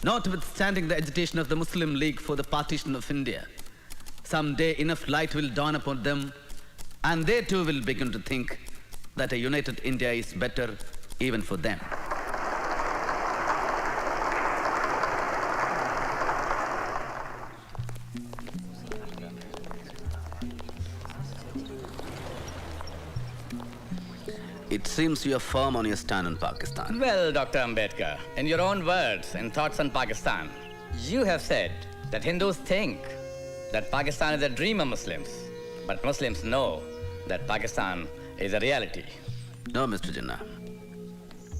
notwithstanding the agitation of the Muslim League for the partition of India, someday enough light will dawn upon them, and they too will begin to think that a united India is better even for them. It seems you are firm on your stand on Pakistan. Well, Dr. Ambedkar, in your own words and thoughts on Pakistan, you have said that Hindus think that Pakistan is a dream of Muslims, but Muslims know that Pakistan is a reality. No, Mr. Jinnah.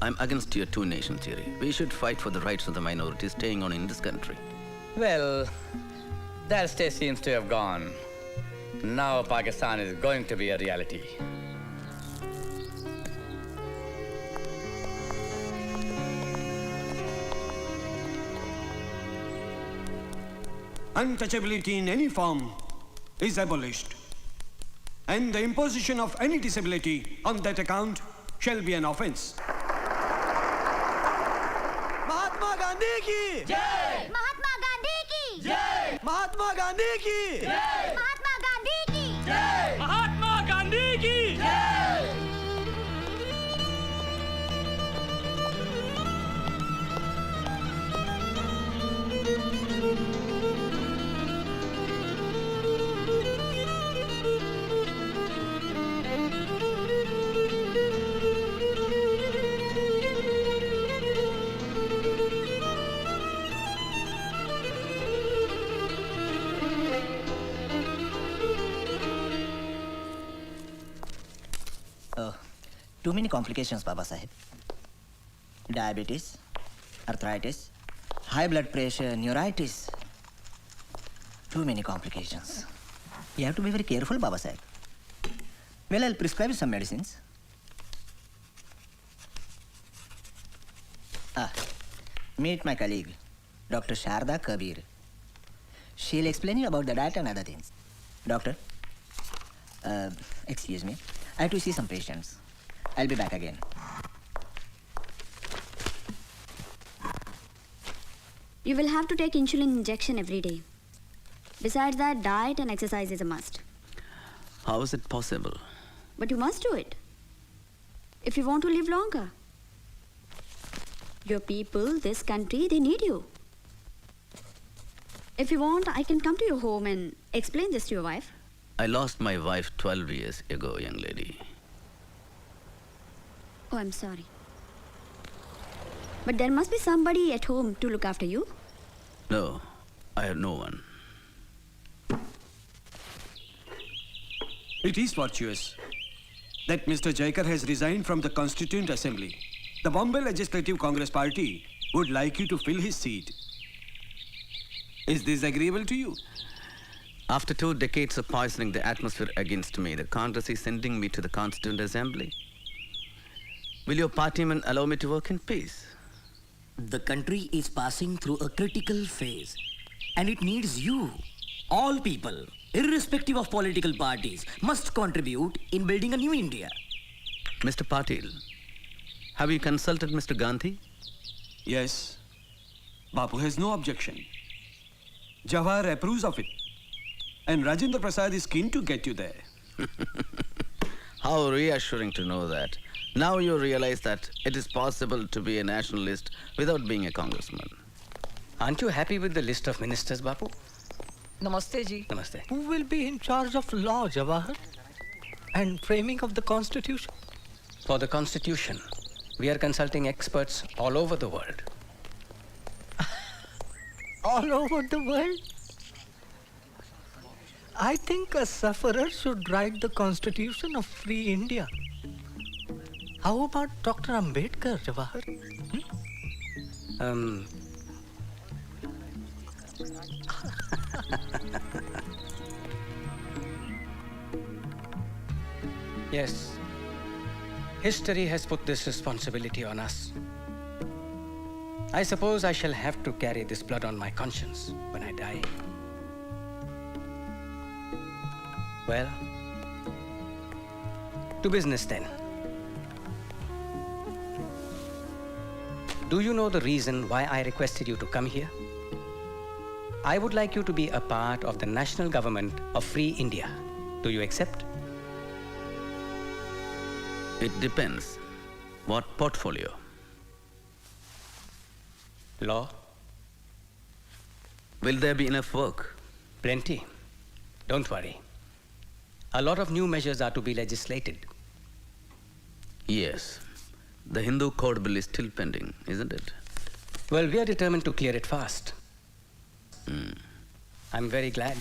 I'm against your two-nation theory. We should fight for the rights of the minorities staying on in this country. Well, that stage seems to have gone. Now Pakistan is going to be a reality. Untouchability in any form is abolished, and the imposition of any disability on that account shall be an offense. Mahatma Gandhi की जय, महात्मा गांधी की जय, महात्मा गांधी की जय, महात्मा गांधी की जय, महात्मा गांधी की जय. Too many complications, Babasaheb. Diabetes, arthritis, high blood pressure, neuritis. Too many complications. You have to be very careful, Babasaheb. Well, I'll prescribe you some medicines. Meet my colleague, Dr. Sharda Kabir. She'll explain you about the diet and other things. Doctor, excuse me. I have to see some patients. I'll be back again. You will have to take insulin injection every day. Besides that, diet and exercise is a must. How is it possible? But you must do it if you want to live longer. Your people, this country, they need you. If you want, I can come to your home and explain this to your wife. I lost my wife 12 years ago, young lady. Oh, I'm sorry. But there must be somebody at home to look after you. No, I have no one. It is fortuitous that Mr. Jaikar has resigned from the Constituent Assembly. The Bombay Legislative Congress Party would like you to fill his seat. Is this agreeable to you? After 2 decades of poisoning the atmosphere against me, the Congress is sending me to the Constituent Assembly. Will your partymen allow me to work in peace? The country is passing through a critical phase, and it needs you. All people, irrespective of political parties, must contribute in building a new India. Mr. Patel, have you consulted Mr. Gandhi? Yes. Bapu has no objection. Jabbar approves of it. And Rajendra Prasad is keen to get you there. How reassuring to know that. Now you realize that it is possible to be a nationalist without being a congressman. Aren't you happy with the list of ministers, Bapu? Namaste, ji. Namaste. Who will be in charge of law, Jabbar? And framing of the constitution? For the constitution, we are consulting experts all over the world. All over the world? I think a sufferer should write the constitution of free India. How about Dr. Ambedkar, Jabbar? Yes. History has put this responsibility on us. I suppose I shall have to carry this blood on my conscience when I die. Well, to business then. Do you know the reason why I requested you to come here? I would like you to be a part of the national government of Free India. Do you accept? It depends. What portfolio? Law. Will there be enough work? Plenty. Don't worry. A lot of new measures are to be legislated. Yes. The Hindu Code Bill is still pending, isn't it? Well, we are determined to clear it fast. I'm very glad.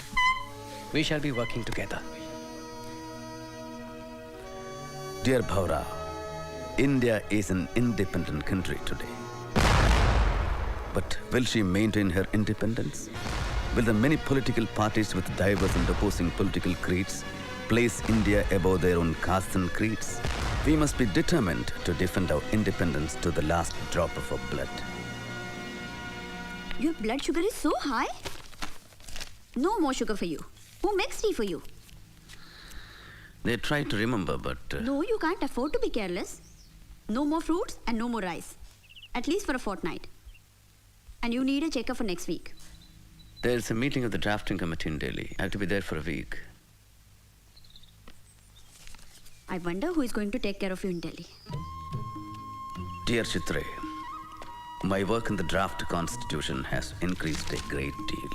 We shall be working together. Dear Bhaura, India is an independent country today. But will she maintain her independence? Will the many political parties with diverse and opposing political creeds place India above their own castes and creeds? We must be determined to defend our independence to the last drop of our blood. Your blood sugar is so high? No more sugar for you. Who makes tea for you? They try to remember, but... No, you can't afford to be careless. No more fruits and no more rice. At least for a fortnight. And you need a checkup for next week. There's a meeting of the drafting committee in Delhi. I have to be there for a week. I wonder who is going to take care of you in Delhi. Dear Chitre, my work in the draft constitution has increased a great deal.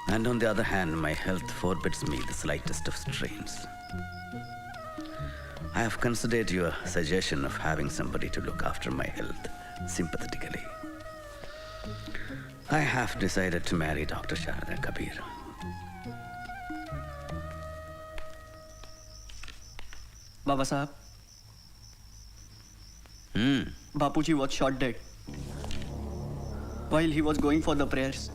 And on the other hand, my health forbids me the slightest of strains. I have considered your suggestion of having somebody to look after my health sympathetically. I have decided to marry Dr. Sharada Kabir. Babasaheb. Bapuji was shot dead while he was going for the prayers.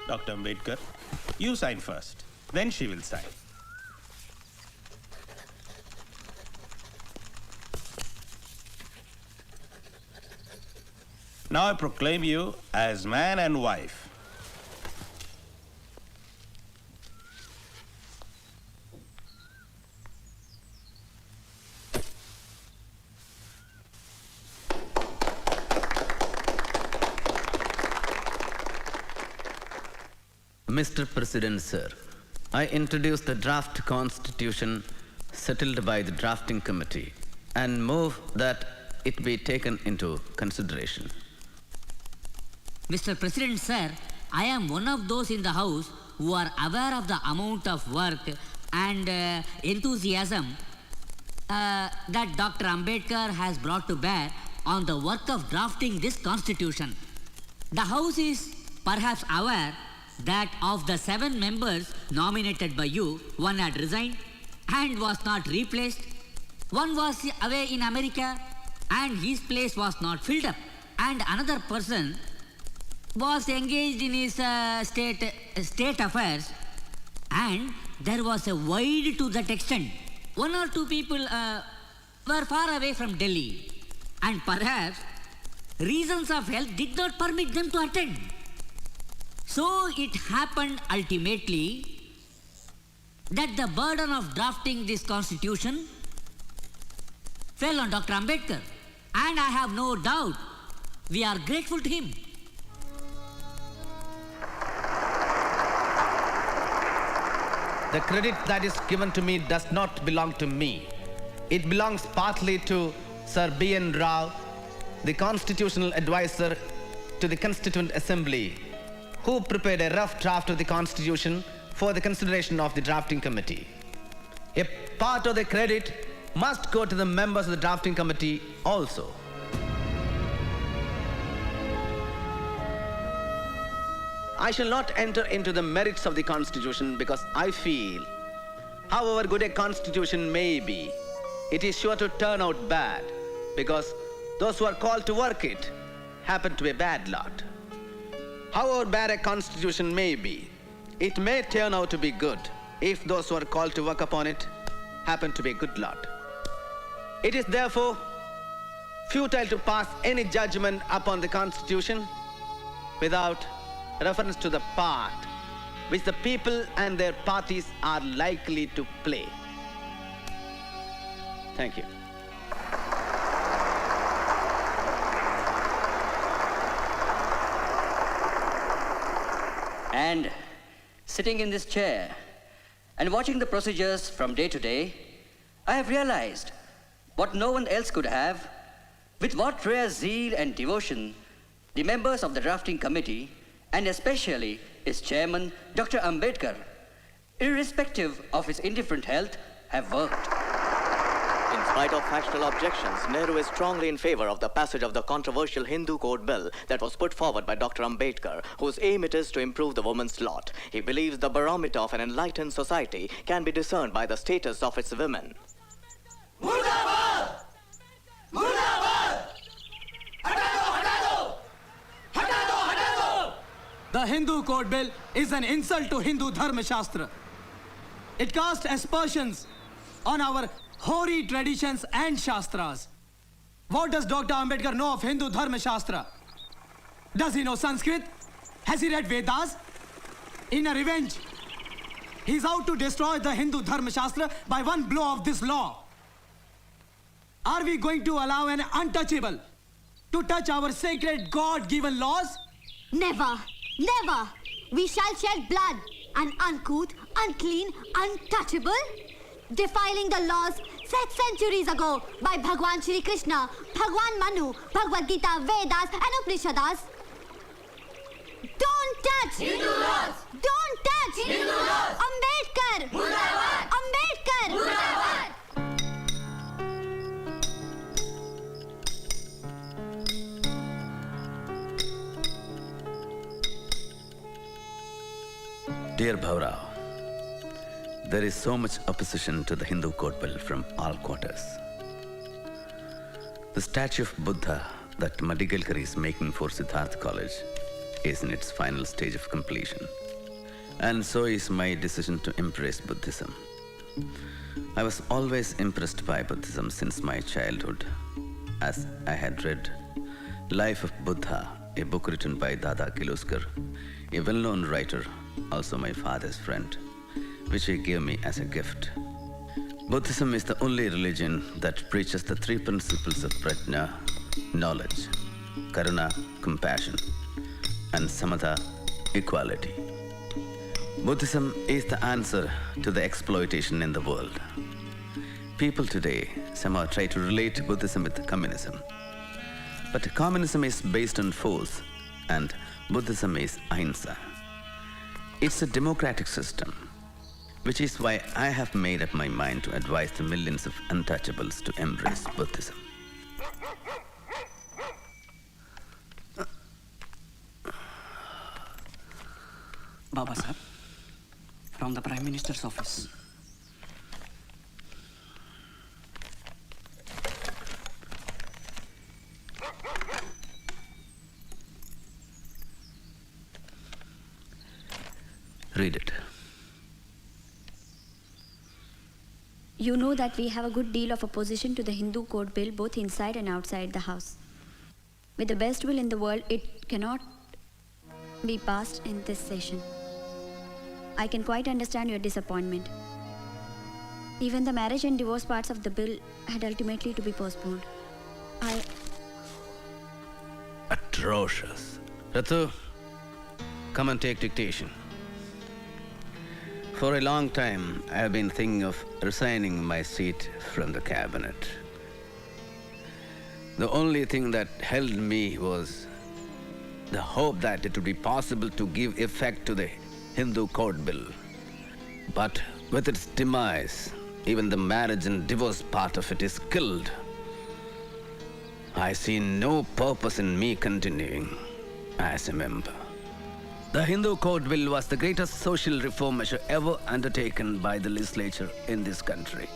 Dr. Ambedkar, you sign first. Then she will sign. Now I proclaim you as man and wife. Mr. President, sir, I introduce the draft constitution settled by the drafting committee and move that it be taken into consideration. Mr. President, sir, I am one of those in the House who are aware of the amount of work and enthusiasm that Dr. Ambedkar has brought to bear on the work of drafting this constitution. The House is perhaps aware that of the 7 members nominated by you, one had resigned and was not replaced. One was away in America and his place was not filled up. And another person was engaged in his state affairs, and there was a void to that extent. 1 or 2 people were far away from Delhi, and perhaps reasons of health did not permit them to attend. So it happened ultimately that the burden of drafting this constitution fell on Dr. Ambedkar, and I have no doubt we are grateful to him. The credit that is given to me does not belong to me. It belongs partly to Sir B.N. Rao, the constitutional advisor to the Constituent Assembly, who prepared a rough draft of the Constitution for the consideration of the drafting committee. A part of the credit must go to the members of the drafting committee also. I shall not enter into the merits of the Constitution because I feel, however good a Constitution may be, it is sure to turn out bad because those who are called to work it happen to be a bad lot. However bad a Constitution may be, it may turn out to be good if those who are called to work upon it happen to be a good lot. It is therefore futile to pass any judgment upon the Constitution without reference to the part which the people and their parties are likely to play. Thank you. And sitting in this chair and watching the procedures from day to day, I have realized what no one else could have, with what rare zeal and devotion the members of the drafting committee, and especially its chairman, Dr. Ambedkar, irrespective of his indifferent health, have worked. In spite of factual objections, Nehru is strongly in favor of the passage of the controversial Hindu Code Bill that was put forward by Dr. Ambedkar, whose aim it is to improve the woman's lot. He believes the barometer of an enlightened society can be discerned by the status of its women. Murdabad! Murdabad! The Hindu Code Bill is an insult to Hindu Dharma Shastra. It casts aspersions on our hoary traditions and Shastras. What does Dr. Ambedkar know of Hindu Dharma Shastra? Does he know Sanskrit? Has he read Vedas? In a revenge, he's out to destroy the Hindu Dharma Shastra by one blow of this law. Are we going to allow an untouchable to touch our sacred God-given laws? Never, never. We shall shed blood, an uncouth, unclean, untouchable, defiling the laws set centuries ago by Bhagwan Shri Krishna, Bhagwan Manu, Bhagavad Gita, Vedas and Upanishads. Don't touch! Hindu laws! Don't touch! Hindu laws! Ambedkar! Murdabad! Ambedkar! Murdabad! Dear Bhaurao, there is so much opposition to the Hindu Code Bill from all quarters. The statue of Buddha that Madigalkar is making for Siddharth College is in its final stage of completion. And so is my decision to embrace Buddhism. I was always impressed by Buddhism since my childhood, as I had read Life of Buddha, a book written by Dada Kiluskar, a well-known writer, also my father's friend, which he gave me as a gift. Buddhism is the only religion that preaches the three principles of prajna, knowledge, karuna, compassion, and samatha, equality. Buddhism is the answer to the exploitation in the world. People today somehow try to relate Buddhism with communism. But communism is based on force, and Buddhism is ahimsa. It's a democratic system, which is why I have made up my mind to advise the millions of untouchables to embrace Buddhism. Babasaheb, from the Prime Minister's office. Read it. You know that we have a good deal of opposition to the Hindu Code Bill both inside and outside the House. With the best will in the world, it cannot be passed in this session. I can quite understand your disappointment. Even the marriage and divorce parts of the bill had ultimately to be postponed. Atrocious. Ratu, come and take dictation. For a long time, I have been thinking of resigning my seat from the cabinet. The only thing that held me was the hope that it would be possible to give effect to the Hindu Code Bill. But with its demise, even the marriage and divorce part of it is killed. I see no purpose in me continuing as a member. The Hindu Code Bill was the greatest social reform measure ever undertaken by the legislature in this country.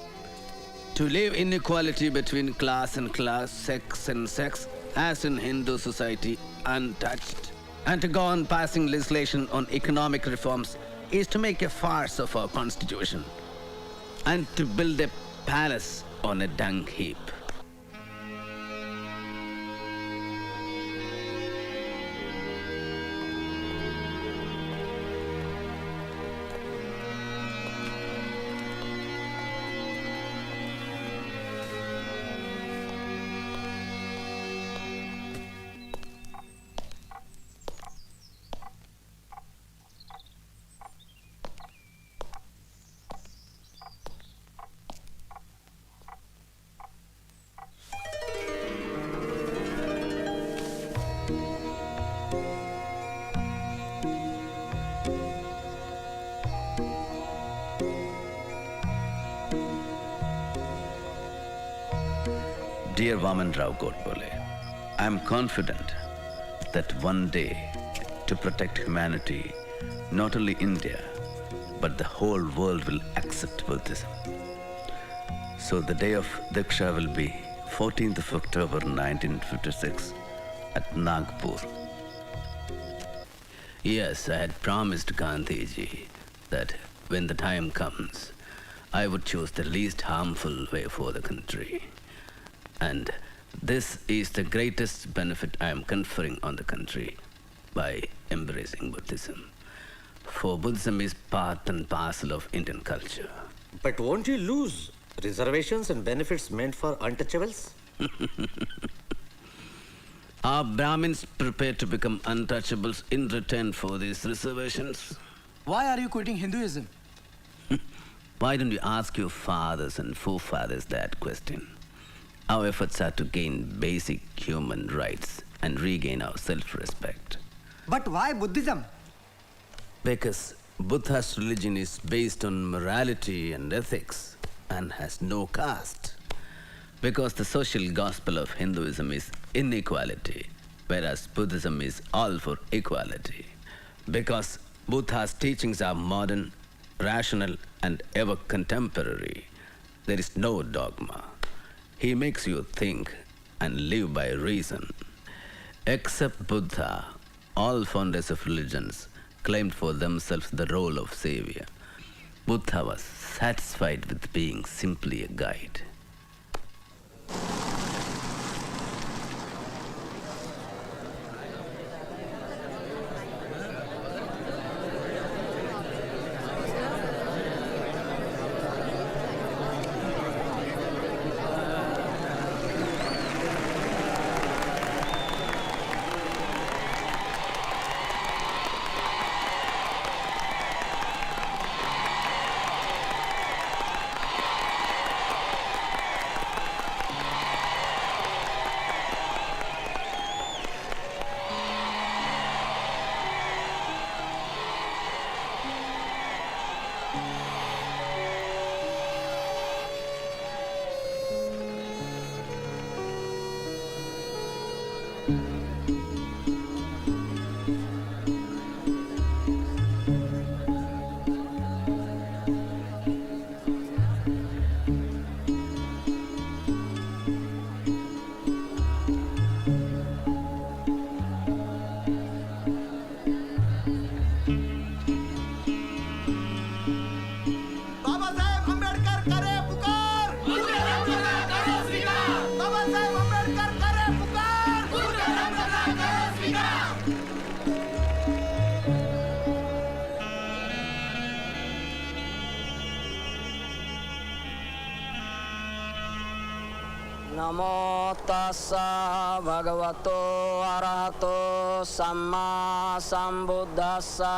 To leave inequality between class and class, sex and sex, as in Hindu society, untouched, and to go on passing legislation on economic reforms is to make a farce of our constitution and to build a palace on a dung heap. Dear Vaman Rao Godbole, I am confident that one day, to protect humanity, not only India, but the whole world will accept Buddhism. So the day of Diksha will be 14th of October 1956 at Nagpur. Yes, I had promised Gandhiji that when the time comes, I would choose the least harmful way for the country. And this is the greatest benefit I am conferring on the country by embracing Buddhism. For Buddhism is part and parcel of Indian culture. But won't you lose reservations and benefits meant for untouchables? Are Brahmins prepared to become untouchables in return for these reservations? Why are you quitting Hinduism? Why don't you ask your fathers and forefathers that question? Our efforts are to gain basic human rights and regain our self-respect. But why Buddhism? Because Buddha's religion is based on morality and ethics and has no caste. Because the social gospel of Hinduism is inequality, whereas Buddhism is all for equality. Because Buddha's teachings are modern, rational, and ever contemporary. There is no dogma. He makes you think and live by reason. Except Buddha, All founders of religions claimed for themselves the role of savior. Buddha was satisfied with being simply a guide. Babasaheb Ambedkar करे पुकार Babasaheb Ambedkar करे Namo tassa bhagavato arahato samma sambuddhassa.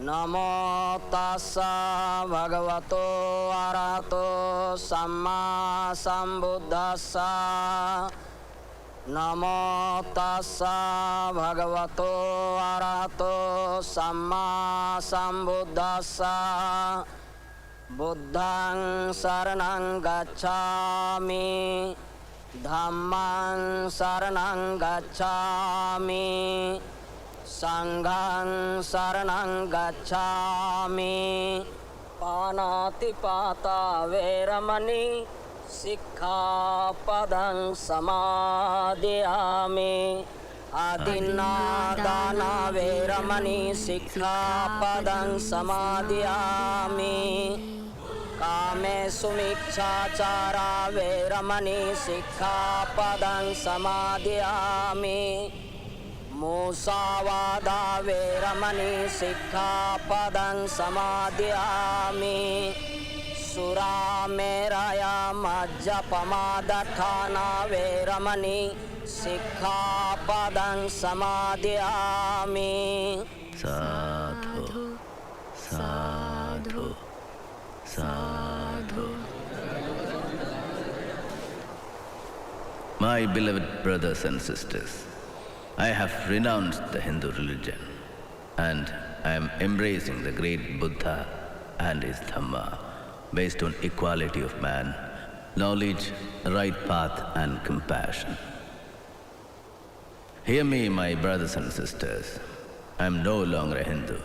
Namo tassa bhagavato arahato samma sambuddhassa. Namo tassa bhagavato arahato samma sambuddhassa. Buddhaṃ saraṇaṃ gacchāmi, Dhammaṃ saraṇaṃ gacchāmi, Saṅghaṃ saraṇaṃ gacchāmi. Pānātipātā veramani, Sikkhapadam samadhiyāmi. Adinādāna veramani, Sikkhapadam samadhiyāmi. Kāme sumikṣāචārā veramani, Sikkhapadam samadhiyāmi. Musāvādā veramani, Sikkhapadam samadhiyāmi. Surāmeraya majjapamādāṭṭhāna veramani, Sikkhapadam samadhiyāmi. Sadhu, sadhu, sadhu. My beloved brothers and sisters, I have renounced the Hindu religion and I am embracing the great Buddha and his Dhamma based on equality of man, knowledge, right path and compassion. Hear me, my brothers and sisters. I am no longer a Hindu,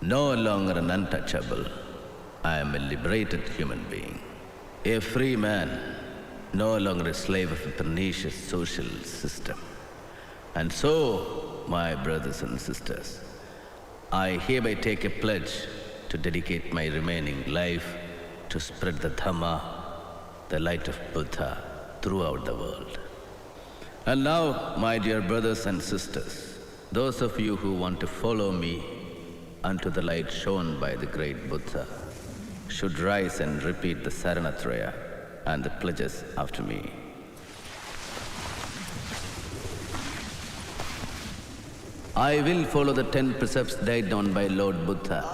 no longer an untouchable. I am a liberated human being, a free man, no longer a slave of a pernicious social system. And so, my brothers and sisters, I hereby take a pledge to dedicate my remaining life to spread the Dhamma, the light of Buddha, throughout the world. And now, my dear brothers and sisters, those of you who want to follow me unto the light shown by the great Buddha should rise and repeat the Saranatraya and the pledges after me. I will follow the 10 precepts laid down by Lord Buddha.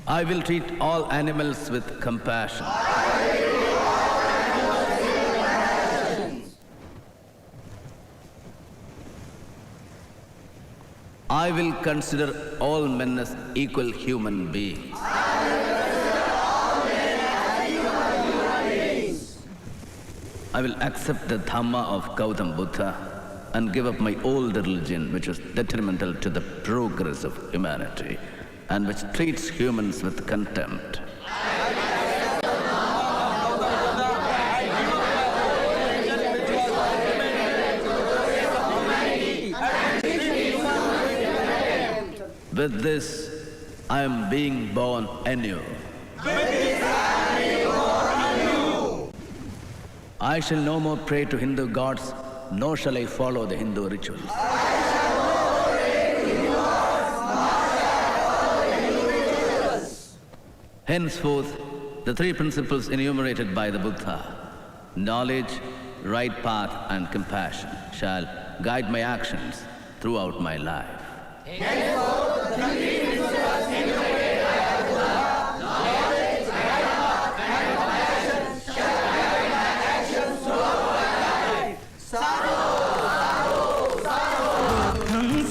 I will treat all animals with compassion. I will consider all men as equal human beings. I will accept the Dhamma of Gautam Buddha and give up my old religion, which was detrimental to the progress of humanity and which treats humans with contempt. With this, I am being born anew. I shall no more pray to Hindu gods, nor shall I follow the Hindu rituals. Henceforth, the three principles enumerated by the Buddha, knowledge, right path, and compassion, shall guide my actions throughout my life.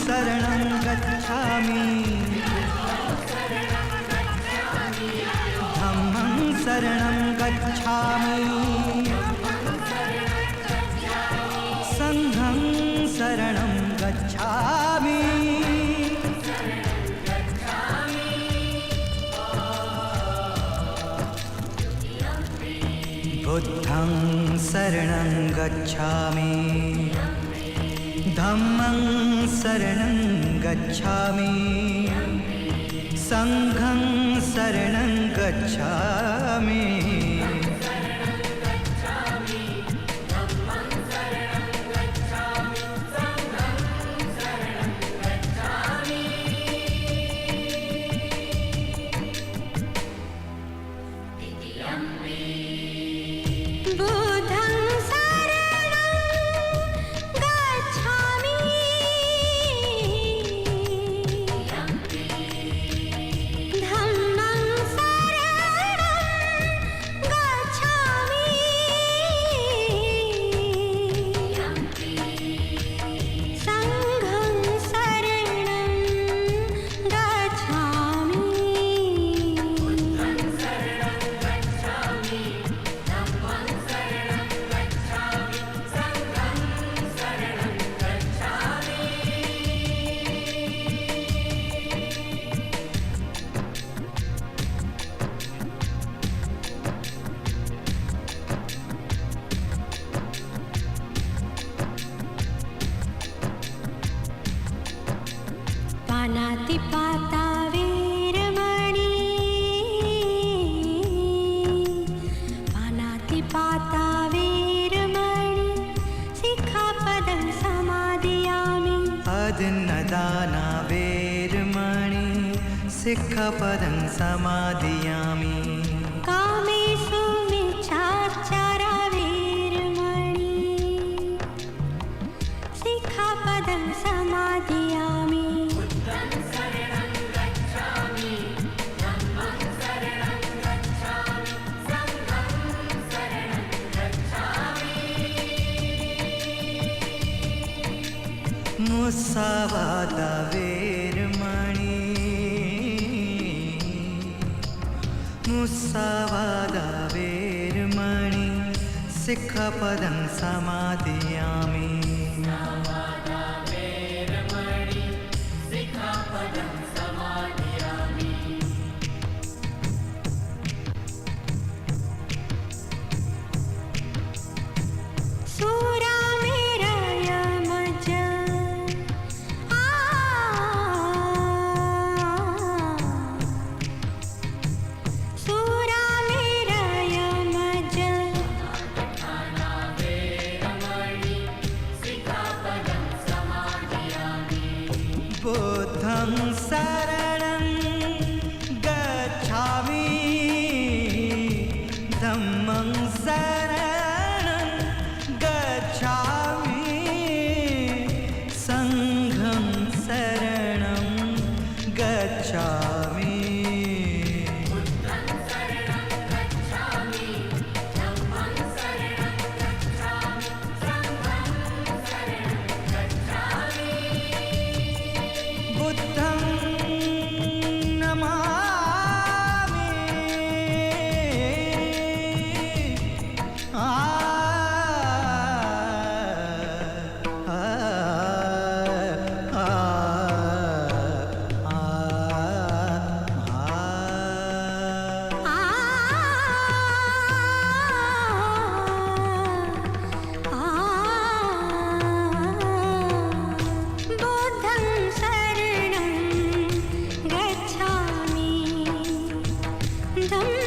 Saranam gacchami, Dhammam saranam gacchami, Sangham saranam gacchami, Buddham saranam gacchami, Dhammam saranam gacchami, Sangham saranam gacchami. Sikhapadam samadhiyami. Kamesu michachara virmani. Sikhapadam samadhiyami. Buddham saranam gacchami. Dhammam saranam gacchami. Sangham saranam gacchami. Musavada virmani. Musavada virmani, Sikhapadam samadhiyami. Musavada virmani, Sikhapadam samadhiyami. Sura mera yamaja. Dum